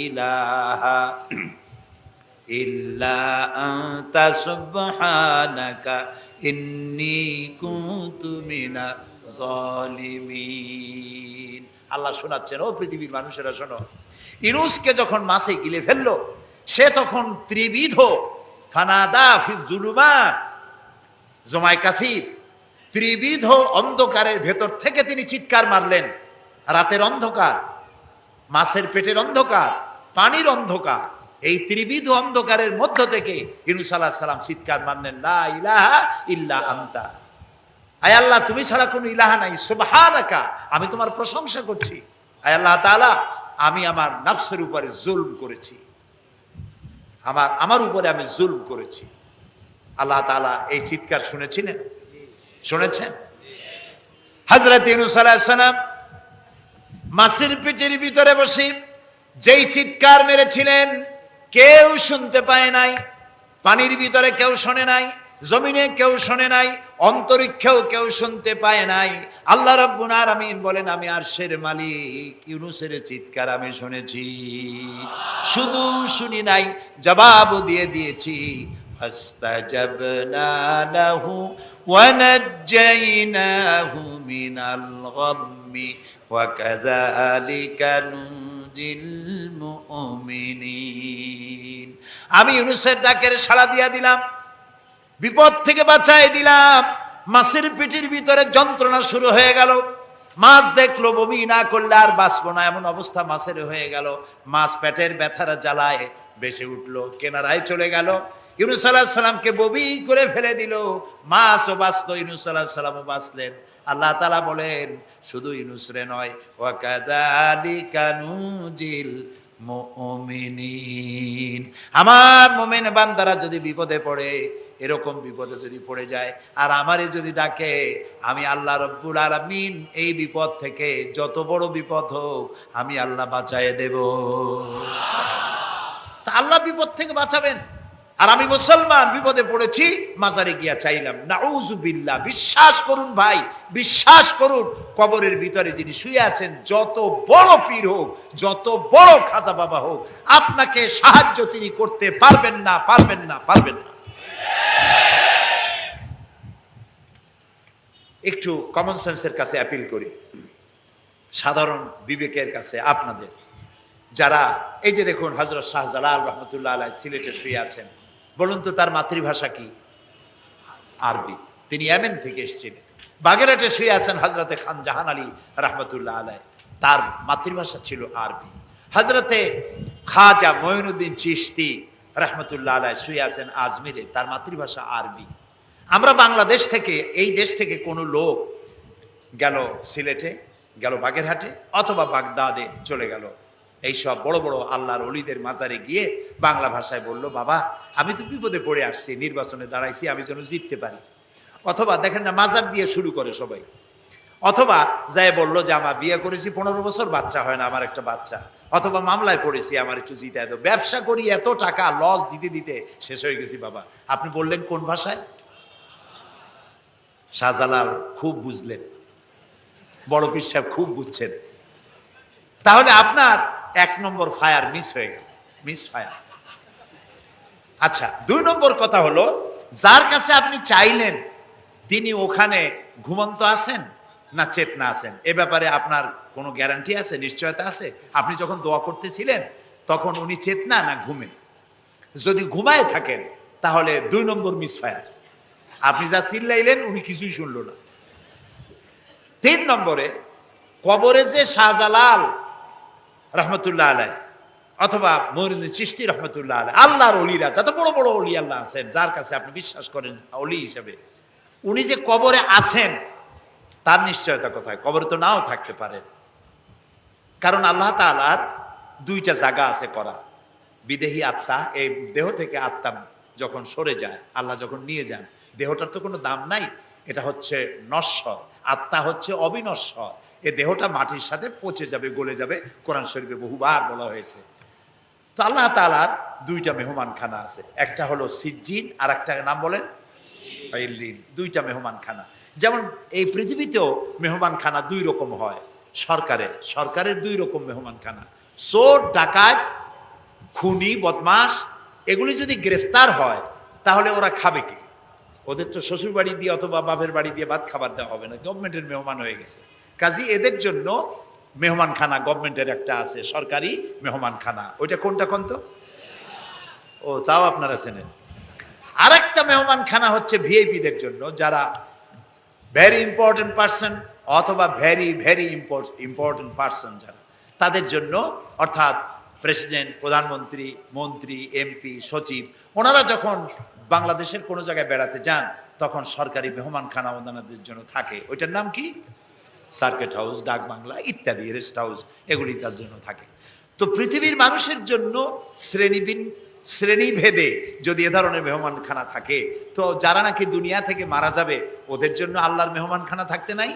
ইলাহা ইল্লা আনতা সুবহানাকা ইন্নী কুনতু মিনাজ জালিমিন। আল্লাহ শোনাচ্ছেন, ও পৃথিবীর মানুষেরা শোনো, ইউনূসকে যখন মাছে গিলে ফেললো সে তখন ত্রিবিধ ফানাদা ফি যুলুমাত জমায় কাসির, ত্রিবিধ অন্ধকারের ভেতর থেকে তিনি চিৎকার মারলেন। রাতের অন্ধকার, মাছের পেটের অন্ধকার, পানির অন্ধকার, এই ত্রিবিধ অন্ধকারের মধ্য থেকে ইউনূস আলাইহিস সালাম চিৎকার মারলেন, লা ইলাহা ইল্লা আনতা। আয় আল্লাহ তুমি ছাড়া কোনো ইলাহা নাই, সুবহানাকা আমি তোমার প্রশংসা করছি। আয় আল্লাহ তাআলা আমি আমার নফসের উপরে জুলম করেছি, আমার উপরে আমি জুলম করেছি। আল্লাহ তাআলা এই চিৎকার শুনেছিলেন? শুনেছেন? হযরত ইউনূস আলাইহিস সালাম মাছের পেটের ভিতরে বসে যেই চিৎকার মেরেছিলেন কেউ শুনতে পায় নাই, পানির ভিতরে কেউ শোনে নাই, জমিনে কেউ শোনে নাই, অন্তরিক্ষেও কেউ শুনতে পায় নাই। আল্লাহ রাব্বুল আলামিন বলেন, আমি আরশের মালিক ইউনূসের চিৎকার আমি শুনেছি, শুধু শুনি নাই জবাবও দিয়ে দিয়েছি। ফাস্তাজাবনা লাহু ওয়া নাজ্জাইনাহু মিনাল গাম্মি ওয়া কাযালিকা নুনজিল মুমিনিন। আমি ইউনূসের ডাকের সাড়া দিয়া দিলাম, বিপদ থেকে বাঁচাই দিলাম। মাছের পেটের ভিতরে যন্ত্রণা শুরু হয়ে গেল, মাছ দেখলো বমি না করলে আর বাঁচবো না এমন অবস্থা মাছের হয়ে গেল। মাছ পেটের ব্যথার জ্বালায় বেশি উঠলো, কেনারায় চলে গেল। ইউনূস আলাইহিস সালামকে বমি করে ফেলে দিল, মাছও বাঁচলো, ইউনূস আলাইহিস সালামও বাঁচলেন। আল্লাহ তাআলা বলেন, শুধু ইউনূস রে নয়, ওয়া কাযালিকা নুজিল মুমিনিন। আমার মুমিন বান্দারা যদি বিপদে পড়ে, এরকম বিপদে যদি পড়ে যায় আর আমারে যদি ডাকে, আমি আল্লাহ রব্বুল আলামিন এই বিপদ থেকে যত বড় বিপদ হোক আমি আল্লাহ বাঁচায়ে দেব। তা আল্লাহ বিপদ থেকে বাঁচাবেন, আর আমি মুসলমান বিপদে পড়েছি, মাজারে গিয়া চাইলাম। নাউজুবিল্লাহ। বিশ্বাস করুন ভাই, বিশ্বাস করুন, কবরের ভিতরে যিনি শুয়ে আছেন, যত বড় পীর হোক, যত বড় খাজা বাবা হোক, আপনাকে সাহায্য তিনি করতে পারবেন না, পারবেন না, পারবেন না। একটু কমন সেন্সের কাছে অ্যাপিল করি, সাধারণ বিবেকের কাছে আপনাদের, যারা এই যে দেখুন হযরত শাহজালাল রহমতুল্লাহ আলাইহি সিলেটে শুয়ে আছেন, বলুন তো তার মাতৃভাষা কি? আরবি। তিনি ইয়েমেন থেকে এসেছিলেন। বাগেরহাটে শুয়ে আছেন হযরতে খান জাহান আলী রহমতুল্লাহ আলাইহি, তার মাতৃভাষা ছিল আরবি। হযরতে খাজা মঈনুদ্দিন চিশতি রহমতুল্লাহ আলাইহি শুয়ে আছেন আজমিরে, তার মাতৃভাষা আরবি। আমরা বাংলাদেশ থেকে, এই দেশ থেকে কোনো লোক গেল সিলেটে, গেল বাগেরহাটে অথবা বাগদাদে চলে গেল, এইসব বড় বড় আল্লাহর ওলিদের মাজারে গিয়ে বাংলা ভাষায় বলল, বাবা আমি তো বিপদে পড়ে আসছি, নির্বাচনে দাঁড়াইছি, আমি যেন জিততে পারি। অথবা দেখেন না, মাজার দিয়ে শুরু করে সবাই। অথবা যাই বললো যে আমার বিয়ে করেছি 15 বছর, বাচ্চা হয় না, আমার একটা বাচ্চা। অথবা মামলায় পড়েছি, আমার একটু জিতায় দাও। ব্যবসা করি, এত টাকা লস দিতে দিতে শেষ হয়ে গেছি বাবা। আপনি বললেন কোন ভাষায়? শাহজালাল খুব বুঝলেন, বড় পীর সাহেব খুব বুঝছেন। তাহলে আপনার 1 নম্বর ফায়ার মিস হয়ে গেল, মিস ফায়ার। আচ্ছা, 2 নম্বর কথা হলো, যার কাছে আপনি চাইলেন তিনি ওখানে ঘুমন্ত আছেন না চেতনা আছেন, এ ব্যাপারে আপনার কোনো গ্যারান্টি আছে, নিশ্চয়তা আছে? আপনি যখন দোয়া করতেছিলেন তখন উনি চেতনা না ঘুমে? যদি ঘুমায় থাকেন তাহলে 2 নম্বর মিস ফায়ার। আপনি যা চিল্লাইলেন উনি কিছুই শুনল না। 3 নম্বরে, কবরে যে শাহজালাল রহমতুল্লাহ আলাইহি অথবা মঈনুদ্দিন চিশতি রহমতুল্লাহ আলাইহি, আল্লাহর ওলিরা, যত বড় বড় ওলি আল্লাহ আছেন, যার কাছে আপনি বিশ্বাস করেন ওলি হিসেবে, উনি যে কবরে আছেন তার নিশ্চয়তা কোথায়? কবরে তো নাও থাকতে পারেন। কারণ আল্লাহ তাআলার 2টা জায়গা আছে করা। বিদেহী আত্মা, এই দেহ থেকে আত্মা যখন সরে যায়, আল্লাহ যখন নিয়ে যান, দেহটার তো কোনো দাম নাই, এটা হচ্ছে নশ্বর, আত্মা হচ্ছে অবিনশ্বর। এ দেহটা মাটির সাথে পচে যাবে, গলে যাবে, কোরআন শরীফে বহুবার বলা হয়েছে। তো আল্লাহ তাআলার 2টা মেহমানখানা আছে, একটা হলো সিজ্জিন আর একটা নাম বলেন ইল্লিন। 2টা মেহমানখানা। যেমন এই পৃথিবীতেও মেহমানখানা 2 রকম হয়। সরকারের 2 রকম মেহমানখানা। চোর, ডাকাত, খুনি, বদমাস, এগুলি যদি গ্রেফতার হয় তাহলে ওরা খাবে কি? ওদের তো শ্বশুর বাড়ি দিয়ে অথবা বাপের বাড়ি দিয়ে ভাত খাবার দেওয়া হবে না, গভর্নমেন্টের মেহমান হয়ে গেছে। কাজী এদের জন্য মেহমানখানা গভর্নমেন্টের একটা আছে, সরকারি মেহমানখানা। ওইটা কোনটা কোন তো? ও, তাও আপনারা চেনেন। আরেকটা মেহমানখানা হচ্ছে ভিআইপিদের জন্য, যারা ভেরি ইম্পর্টেন্ট পার্সন অথবা ভেরি ভেরি ইম্পর্টেন্ট পার্সন যারা, তাদের জন্য, অর্থাৎ প্রেসিডেন্ট, প্রধানমন্ত্রী, মন্ত্রী, এমপি, সচিব, ওনারা যখন বাংলাদেশের কোনো জায়গায় বেড়াতে যান তখন সরকারি মেহমানখানা ওনাদের জন্য থাকে। ওইটার নাম কি? সার্কিট হাউস, ডাক বাংলা ইত্যাদি, রেস্ট হাউস, এগুলি তার জন্য থাকে। তো পৃথিবীর মানুষের জন্য শ্রেণীভেদে যদি এ ধরনের মেহমানখানা থাকে, তো যারা নাকি দুনিয়া থেকে মারা যাবে ওদের জন্য আল্লাহর মেহমানখানা থাকতে নাই?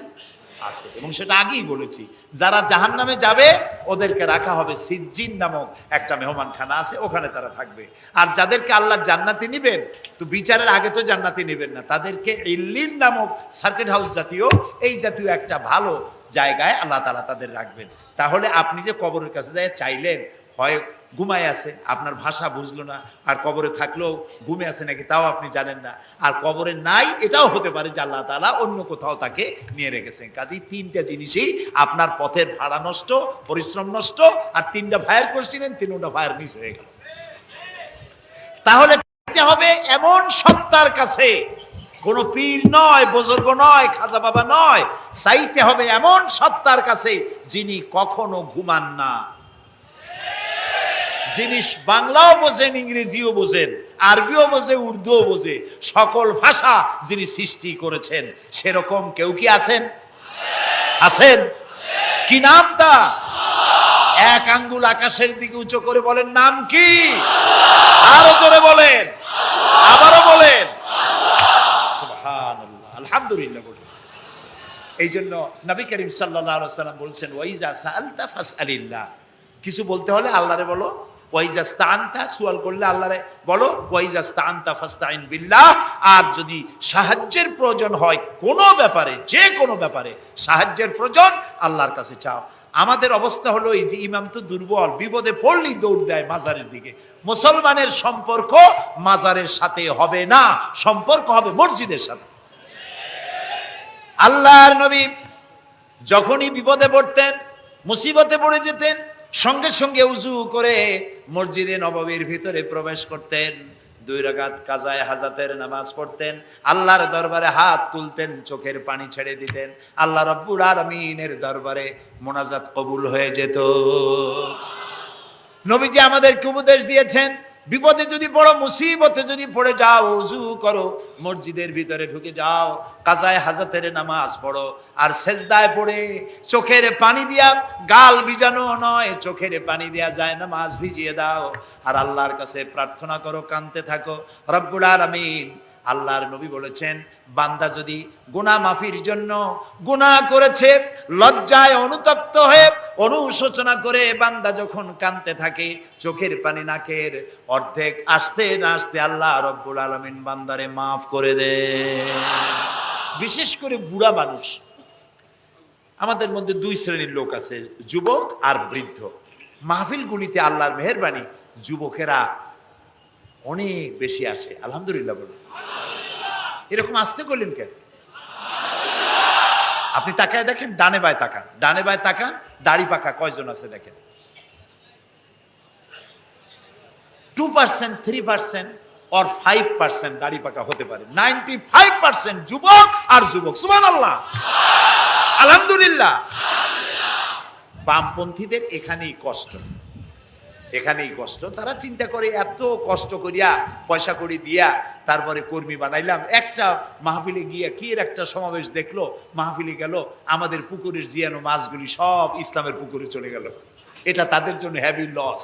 আছে। এবং সেটা আগেই বলেছি, যারা জাহান্নামে যাবে ওদেরকে রাখা হবে সিজ্জিন নামক একটা মেহমানখানা আছে, ওখানে তারা থাকবে। আর যাদেরকে আল্লাহ জান্নাতে নিবেন, তো বিচারের আগে তো জান্নাতে নিবেন না, তাদেরকে ইল্লিন নামক সার্কিট হাউস জাতীয়, এই জাতীয় একটা ভালো জায়গায় আল্লাহ তাআলা তাদের রাখবেন। তাহলে আপনি যে কবরের কাছে যায় চাইলেন, হয় ঘুমায় আছে, আপনার ভাষা বুঝলো না, আর কবরে থাকলেও ঘুমে আছে নাকি তাও আপনি জানেন না, আর কবরে নাই এটাও হতে পারে যে আল্লাহ তাআলা অন্য কোথাও তাকে নিয়ে রেখেছেন। কাজেই 3টা জিনিসই, আপনার পথের ভাড়া নষ্ট, পরিশ্রম নষ্ট, আর 3টা ফায়ার করছিলেন, 3টা ফায়ার মিস হয়ে গেল। তাহলে হবে এমন সত্তার কাছে, কোন পীর নয়, বুজুর্গ নয়, খাজা বাবা নয়, চাইতে হবে এমন সত্তার কাছে যিনি কখনো ঘুমান না, যিনি বাংলাও বোঝেন, ইংরেজিও বোঝেন, আরবিও বোঝে, উর্দুও বোঝে, সকল ভাষা যিনি সৃষ্টি করেছেন। সেরকম কেউ কি আছেন? আছেন? কি নাম তা? এক আঙ্গুল আকাশের দিকে উঁচু করে বলেন, নাম কি? আরো জোরে বলেন, আবারও বলেন, সুবহানাল্লাহ, আলহামদুলিল্লাহ বলেন। এই জন্য নবী করিম সাল্লাল্লাহু আলাইহি ওয়াসাল্লাম বলছেন, ওয়াইজা সাআলতা ফাসআলিল্লাহ, কিছু বলতে হলে আল্লাহরে বলো, ওয়াইজাস্তাআনতা, সুয়াল করলে আল্লাহরে বলো ওয়াইজাস্তাআনতা ফাস্তাইন বিল্লাহ। আর যদি সাহায্যের প্রয়োজন হয় কোনো ব্যাপারে, যে কোনো ব্যাপারে সাহায্যের প্রয়োজন, আল্লাহর কাছে চাও। আমাদের অবস্থা হলো এই যে ইমাম তো দুর্বল, বিপদে পড়লেই দৌড় দেয় মাজারের দিকে। মুসলমানের সম্পর্ক মাজারের সাথে হবে না, সম্পর্ক হবে মসজিদের সাথে। আল্লাহর নবী যখনই বিপদে পড়তেন, মুসিবতে পড়ে যেতেন, সঙ্গে সঙ্গে উজু করে মসজিদে নববীর ভিতরে প্রবেশ করতেন, 2 রাকাত কাজায়ে হাজাতের নামাজ পড়তেন, আল্লাহর দরবারে হাত তুলতেন, চোখের পানি ছেড়ে দিতেন, আল্লাহ রাব্বুল আলামিনের দরবারে মোনাজাত কবুল হয়ে যেত। নবীজি আমাদেরকে উপদেশ দিয়েছেন, বিপদে যদি পড়ো, মুসিবতে যদি পড়ে যাও, উজু করো, মসজিদের ভিতরে ঢুকে যাও, কাজায়ে হাজাতের নামাজ পড়ো, আর সেজদায় পড়ে চোখের পানি দিয়া, গাল ভিজানো নয়, চোখের পানি দিয়া যায় নামাজ ভিজিয়ে দাও, আর আল্লাহর কাছে প্রার্থনা করো, কাঁদতে থাকো রব্বুল আলামিন। আল্লাহর নবী বলেছেন, বান্দা যদি গুনাহ মাফির জন্য গুনাহ করেছে, লজ্জায় অনুতপ্ত হয়ে অনুশোচনা করে বান্দা যখন কাঁদতে থাকে, চোখের পানি নাকের অর্ধেক আসতে না আসতে আল্লাহ রব্বুল আলামিন বান্দারে মাফ করে দেন। বিশেষ করে বুড়া মানুষ, আমাদের মধ্যে 2 শ্রেণীর লোক আছে, যুবক আর বৃদ্ধ। মাহফিলগুলিতে আল্লাহর মেহেরবানি যুবকেরা অনেক বেশি আসে, আলহামদুলিল্লাহ বলুন। এরকম আসতে করলেন কেন? আপনি তাকায় দেখেন, ডানে বায় তাকান, ডানে বায় তাকান, দাড়ি পাকা কয়জন আছে দেখেন। 2%, 3% or 5% দাড়ি পাকা হতে পারে, 95% যুবক আর যুবক। সুবহানাল্লাহ, আলহামদুলিল্লাহ। বামপন্থীদের এখানেই কষ্ট, এখানেই কষ্ট। তারা চিন্তা করে এত কষ্ট করিয়া পয়সা করি দিয়া তারপরে কর্মী বানাইলাম, একটা মাহফিলে গিয়া কি এর একটা সমাবেশ দেখলো, মাহফিলে গেল, আমাদের পুকুরের জিয়ানো মাছগুলি সব ইসলামের পুকুরে চলে গেল। এটা তাদের জন্য হেভি লস।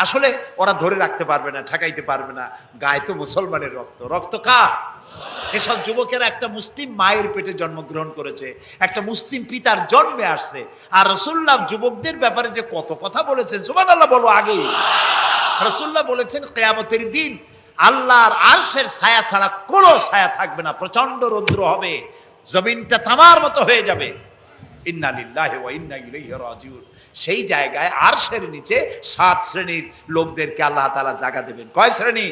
আসলে ওরা ধরে রাখতে পারবে না, ঠেকাইতে পারবে না, গায়ে তো মুসলমানের রক্ত। রক্ত কার? এসব যুবকেরা একটা মুসলিম মায়ের পেটে জন্মগ্রহণ করেছে, একটা মুসলিম পিতার জন্মে আসছে। আর রাসূলুল্লাহ যুবকদের ব্যাপারে যে কত কথা বলেছেন, সুবহানাল্লাহ বলো। আগেই রাসূলুল্লাহ বলেছেন, কিয়ামতের দিন আল্লাহর আরশের ছায়া ছাড়া কোনো ছায়া থাকবে না, প্রচন্ড রৌদ্র হবে, জমিনটা তামার মতো হয়ে যাবে। ইন্না লিল্লাহি ওয়া ইন্না ইলাইহি রাজিউন। সেই জায়গায় আরশের নিচে 7 শ্রেণীর লোকদেরকে আল্লাহ তাআলা জায়গা দেবেন। কয় শ্রেণী?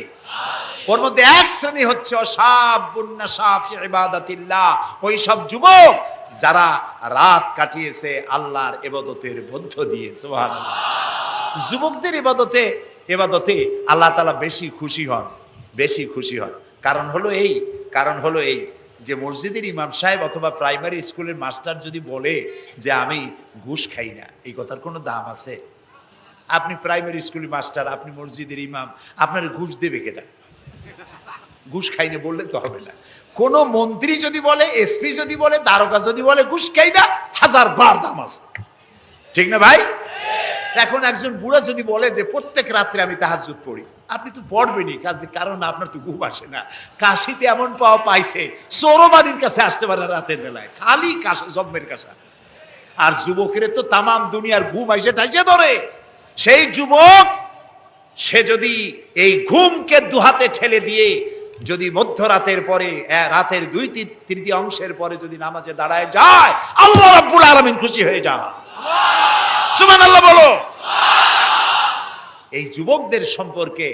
ওর মধ্যে 1 শ্রেণী হচ্ছে শাবুন নাশা ফি ইবাদাতিল্লাহ, ওই সব যুবক যারা রাত কাটিয়েছে আল্লাহর ইবাদতের মধ্য দিয়ে। সুবহানাল্লাহ। যুবকদের ইবাদতে আল্লাহ তাআলা বেশি খুশি হন, বেশি খুশি হন। কারণ হলো এই যে মসজিদের ইমাম সাহেব অথবা প্রাইমারি স্কুলের মাস্টার যদি বলে যে আমি ঘুষ খাই না, এই কথার কোনো দাম আছে? আপনি প্রাইমারি স্কুলের মাস্টার, আপনি মসজিদের ইমাম, আপনার ঘুষ দেবে কেটা? ঘুষ খাই না বললে তো হবে না। কোন মন্ত্রী যদি বলে, এসপি যদি বলে, দারোগা যদি বলে ঘুষ খাই না, 1000 বার দাম আছে, ঠিক না ভাই? এখন একজন বুড়া যদি বলে যে প্রত্যেক রাত্রে আমি তাহাজ্জুদ পড়ি, আপনি তো পড়বেনই, কারণ আপনার তো ঘুম আসে না। কাশিতে এমন পাওয়া পাইছে, চোরবাড়ির কাছে আসতে পারে রাতের বেলায়, খালি কাশা, জম্মের কাশা। আর যুবকের তো তামাম দুনিয়ার ঘুম আইসে ঠাইসে ধরে। সেই যুবক সে যদি এই ঘুমকে দুহাতে ঠেলে দিয়ে যদি মধ্যরাতের পরে, রাতের 2/3 পরে যদি নামাজে দাঁড়ায় যায়, আল্লাহ রাব্বুল আলামিন খুশি হয়ে যান। সুবহানাল্লাহ বলো। এই যুবকদের সম্পর্কে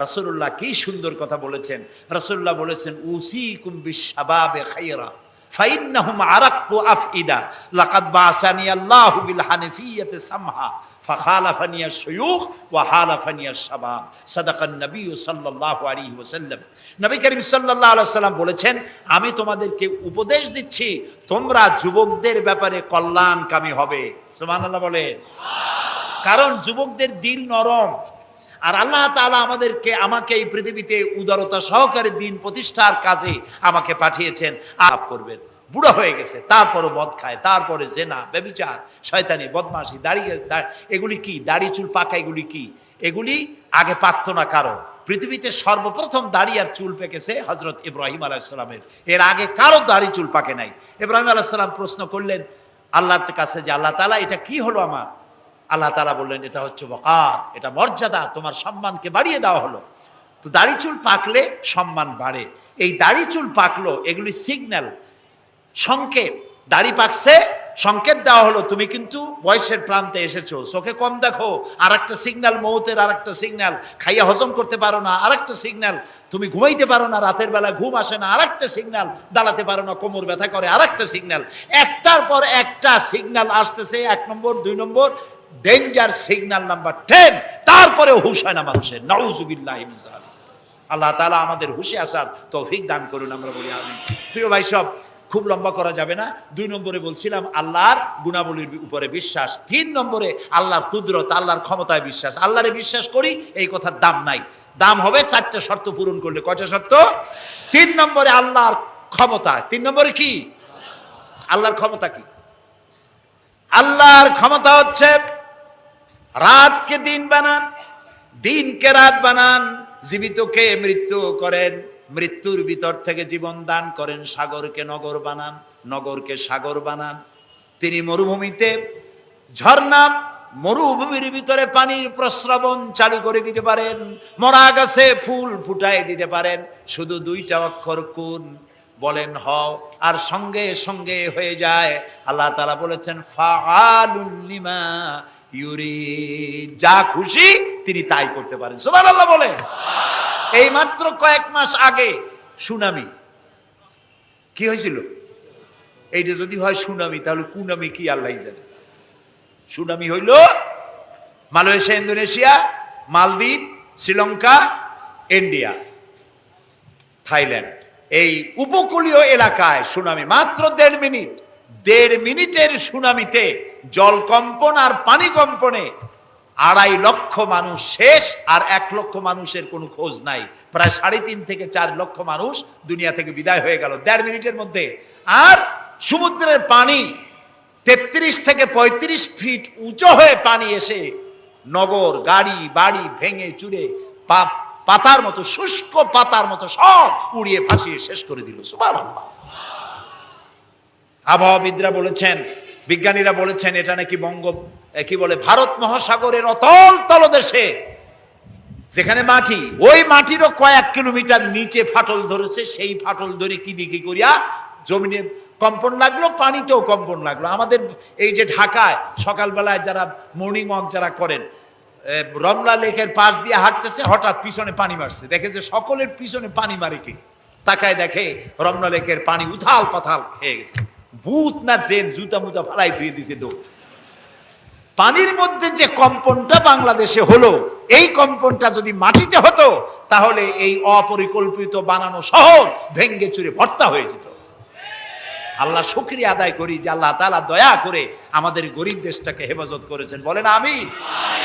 রাসূলুল্লাহ কি সুন্দর কথা বলেছেন। রাসূলুল্লাহ বলেছেন, উসিকুম বিশ-শাবাবে খায়রা ফাইন্নাহুম আরাক্কু আফইদা লাকাদ বাসানি আল্লাহু বিল হানিফিয়্যাতি সামহা ফাখালাফানি আশ-শুয়ুখ ওয়া হালাফানি আশ-শাবাব। সাদাকান নবী সাল্লাল্লাহু আলাইহি ওয়াসাল্লাম। নবী করিম সাল্লাল্লাহু আলাইহি ওয়াসাল্লাম বলেছেন, আমি তোমাদেরকে উপদেশ দিচ্ছি, তোমরা যুবকদের ব্যাপারে কল্যাণকামী হবে। সুবহানাল্লাহ বলেন। কারণ যুবকদের দিল নরম, আর আল্লাহ তাআলা আমাকে এই পৃথিবীতে উদারতা সহকারে দিন প্রতিষ্ঠার কাজে আমাকে পাঠিয়েছেন। আপ করবেন, বুড়া হয়ে গেছে, তারপরও মদ খায়, তারপরে জেনা, ব্যভিচার, শয়তানি, বদমাশি, এগুলি কি? দাড়ি চুল পাকা এগুলি কি? এগুলি আগে পাকতো না কারো। পৃথিবীতে সর্বপ্রথম দাড়ি আর চুল পেকেছে হযরত ইব্রাহিম আলাইহিস সালামের। এর আগে কারো দাড়ি চুল পাকে নাই। ইব্রাহিম আলাইহিস সালাম প্রশ্ন করলেন আল্লাহর কাছে যে, আল্লাহ তাআলা এটা কি হলো আমার? আল্লাহ তাআলা বললেন এটা হচ্ছে ওয়াকার, এটা মর্যাদা, তোমার সম্মানকে বাড়িয়ে দেওয়া হলো। তো দাড়ি চুল পাকলে সম্মান বাড়ে। এই দাড়ি চুল পাকলো, এগুলি সিগন্যাল, সংকেত। দাড়ি পাকছে, সংকেত দেওয়া হলো তুমি কিন্তু বয়সের প্রান্তে এসেছো। চোখে কম দেখো, আর একটা সিগন্যাল, মৌতের আর একটা সিগন্যাল। খাইয়া হজম করতে পারো না, আর একটা সিগন্যাল। তুমি ঘুমাইতে পারো না, রাতের বেলা ঘুম আসে না, আর একটা সিগন্যাল। দাঁড়াতে পারো না, কোমর ব্যথা করে, আর একটা সিগন্যাল। একটার পর একটা সিগন্যাল আসতেছে, 1 নম্বর 2 নম্বর, ডেঞ্জার সিগন্যাল নাম্বার 10। তারপরে হুশ হয় না মানুষের। নাউযুবিল্লাহি মিন যালিক। আল্লাহ তাআলা আমাদের হুশে আসার তৌফিক দান করুন, আমরা বলি আমিন। প্রিয় ভাই সব, খুব লম্বা করা যাবে না। 2 নম্বরে বলছিলাম আল্লাহর গুণাবলীর উপরে বিশ্বাস। 3 নম্বরে আল্লাহর কুদরত, আল্লাহর ক্ষমতায় বিশ্বাস। আল্লাহরে বিশ্বাস করি, এই কথার দাম নাই। দাম হবে 4টা শর্ত পূরণ করলে। কয়টা শর্ত? 3 নম্বরে আল্লাহর ক্ষমতা। 3 নম্বরে কি? আল্লাহর ক্ষমতা কি? আল্লাহর ক্ষমতা হচ্ছে রাতকে দিন বানান, দিনকে রাত বানান, জীবিতকে মৃত্যু করেন, মৃত্যুর ভিতর থেকে জীবন দান করেন, সাগরকে নগর বানান, নগরকে সাগর বানান। তিনি মরুভূমিতে ঝর্ণা, মরুভূমির ভিতরে পানির প্রস্রবণ চালু করে দিতে পারেন, মরা গাছে ফুল ফুটায় দিতে পারেন। শুধু 2টা অক্ষর কুন বলেন হও, আর সঙ্গে সঙ্গে হয়ে যায়। আল্লাহ তাআলা বলেছেন ফাআলুন লিমা ইউরিদ, যা খুশি তিনি তাই করতে পারেন। সুবহানাল্লাহ বলে। এই মাত্র কয়েক মাস আগে সুনামি কি হয়েছিল? এইটা যদি হয় সুনামি, তাহলে কুনামি কি আল্লাহই জানে। সুনামি হইল মালয়েশিয়া, ইন্দোনেশিয়া, মালদ্বীপ, শ্রীলঙ্কা, ইন্ডিয়া, থাইল্যান্ড, এই উপকূলীয় এলাকায় সুনামি। মাত্র 1.5 মিনিট, 1.5 মিনিটের সুনামিতে জলকম্পন আর পানি কম্পনে 2.5 লক্ষ মানুষ শেষ, আর 1 লক্ষ মানুষের কোনো খোঁজ নাই। প্রায় 3.5 থেকে 4 লক্ষ মানুষ দুনিয়া থেকে বিদায় হয়ে গেল 1.5 মিনিটের মধ্যে। আর সমুদ্রের পানি 33 থেকে 35 ফিট উঁচু হয়ে পানি এসে নগর, গাড়ি বাড়ি ভেঙে চুরে পাতার মতো, শুষ্ক পাতার মতো সব উড়িয়ে ভাসিয়ে শেষ করে দিল। সুবহানাল্লাহ। আবহাওয়াবিদরা বলেছেন, বিজ্ঞানীরা বলেছেন, এটা নাকি ভারত মহাসাগরের অতল তলদেশে যেখানে মাটি, ওই মাটিরও কয়েক কিলোমিটার নিচে ফাটল ধরেছে। সেই ফাটল ধরে কি দিকে করিয়া জমিনে কম্পন লাগলো, পানিতেও কম্পন লাগলো। আমাদের এই যে ঢাকায় সকালবেলায় যারা মর্নিং ওয়াক যারা করেন, রমনা লেকের পাশ দিয়ে হাঁটতেছে, হঠাৎ পিছনে পানি মারছে, দেখে যে সকলের পিছনে পানি মারে কে, তাকায় দেখে রমনা লেকের পানি উথাল পাথাল হয়ে গেছে। ভূত না জেন জুতা মুতা ফালাই ধুয়ে দিছে দৌড়। পানির মধ্যে যে কম্পনটা বাংলাদেশে হলো, এই কম্পনটা যদি মাটিতে হতো, তাহলে এই অপরিকল্পিত বানানো শহর ভেঙ্গে চুরে ভর্তা হয়ে যেত। আল্লাহ শুকরিয়া আদায় করি যে আল্লাহ তাআলা দয়া করে আমাদের গরিব দেশটাকে হেফাজত করেছেন। বলেন আমিন।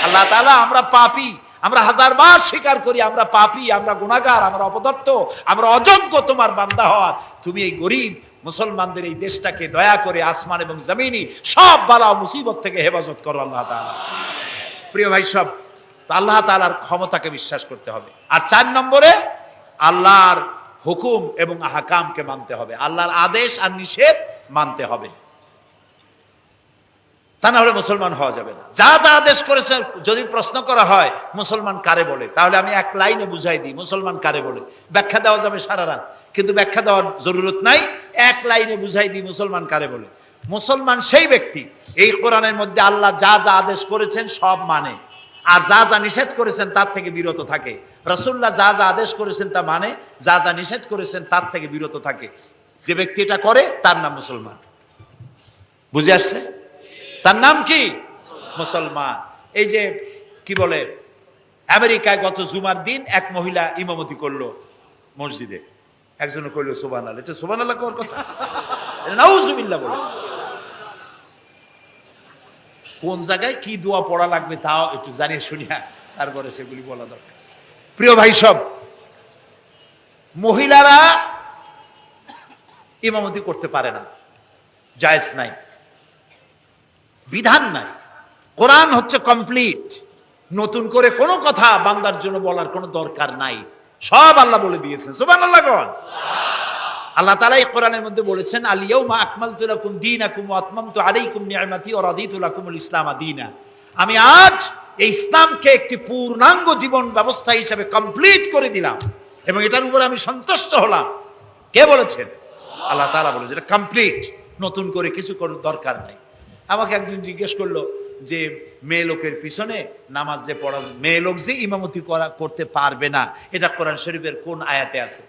আল্লাহ তাআলা, আমরা পাপী, আমরা 1000বার স্বীকার করি আমরা পাপী, আমরা গুনাহগার, আমরা অপদার্থ, আমরা অযোগ্য তোমার বান্দা হওয়ার। তুমি এই গরিব মুসলমানদের এই দেশটাকে দয়া করে আসমান এবং জমিনি সব বালা ও মুসিবত থেকে হেফাজত করো আল্লাহ তাআলা। প্রিয় ভাই সব, আল্লাহ তাআলার ক্ষমতাকে বিশ্বাস করতে হবে। আর 4 নম্বরে আল্লাহর হুকুম এবং আহকামকে মানতে হবে। আল্লাহর আদেশ আর নিষেধ মানতে হবে, তা না হলে মুসলমান হওয়া যাবে না। যা যা আদেশ করেছে, যদি প্রশ্ন করা হয় মুসলমান কারে বলে, তাহলে আমি 1 লাইনে বুঝাই দিই মুসলমান কারে বলে। ব্যাখ্যা দেওয়া যাবে সারা রাত, কিন্তু ব্যাখ্যা দেওয়ার জরুরত নাই। 1 লাইনে বুঝাই দিই মুসলমান কারে বলে। মুসলমান সেই ব্যক্তি এই কোরআনের মধ্যে আল্লাহ যা যা আদেশ করেছেন সব মানে, আর যা যা নিষেধ করেছেন তার থেকে বিরত থাকে। রাসূলুল্লাহ যা যা আদেশ করেছেন তা মানে, যা যা নিষেধ করেছেন তার থেকে বিরত থাকে। যে ব্যক্তি এটা করে তার নাম মুসলমান। বুঝে আসছে? তার নাম কি? মুসলমান। এই যে কি বলে, আমেরিকায় গত জুমার দিন এক মহিলা ইমামতি করলো মসজিদে। একজনে কইল সুবহানাল্লাহ। এটা সুবহানাল্লাহ কোর কথা? নাউযুবিল্লাহ বলে। কোন জায়গায় কি দোয়া পড়া লাগবে তাও একটু জানিয়ে শুনিয়া তারপরে সেগুলি বলা দরকার। প্রিয় ভাই সব, মহিলারা ইমামতি করতে পারে না, জায়েজ নাই, বিধান নাই। কোরআন হচ্ছে কমপ্লিট, নতুন করে কোনো কথা বান্দার জন্য বলার কোনো দরকার নাই, সব আল্লাহ বলে দিয়েছেন। সুবহানাল্লাহ কোন? আল্লাহ তাআলা এই কোরআনের মধ্যে বলেছেন, আল ইয়াউমা আকমালতু লাকুম দীনাকুম ওয়া আতমামতু আলাইকুম নি'মাতি ওয়া রাদিতু লাকুমুল ইসলাম দীনা। আমি আজ এই ইসলামকে একটি পূর্ণাঙ্গ জীবন ব্যবস্থা হিসেবে কমপ্লিট করে দিলাম এবং এটার উপরে আমি সন্তুষ্ট হলাম। কে বলেছেন? আল্লাহ তাআলা বলেছেন এটা কমপ্লিট, নতুন করে কিছু করার দরকার নাই। আমাকে একজন জিজ্ঞেস করলো যে মেয়ে লোকের পিছনে নামাজ যে পড়া, মেয়ে লোক যে ইমামতি করতে পারবে না, এটা কোরআন শরীফের কোন আয়াতে আছে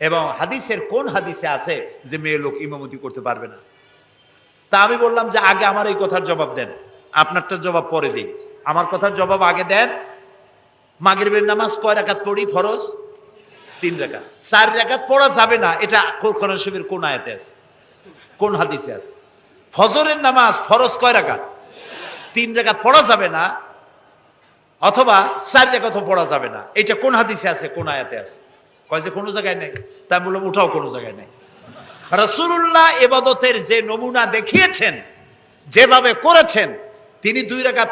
এবং হাদিসের কোন হাদিসে আছে যে মেয়ে লোক ইমামতি করতে পারবে না? তা আমি বললাম যে আগে আমার এই কথার জবাব দেন, আপনারটা জবাব পরে দিই। আমার কথার জবাব আগে দেন। মাগরিবের নামাজ কয় রাকাত পড়ি ফরজ? 3 রাকাত। 4 রাকাত পড়া যাবে না, এটা কোরআন শরীফের কোন আয়াতে আছে, কোন হাদিসে আছে? ফজরের নামাজ ফরজ কয় রাকাত? 3 রাকাত পড়া যাবে না, অথবা 4 রাকাতও পড়া যাবে না, এটা কোন হাদিসে আছে, কোন আয়াতে আছে? কয় যে কোনো জায়গায় নেই। তাই বললাম ওটাও কোনো জায়গায় নেই। রাসূলুল্লাহ ইবাদতের যে নমুনা দেখিয়েছেন, যেভাবে করেছেন, তিনি 2 রাকাত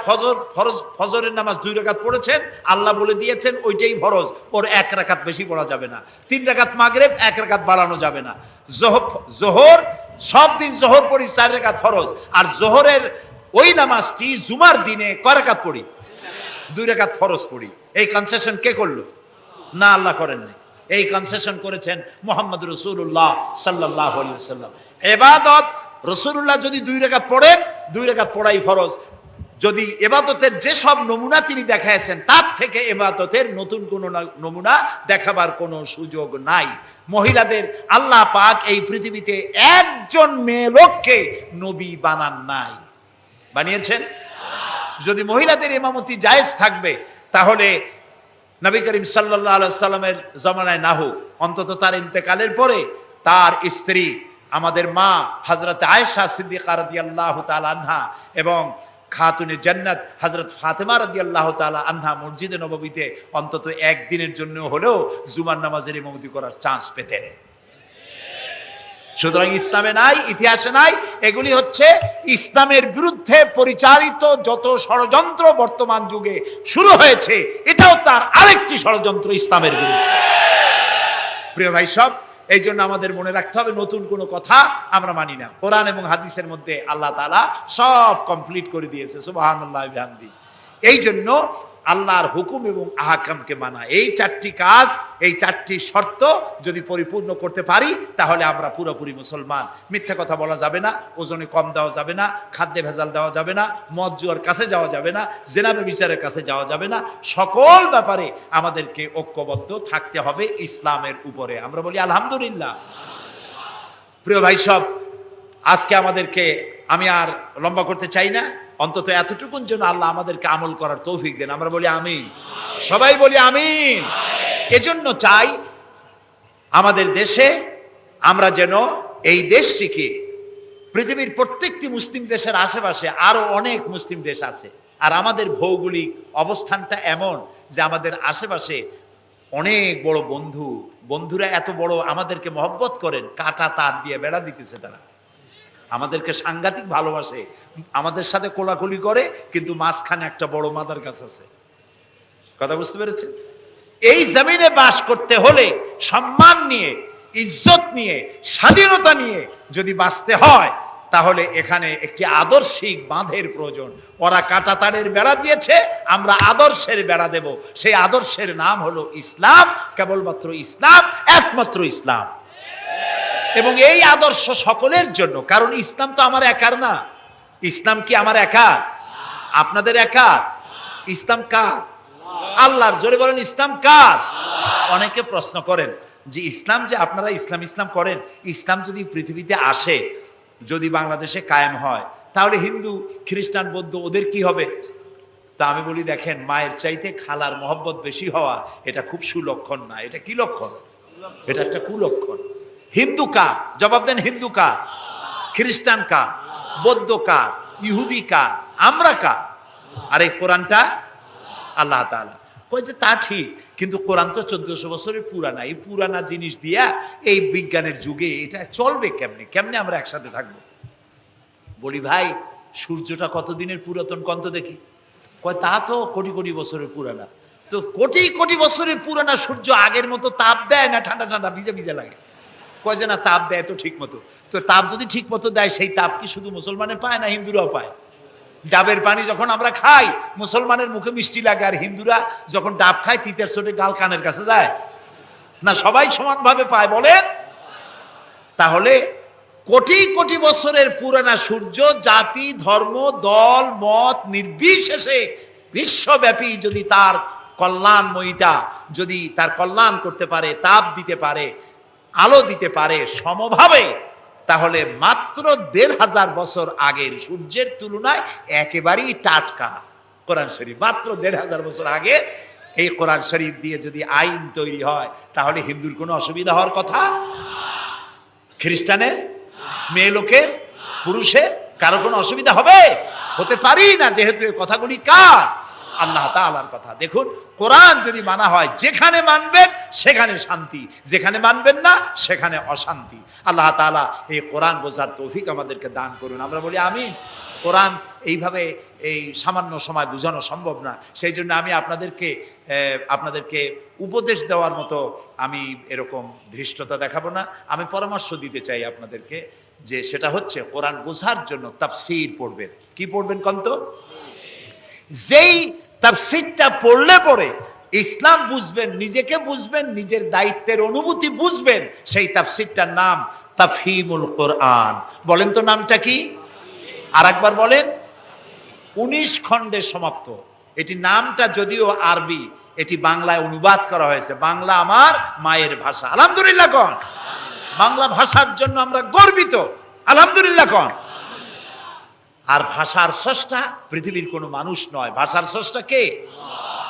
ফজরের নামাজ 2 রাকাত পড়েছেন, আল্লাহ বলে দিয়েছেন ওইটাই ফরজ, ওর 1 রাকাত বেশি পড়া যাবে না। 3 রাকাত মাগরিব, 1 রাকাত বাড়ানো যাবে না। জোহর সব দিন জোহর পড়ি 4 রাকাত ফরজ, আর জোহরের ওই নামাজটি জুমার দিনে কয় রাকাত পড়ি? 2 রাকাত ফরজ পড়ি। এই কনসেশন কে করলো? না, আল্লাহ করেননি। এই কনসেশন করেছেন মুহাম্মদ রাসূলুল্লাহ সাল্লাল্লাহু আলাইহি ওয়াসাল্লাম। ইবাদত রাসূলুল্লাহ যদি 2 রাকাত পড়েন, 2 রাকাত পড়াই ফরজ। যদি ইবাদতের যে সব নমুনা তিনি দেখাইছেন, তার থেকে ইবাদতের নতুন কোন নমুনা দেখাবার কোনো সুযোগ নাই। মহিলাদের আল্লাহ পাক এই পৃথিবীতে একজন মেয়ে লোককে নবী বানান নাই। বানিয়েছেন? যদি মহিলাদের ইমামতি জায়েজ থাকবে, তাহলে নবী করিম সাল্লাল্লাহু আলাইহি সাল্লামের জামানায় না হোক, অন্তত তার ইন্তেকালের পরে তার স্ত্রী আমাদের মা হযরত আয়েশা সিদ্দিকা রাদিয়াল্লাহু তাআলা আনহা এবং খাতুনে জান্নাত হযরত ফাতেমা রাদিয়াল্লাহু তাআলা আনহা মসজিদে নববীতে অন্তত একদিনের জন্য হলেও জুমার নামাজের ইমামতি করার চান্স পেতেন। সুতরাং ইসলামে নাই, ইতিহাসে নাই। এগুলি হচ্ছে ইসলামের বিরুদ্ধে পরিচালিত যত ষড়যন্ত্র বর্তমান যুগে শুরু হয়েছে, এটাও তার আরেকটি ষড়যন্ত্র ইসলামের বিরুদ্ধে। প্রিয় ভাই সব, এই জন্য আমাদের মনে রাখতে হবে নতুন কোনো কথা আমরা মানি না। কোরআন এবং হাদিসের মধ্যে আল্লাহ তাআলা সব কমপ্লিট করে দিয়েছে, সুবহানাল্লাহি ওয়া বিহামদিহি। এই জন্য আল্লাহর হুকুম এবং আহকামকে মানা, এই 4টি কাজ, এই 4টি শর্ত যদি পরিপূর্ণ করতে পারি, তাহলে আমরা পুরোপুরি মুসলমান। মিথ্যা কথা বলা যাবে না, ওজনে কম দেওয়া যাবে না, খাদ্যে ভেজাল দেওয়া যাবে না, মদ জুয়ার কাছে যাওয়া যাবে না, জেনাবে বিচারের কাছে যাওয়া যাবে না। সকল ব্যাপারে আমাদেরকে ঐক্যবদ্ধ থাকতে হবে ইসলামের উপরে। আমরা বলি আলহামদুলিল্লাহ। প্রিয় ভাই সব, আজকে আমাদেরকে, আমি আর লম্বা করতে চাই না, অন্তত এতটুকুন যেন আল্লাহ আমাদেরকে আমল করার তৌফিক দেন। আমরা বলি আমিন, সবাই বলি আমিন। এজন্য চাই আমাদের দেশে আমরা যেন এই দেশটিকে, পৃথিবীর প্রত্যেকটি মুসলিম দেশের আশেপাশে আরো অনেক মুসলিম দেশ আছে, আর আমাদের ভৌগোলিক অবস্থানটা এমন যে আমাদের আশেপাশে অনেক বড় বন্ধুরা এত বড় আমাদেরকে মহব্বত করেন, কাটা তার দিয়ে বেড়া দিতেছে। তারা আমাদেরকে সাংঘাতিক ভালোবাসে, আমাদের সাথে কোলাকুলি করে, কিন্তু মাঝখানে একটা বড় মাদার গাছ আছে। কথা বুঝতে পেরেছেন? এই জমিনে বাস করতে হলে সম্মান নিয়ে, ইজ্জত নিয়ে, স্বাধীনতা নিয়ে যদি বাঁচতে হয়, তাহলে এখানে একটি আদর্শিক বাঁধের প্রয়োজন। ওরা কাঁটা তারের বেড়া দিয়েছে, আমরা আদর্শের বেড়া দেব। সেই আদর্শের নাম হলো ইসলাম, কেবলমাত্র ইসলাম, একমাত্র ইসলাম। এবং এই আদর্শ সকলের জন্য, কারণ ইসলাম তো আমার একার না। ইসলাম কি আমার একার? আপনাদের একার? ইসলাম কার? আল্লাহর। জোরে বলেন ইসলাম কার? অনেকে প্রশ্ন করেন যে ইসলাম যে আপনারা ইসলাম করেন, ইসলাম যদি পৃথিবীতে আসে, যদি বাংলাদেশে কায়েম হয়, তাহলে হিন্দু, খ্রিস্টান, বৌদ্ধ ওদের কি হবে? তা আমি বলি, দেখেন, মায়ের চাইতে খালার মহব্বত বেশি হওয়া এটা খুব সুলক্ষণ না। এটা কি লক্ষণ? এটা একটা কুলক্ষণ। হিন্দু কার? জবাব দেন। হিন্দু কার? খ্রিস্টান কার? বৌদ্ধ কার? ইহুদি কার? আমরা কার? আর এই কোরআনটা আল্লাহ তাআলা। কই যে তা ঠিক, কিন্তু কোরআন তো 1400 বছরের পুরানা। এই পুরানা জিনিস দিয়া এই বিজ্ঞানের যুগে এটা চলবে কেমনে? কেমনে আমরা একসাথে থাকবো? বলি ভাই, সূর্যটা কতদিনের পুরাতন কন্ত দেখি? কয় তা তো কোটি কোটি বছরের পুরানা। তো কোটি কোটি বছরের পুরানা সূর্য আগের মতো তাপ দেয় না ঠান্ডা ঠান্ডা ভিজে ভিজে লাগে? কয় যে না, তাপ দেয় তো ঠিক মতো। তো তাপ যদি ঠিক মতো দেয়, সেই তাপ কি শুধু মুসলমানে পায় না হিন্দুরাও পায়? ডাবের পানি যখন আমরা খাই মুসলমানের মুখে মিষ্টি লাগে, আর হিন্দুরা যখন ডাব খায় তিতের চোটে গাল কানের কাছে যায় না? সবাই সমানভাবে পায় বলেন? তাহলে কোটি কোটি বছরের পুরানা সূর্য জাতি ধর্ম দল মত নির্বিশেষে বিশ্বব্যাপী যদি তার কল্যাণময়িতা, যদি তার কল্যাণ করতে পারে, তাপ দিতে পারে, আলো দিতে পারে সমভাবে, তাহলে মাত্র ১৫০০ বছর আগের সূর্যের তুলনায় একেবারেই টাটকা কোরআন শরীফ। মাত্র ১৫০০ বছর আগে এই কোরআন শরীফ দিয়ে যদি আইন তৈরি হয় তাহলে হিন্দুর কোনো অসুবিধা হওয়ার কথা, খ্রিস্টানের, মেয়ে লোকের, পুরুষের কারো কোনো অসুবিধা হবে? হতে পারি না, যেহেতু এই কথাগুলি কার? আল্লাহ তাআলার কথা। দেখুন, কোরআন যদি মানা হয়, যেখানে মানবেন সেখানে শান্তি, যেখানে মানবেন না সেখানে অশান্তি। আল্লাহ তাআলা এই কোরআন বোঝার তৌফিক আমাদেরকে দান করুন। আমরা বলি আমিন। কোরআন এইভাবে এই সামান্য সময় বোঝানো সম্ভব না, সেই জন্য আমি আপনাদেরকে উপদেশ দেওয়ার মতো আমি এরকম ধৃষ্টতা দেখাবো না। আমি পরামর্শ দিতে চাই আপনাদেরকে, যে সেটা হচ্ছে কোরআন বোঝার জন্য তাফসীর পড়বেন। কি পড়বেন কন্ত? যেই তাফসীরটা পড়লে পরে ইসলাম বুঝবেন, নিজেকে বুঝবেন, নিজের দায়িত্বের অনুভূতি বুঝবেন, সেই তাফসীরটার নাম তাফহিমুল কোরআন। বলেন তো নামটা কি? আর একবার বলেন। 19 খণ্ডে সমাপ্ত। এটি নামটা যদিও আরবি, এটি বাংলায় অনুবাদ করা হয়েছে। বাংলা আমার মায়ের ভাষা, আলহামদুলিল্লাহ কোন। বাংলা ভাষার জন্য আমরা গর্বিত, আলহামদুলিল্লাহ কোন। আর ভাষার স্রষ্টা পৃথিবীর কোনো মানুষ নয়, ভাষার স্রষ্টা কে?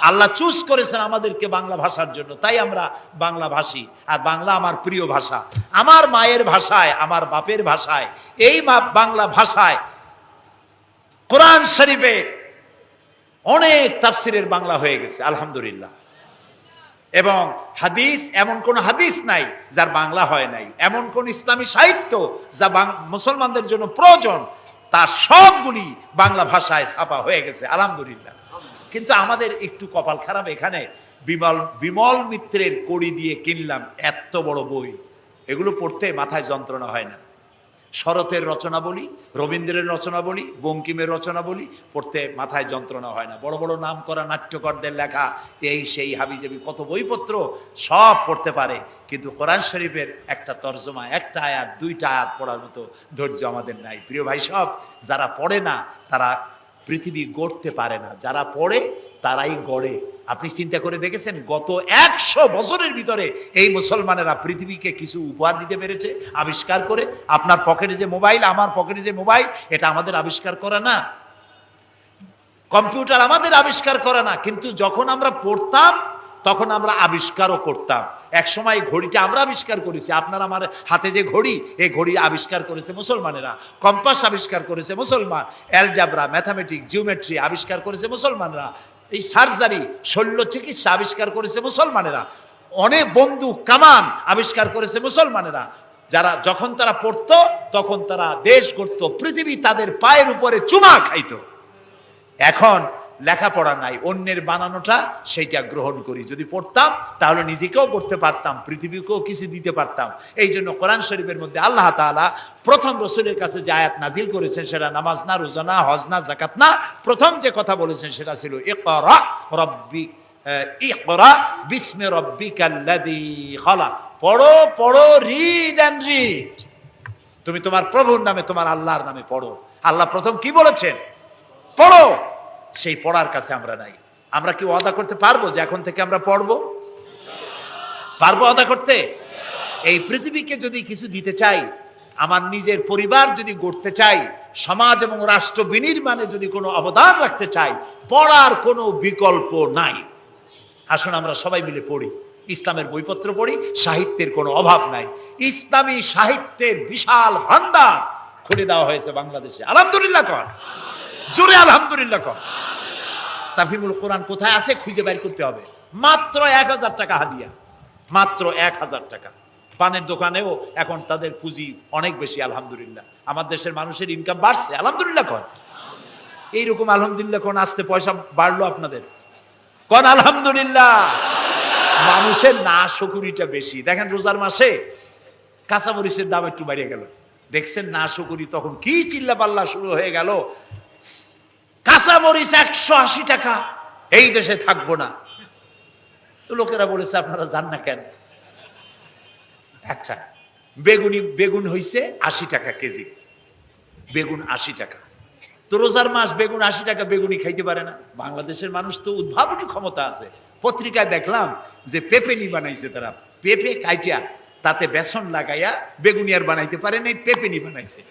আল্লাহ চুজ করেছেন আমাদেরকে বাংলা ভাষার জন্য, তাই আমরা বাংলা ভাষী। আর বাংলা আমার প্রিয় ভাষা, আমার মায়ের ভাষায়, আমার বাপের ভাষায়, এই বাংলা ভাষায় কোরআন শরীফের অনেক তাফসিরের বাংলা হয়ে গেছে, আলহামদুলিল্লাহ। এবং হাদিস, এমন কোন হাদিস নাই যার বাংলা হয় নাই। এমন কোন ইসলামী সাহিত্য যা মুসলমানদের জন্য প্রয়োজন, তার সবগুলি বাংলা ভাষায় ছাপা হয়ে গেছে, আলহামদুলিল্লাহ। কিন্তু আমাদের একটু কপাল খারাপ, এখানে বিমল মিত্রের কড়ি দিয়ে কিনলাম এত বড় বই, এগুলো পড়তে মাথায় যন্ত্রণা হয় না। শরতের রচনা বলি, রবীন্দ্রের রচনা বলি, বঙ্কিমের রচনা বলি, পড়তে মাথায় যন্ত্রণা হয় না। বড় বড় নাম করা নাট্যকারদের লেখা এই সেই হাবিজাবি কত বইপত্র, সব পড়তে পারে, কিন্তু কোরআন শরীফের একটা তর্জমা, একটা আয়াত, 2টা আয়াত পড়ার মতো ধৈর্য আমাদের নাই। প্রিয় ভাই সব, যারা পড়ে না তারা পৃথিবী গড়তে পারে না, যারা পড়ে তারাই গড়ে। আপনি চিন্তা করে দেখেছেন গত 100 বছরের ভিতরে এই মুসলমানেরা পৃথিবীকে কিছু উপহার দিতে পেরেছে আবিষ্কার করে? আপনার পকেটে যে মোবাইল, আমার পকেটে যে মোবাইল, এটা আমাদের আবিষ্কার করা না? কম্পিউটার আমাদের আবিষ্কার করা না? কিন্তু যখন আমরা পড়তাম তখন আমরা আবিষ্কারও করতাম। এক সময় ঘড়িটা আমরা আবিষ্কার করেছি, আপনার আমার হাতে যে ঘড়ি, এই ঘড়ি আবিষ্কার করেছে মুসলমানেরা। কম্পাস আবিষ্কার করেছে মুসলমান। অ্যালজাবরা, ম্যাথামেটিক্স, জিওমেট্রি আবিষ্কার করেছে মুসলমানরা। এই সার্জারি, শল্য চিকিৎসা আবিষ্কার করেছে মুসলমানেরা। অনেক বন্দুক, কামান আবিষ্কার করেছে মুসলমানেরা। যারা যখন তারা পড়তো তখন তারা দেশ গড়তো, পৃথিবী তাদের পায়ের উপরে চুমা খাইতো। এখন লেখাপড়া নাই, অন্যের বানানোটা সেইটা গ্রহণ করি। যদি পড়তাম তাহলে নিজেকেও করতে পারতাম, পৃথিবীকেও কিছু দিতে পারতাম। এই জন্য কোরআন শরীফের মধ্যে আল্লাহ তাআলা প্রথম রসুলের কাছে যে আয়াত নাজিল করেছেন, সেটা নামাজ না, রোজা না, হজ না, যাকাত না। প্রথম যে কথা বলেছেন সেটা ছিল ইকরা বিসমি রাব্বিকাল্লাযী খালাক। পড়ো পড়ো, রিড এন্ড রিড। তুমি তোমার প্রভুর নামে, তোমার আল্লাহর নামে পড়ো। আল্লাহ প্রথম কি বলেছেন? পড়ো। সেই পড়ার কাছে আমরা নাই। আমরা কি ওয়াদা করতে পারবো যে এখন থেকে আমরা পড়বো? পারবো ওয়াদা করতে? এই পৃথিবীকে যদি কিছু দিতে চাই, আমার নিজের পরিবার যদি গড়তে চাই, সমাজ এবং রাষ্ট্র বিনির্মাণে যদি কোনো অবদান রাখতে চাই, পড়ার কোনো বিকল্প নাই। আসুন আমরা সবাই মিলে পড়ি, ইসলামের বইপত্র পড়ি, সাহিত্যের কোনো অভাব নাই। ইসলামী সাহিত্যের বিশাল ভান্ডার খুলে দেওয়া হয়েছে বাংলাদেশে, আলহামদুলিল্লাহ কর, জোরে আলহামদুলিল্লাহ কর। তাফহিমুল কোরআন কোথায় আছে খুঁজে বের করতে হবে। মাত্র 1000 টাকা হাদিয়া, মাত্র 1000 টাকা। পানের দোকানেও এখন তাদের পুঁজি অনেক বেশি, আলহামদুলিল্লাহ। আমার দেশের মানুষের ইনকাম বাড়ছে, আলহামদুলিল্লাহ কর। এইরকম আলহামদুলিল্লাহ কোন আসতে পয়সা বাড়লো আপনাদের? কোন আলহামদুলিল্লাহ। মানুষের না শুকুরিটা বেশি। দেখেন রোজার মাসে কাঁচামরিচের দাম একটু বেড়ে গেল, দেখছেন না শুকুরি, তখন কি চিল্লা পাল্লা শুরু হয়ে গেল। কাঁচামরিচ 180 টাকা, এই দেশে থাকবো না। তো লোকেরা বলেছে আপনারা যান না কেন? আচ্ছা, বেগুন হইছে 80 টাকা কেজি, বেগুন 80 টাকা। তো রোজার মাস বেগুন 80 টাকা, বেগুনি খাইতে পারে না। বাংলাদেশের মানুষ তো উদ্ভাবনী ক্ষমতা আছে। পত্রিকায় দেখলাম যে পেঁপেনি বানাইছে তারা, পেঁপে কাইটিয়া তাতে বেসন লাগাইয়া বেগুনি আর বানাইতে পারে নাই, পেঁপেনি বানাইছে।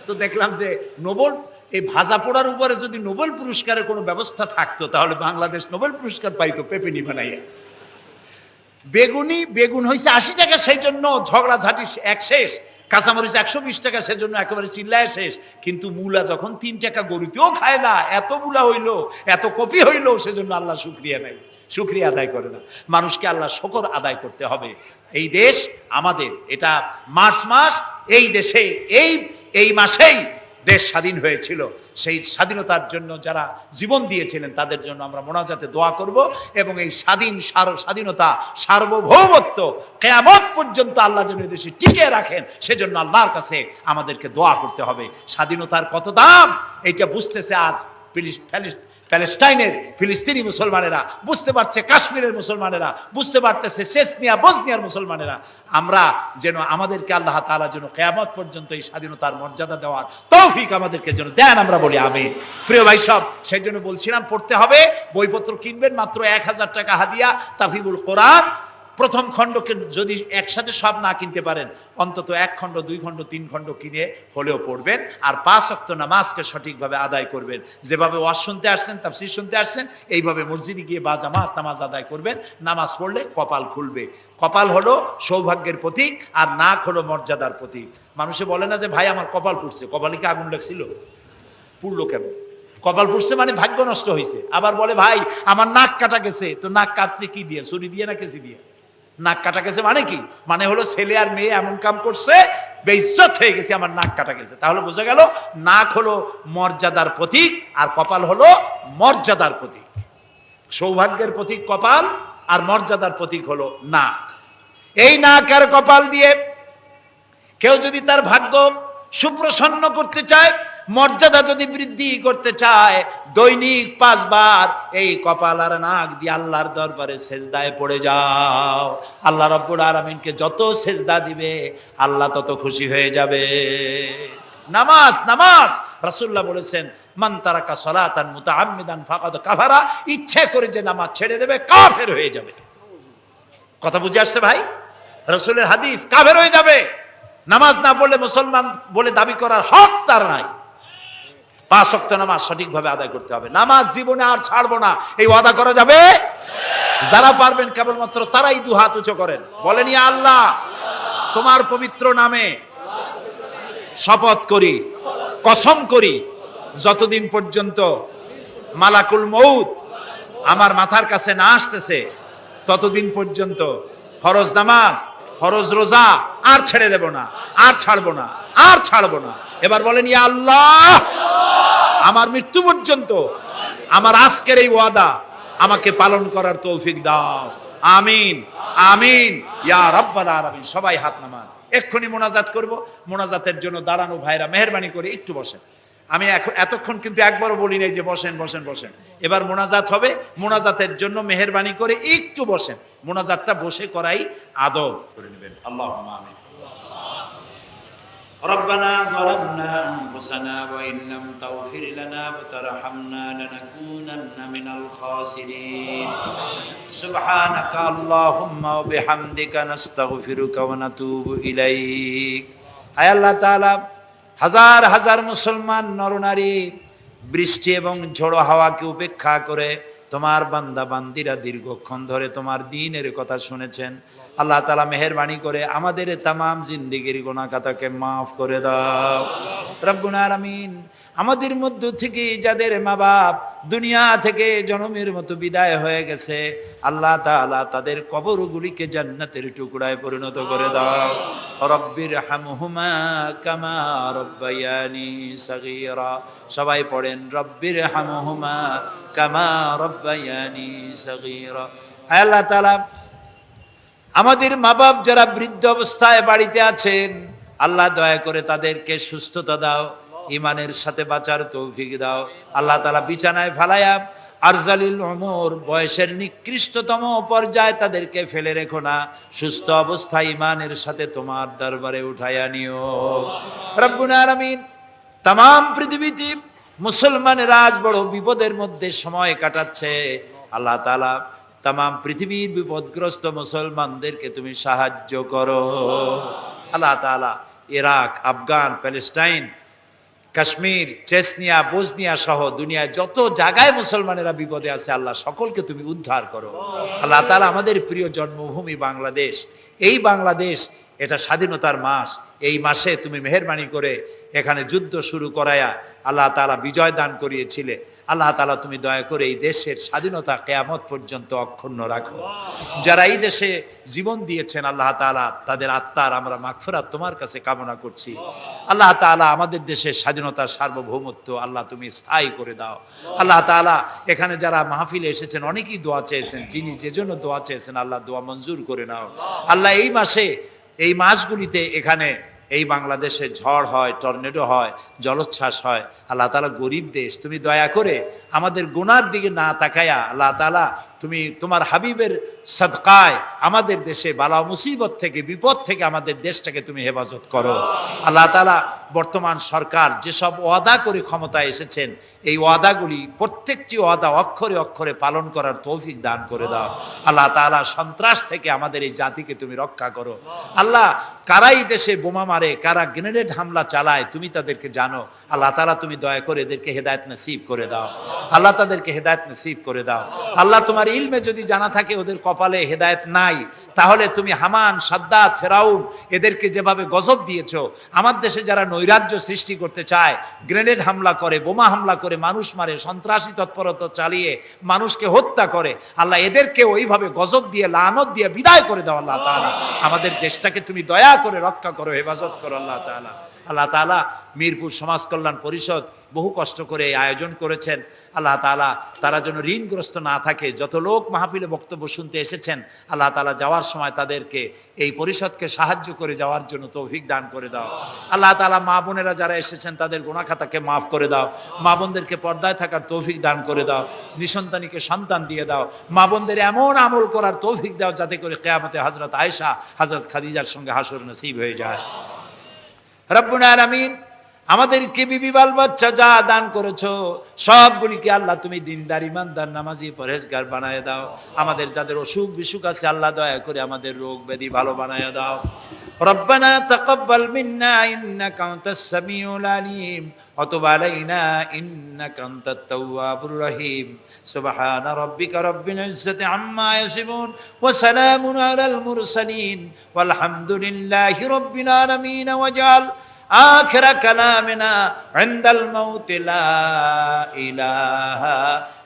তো দেখলাম যে নোবেল, এই ভাজা পোড়ার উপরে যদি নোবেল পুরস্কারের কোনো ব্যবস্থা থাকতো তাহলে বাংলাদেশ নোবেল পুরস্কার পাইতো পেঁপেনি বানাইয়া। বেগুন হয়েছে 80 টাকা, সেই জন্য ঝগড়াঝাটি এক শেষ। কাঁচামরিচ 120 টাকা, সেজন্য একেবারে চিল্লায় শেষ। কিন্তু মূলা যখন 3 টাকা, গরুতেও খায় না, এত মূলা হইলো, এত কপি হইলো, সেজন্য আল্লাহ শুকরিয়া নাই, শুকরিয়া আদায় করে না। মানুষকে আল্লাহ শুকর আদায় করতে হবে। এই দেশ আমাদের, এটা মার্চ মাস, এই দেশে এই মাসেই দেশ স্বাধীন হয়েছিল। সেই স্বাধীনতার জন্য যারা জীবন দিয়েছিলেন তাদের জন্য আমরা মোনাজাতে দোয়া করব, এবং এই স্বাধীনতা, সার্বভৌমত্ব কিয়ামত পর্যন্ত আল্লাহ যেন এই দেশে টিকে রাখেন, সেজন্য আল্লাহর কাছে আমাদেরকে দোয়া করতে হবে। স্বাধীনতার কত দাম এইটা বুঝতেছে আজ প্যালেস্টাইনের ফিলিস্তিনি মুসলমানেরা, বুঝতে পারছে কাশ্মীরের মুসলমানেরা, বুঝতে পারতেছে চেচনিয়া বসনিয়ার মুসলমানেরা। আমরা যেন, আমাদেরকে আল্লাহ তাআলা যেন কিয়ামত পর্যন্ত এই স্বাধীনতার মর্যাদা দেওয়ার তৌফিক আমাদেরকে যেন দেন, আমরা বলি আমিন। প্রিয় ভাই সব, সেই জন্য বলছিলাম পড়তে হবে, বইপত্র কিনবেন, মাত্র 1000 টাকা হাদিয়া। তাফহিমুল কোরআন প্রথম খণ্ডকে যদি একসাথে সব না কিনতে পারেন, অন্তত 1 খণ্ড, 2 খণ্ড, 3 খণ্ড কিনে হলেও পড়বেন। আর 5 ওয়াক্ত নামাজকে সঠিকভাবে আদায় করবেন। যেভাবে ওয়াজ শুনতে আসছেন, তাফসীর শুনতে আসছেন, এইভাবে মসজিদে গিয়ে বা জামাত নামাজ আদায় করবেন। নামাজ পড়লে কপাল খুলবে। কপাল হলো সৌভাগ্যের প্রতীক, আর নাক হলো মর্যাদার প্রতীক। মানুষে বলে না যে ভাই আমার কপাল পুড়ছে, কপালে কি আগুন লাগছিল? পুড়লো কেন? কপাল পুড়ছে মানে ভাগ্য নষ্ট হয়েছে। আবার বলে ভাই আমার নাক কাটা গেছে, তো নাক কাটছে কি দিয়ে? ছুরি দিয়ে না কেসি দিয়ে? নাক কাটা গেছে মানে কি? মানে হলো ছেলে আর মেয়ে এমন কাম করছে, বেইজ্জত হয়ে গেছে, আমার নাক কাটা গেছে। তাহলে বোঝা গেল নাক হলো মর্যাদার প্রতীক, আর কপাল হলো মর্যাদার প্রতীক। সৌভাগ্যের প্রতীক কপাল, আর মর্যাদার প্রতীক হলো নাক। এই নাক আর কপাল দিয়ে কেউ যদি তার ভাগ্য সুপ্রসন্ন করতে চায়, মর্যাদা যদি বৃদ্ধি করতে চায়, দৈনিক 5 বার এই কপাল আর নাক দিয়ে আল্লাহর দরবারে সেজদায় পড়ে যাও। আল্লাহ রাব্বুল আলামিনকে যত সেজদা দিবে আল্লাহ তত খুশি হয়ে যাবে। নামাজ রাসূলুল্লাহ বলেছেন, মান তারাকা সালাতান মুতাআম্মিদান ফাকাদ কাফারা, ইচ্ছে করে যে নামাজ ছেড়ে দেবে কাফের হয়ে যাবে। কথা বুঝে আসছে ভাই? রাসূলের হাদিস, কাফের হয়ে যাবে। নামাজ না পড়লে মুসলমান বলে দাবি করার হক তার নাই। 5 ওয়াক্ত নামাজ সঠিকভাবে আদায় করতে হবে। নামাজ জীবনে আর ছাড়বো না, এই ওয়াদা করা যাবে? যারা পারবেন কেবলমাত্র তারাই 2 হাত উঁচু করেন, বলেন ইয়া আল্লাহ, তোমার পবিত্র নামে শপথ করি, কসম করি, যতদিন পর্যন্ত মালাকুল মউত আমার মাথার কাছে না আসতেছে ততদিন পর্যন্ত ফরজ নামাজ, ফরজ রোজা আর ছেড়ে দেব না, আর ছাড়বো না, আর ছাড়বো না। এবার বলেন ইয়া আল্লাহ, আমার মৃত্যু পর্যন্ত আমার আজকের এই ওয়াদা আমাকে পালন করার তৌফিক দাও। আমিন আমিন ইয়া রাব্বাল আলামিন। সবাই হাত নামান, এক্ষুনি মোনাজাত করব। মোনাজাতের জন্য দাঁড়ানো ভাইরা মেহেরবানি করে একটু বসেন। আমি এতক্ষণ কিন্তু একবারও বলি নাই যে বসেন বসেন বসেন। এবার মোনাজাত হবে, মোনাজাতের জন্য মেহেরবানি করে একটু বসেন। মোনাজাতটা বসে করাই আদব করে নেবেন। আল্লাহুম্মা আমিন। ربنا ظلمنا أنفسنا وإن لم تغفر لنا وترحمنا لنكونن من الخاسرين سبحانك اللهم وبحمدك نستغفرك ونتوب إليك আয় আল্লাহ তাআলা, হাজার হাজার মুসলমান নরনারী বৃষ্টি এবং ঝড়ো হাওয়াকে উপেক্ষা করে তোমার বান্দা বান্দিরা দীর্ঘক্ষণ ধরে তোমার দ্বীনের কথা শুনেছেন। আল্লাহ তাআলা মেহেরবানি করে আমাদের তামাম জিন্দেগির গুনাহ খাতাকে মাফ করে দাও রব্বুল আলামিন। আমাদের মধ্য থেকে যাদের মা বাপ দুনিয়া থেকে জনমের মতো বিদায় হয়ে গেছে, আল্লাহ তাআলা তাদের কবরগুলিকে জান্নাতের টুকরায় পরিণত করে দাও। রব্বির হামহুমা কামা রব্বায়ানি সগীরা। সবাই পড়েন রব্বির হামহুমা কামা রব্বায়ানি সগীরা। আল্লাহ তাআলা আমাদের মা বাপ যারা বৃদ্ধ অবস্থায় বাড়িতে আছেন, আল্লাহ দয়া করে তাদেরকে সুস্থতা দাও, ইমানের সাথে বাঁচার তৌফিক দাও। আল্লাহ তাআলা বিছানায় ফালায়া আরজালিল উমর, বয়সের নিকৃষ্টতম পর্যায়ে তাদেরকে ফেলে রেখো না, সুস্থ অবস্থায় ইমানের সাথে তোমার দরবারে উঠাইয়া নিও রব্বুল আলামিন। তাম পৃথিবীতে মুসলমানেরা আজ বড় বিপদের মধ্যে সময় কাটাচ্ছে। আল্লাহ তাআলা তাম পৃথিবীর বিপদগ্রস্ত মুসলমানদেরকে তুমি সাহায্য করো। আল্লাহ তাআলা Iraq, Afghan, Palestine, Kashmir, Chechnya, Bosnia সহ দুনিয়ায় যত জায়গায় মুসলমানেরা বিপদে আছে, আল্লাহ সকলকে তুমি উদ্ধার করো। আল্লাহ তাআলা আমাদের প্রিয় জন্মভূমি বাংলাদেশ, এই বাংলাদেশ এটা স্বাধীনতার মাস, এই মাসে তুমি মেহেরবানি করে এখানে যুদ্ধ শুরু করায়া আল্লাহ তাআলা বিজয় দান করিয়েছিলে। আল্লাহ তাআলা তুমি দয়া করে এই দেশের স্বাধীনতা কিয়ামত পর্যন্ত অক্ষুণ্ণ রাখো। যারা এই দেশে জীবন দিয়েছেন আল্লাহ তাআলা তাদের আত্মার আমরা মাগফিরাত তোমার কাছে কামনা করছি। আল্লাহ তাআলা আমাদের দেশের স্বাধীনতার সার্বভৌমত্ব আল্লাহ তুমি স্থায়ী করে দাও। আল্লাহ তাআলা এখানে যারা মাহফিলে এসেছেন অনেকেই দোয়া চেয়েছেন, যিনি যে জন্য দোয়া চেয়েছেন আল্লাহ দোয়া মঞ্জুর করে নাও। আল্লাহ এই মাসে, এই মাসগুলিতে এখানে এই বাংলাদেশে ঝড় হয়, টর্নেডো হয়, জলোচ্ছ্বাস হয়। আল্লাহ তাআলা গরিব দেশ, তুমি দয়া করে আমাদের গুনার দিকে না তাকায়া আল্লাহ তাআলা তুমি তোমার হাবিবের সদকায় আমাদের দেশে বালা মুসিবত থেকে, বিপদ থেকে আমাদের দেশটাকে তুমি হেফাজত করো। আল্লাহ তাআলা বর্তমান সরকার যেসব ওয়াদা করে ক্ষমতায় এসেছেন, এই ওয়াদাগুলি প্রত্যেকটি ওয়াদা অক্ষরে অক্ষরে পালন করার তৌফিক দান করে দাও। আল্লাহ তাআলা সন্ত্রাস থেকে আমাদের এই জাতিকে তুমি রক্ষা করো। আল্লাহ কারাই দেশে বোমা মারে, কারা গ্রেনেড হামলা চালায় তুমি তাদেরকে জানো। আল্লাহ তাআলা তুমি দয়া করে এদেরকে হেদায়েত নসিব করে দাও। আল্লাহ তাদেরকে হেদায়েত নসিব করে দাও। আল্লাহ তোমার ইলমে যদি জানা থাকে ওদের কপালে হেদায়েত নাই, তাহলে তুমি হামান, সাদ্দাত, ফেরাউন এদেরকে যেভাবে গজব দিয়েছো, আমার দেশে যারা নৈরাজ্য সৃষ্টি করতে চায়, গ্রেনেড হামলা করে, বোমা হামলা করে, মানুষ মারে, সন্ত্রাসী তৎপরতা চালিয়ে মানুষকে হত্যা করে, আল্লাহ এদেরকে ওইভাবে গজব দিয়ে, লানত দিয়ে বিদায় করে দাও। আল্লাহ তাআলা আমাদের দেশটাকে তুমি দয়া করে রক্ষা করো, হেফাজত করো। আল্লাহ তাআলা আল্লাহ তাআলা মিরপুর সমাজ কল্যাণ পরিষদ বহু কষ্ট করে এই আয়োজন করেছেন। আল্লাহ তাআলা তারা যেন ঋণগ্রস্ত না থাকে। যত লোক মাহফিলে বক্তব্য শুনতে এসেছেন আল্লাহ তাআলা যাওয়ার সময় তাদেরকে এই পরিষদকে সাহায্য করে যাওয়ার জন্য তৌফিক দান করে দাও। আল্লাহ তাআলা মা বোনেরা যারা এসেছেন তাদের গুনাহ খাতাকে মাফ করে দাও। মা বোনদেরকে পর্দায় থাকার তৌফিক দান করে দাও। নিঃসন্তানীকে সন্তান দিয়ে দাও। মা বোনদের এমন আমল করার তৌফিক দাও যাতে করে কিয়ামতে হযরত আয়েশা, হযরত খাদিজার সঙ্গে হাসর নসিব হয়ে যায়। রব্বুল আলামিন আমাদেরকে বিবি বাল বাচ্চা যা দান করেছো সবগুলিকে আল্লাহ তুমি দিনদার, ইমানদার, নামাজি, পরহেজগার বানায় দাও। আমাদের যাদের অসুখ বিসুখ আছে আল্লাহ দয়া করে আমাদের রোগ ব্যাধি ভালো বানায় দাও। রব্বানা তাকাব্বাল মিন্না ইন্নাকা আনতাস সামিউল আলিম ওয়া তুব আলাইনা ইন্নাকা আনতাত তাওয়াবুর রহিম। সুবহানা রাব্বিকা রাব্বিল ইজ্জাতি আম্মা ইয়াসিফুন ওয়া সালামুন আলাল মুরসালিন ওয়ালহামদুলিল্লাহি রাব্বিল আলামিন। ওয়াজআল آخر كلامنا عند الموت لا إله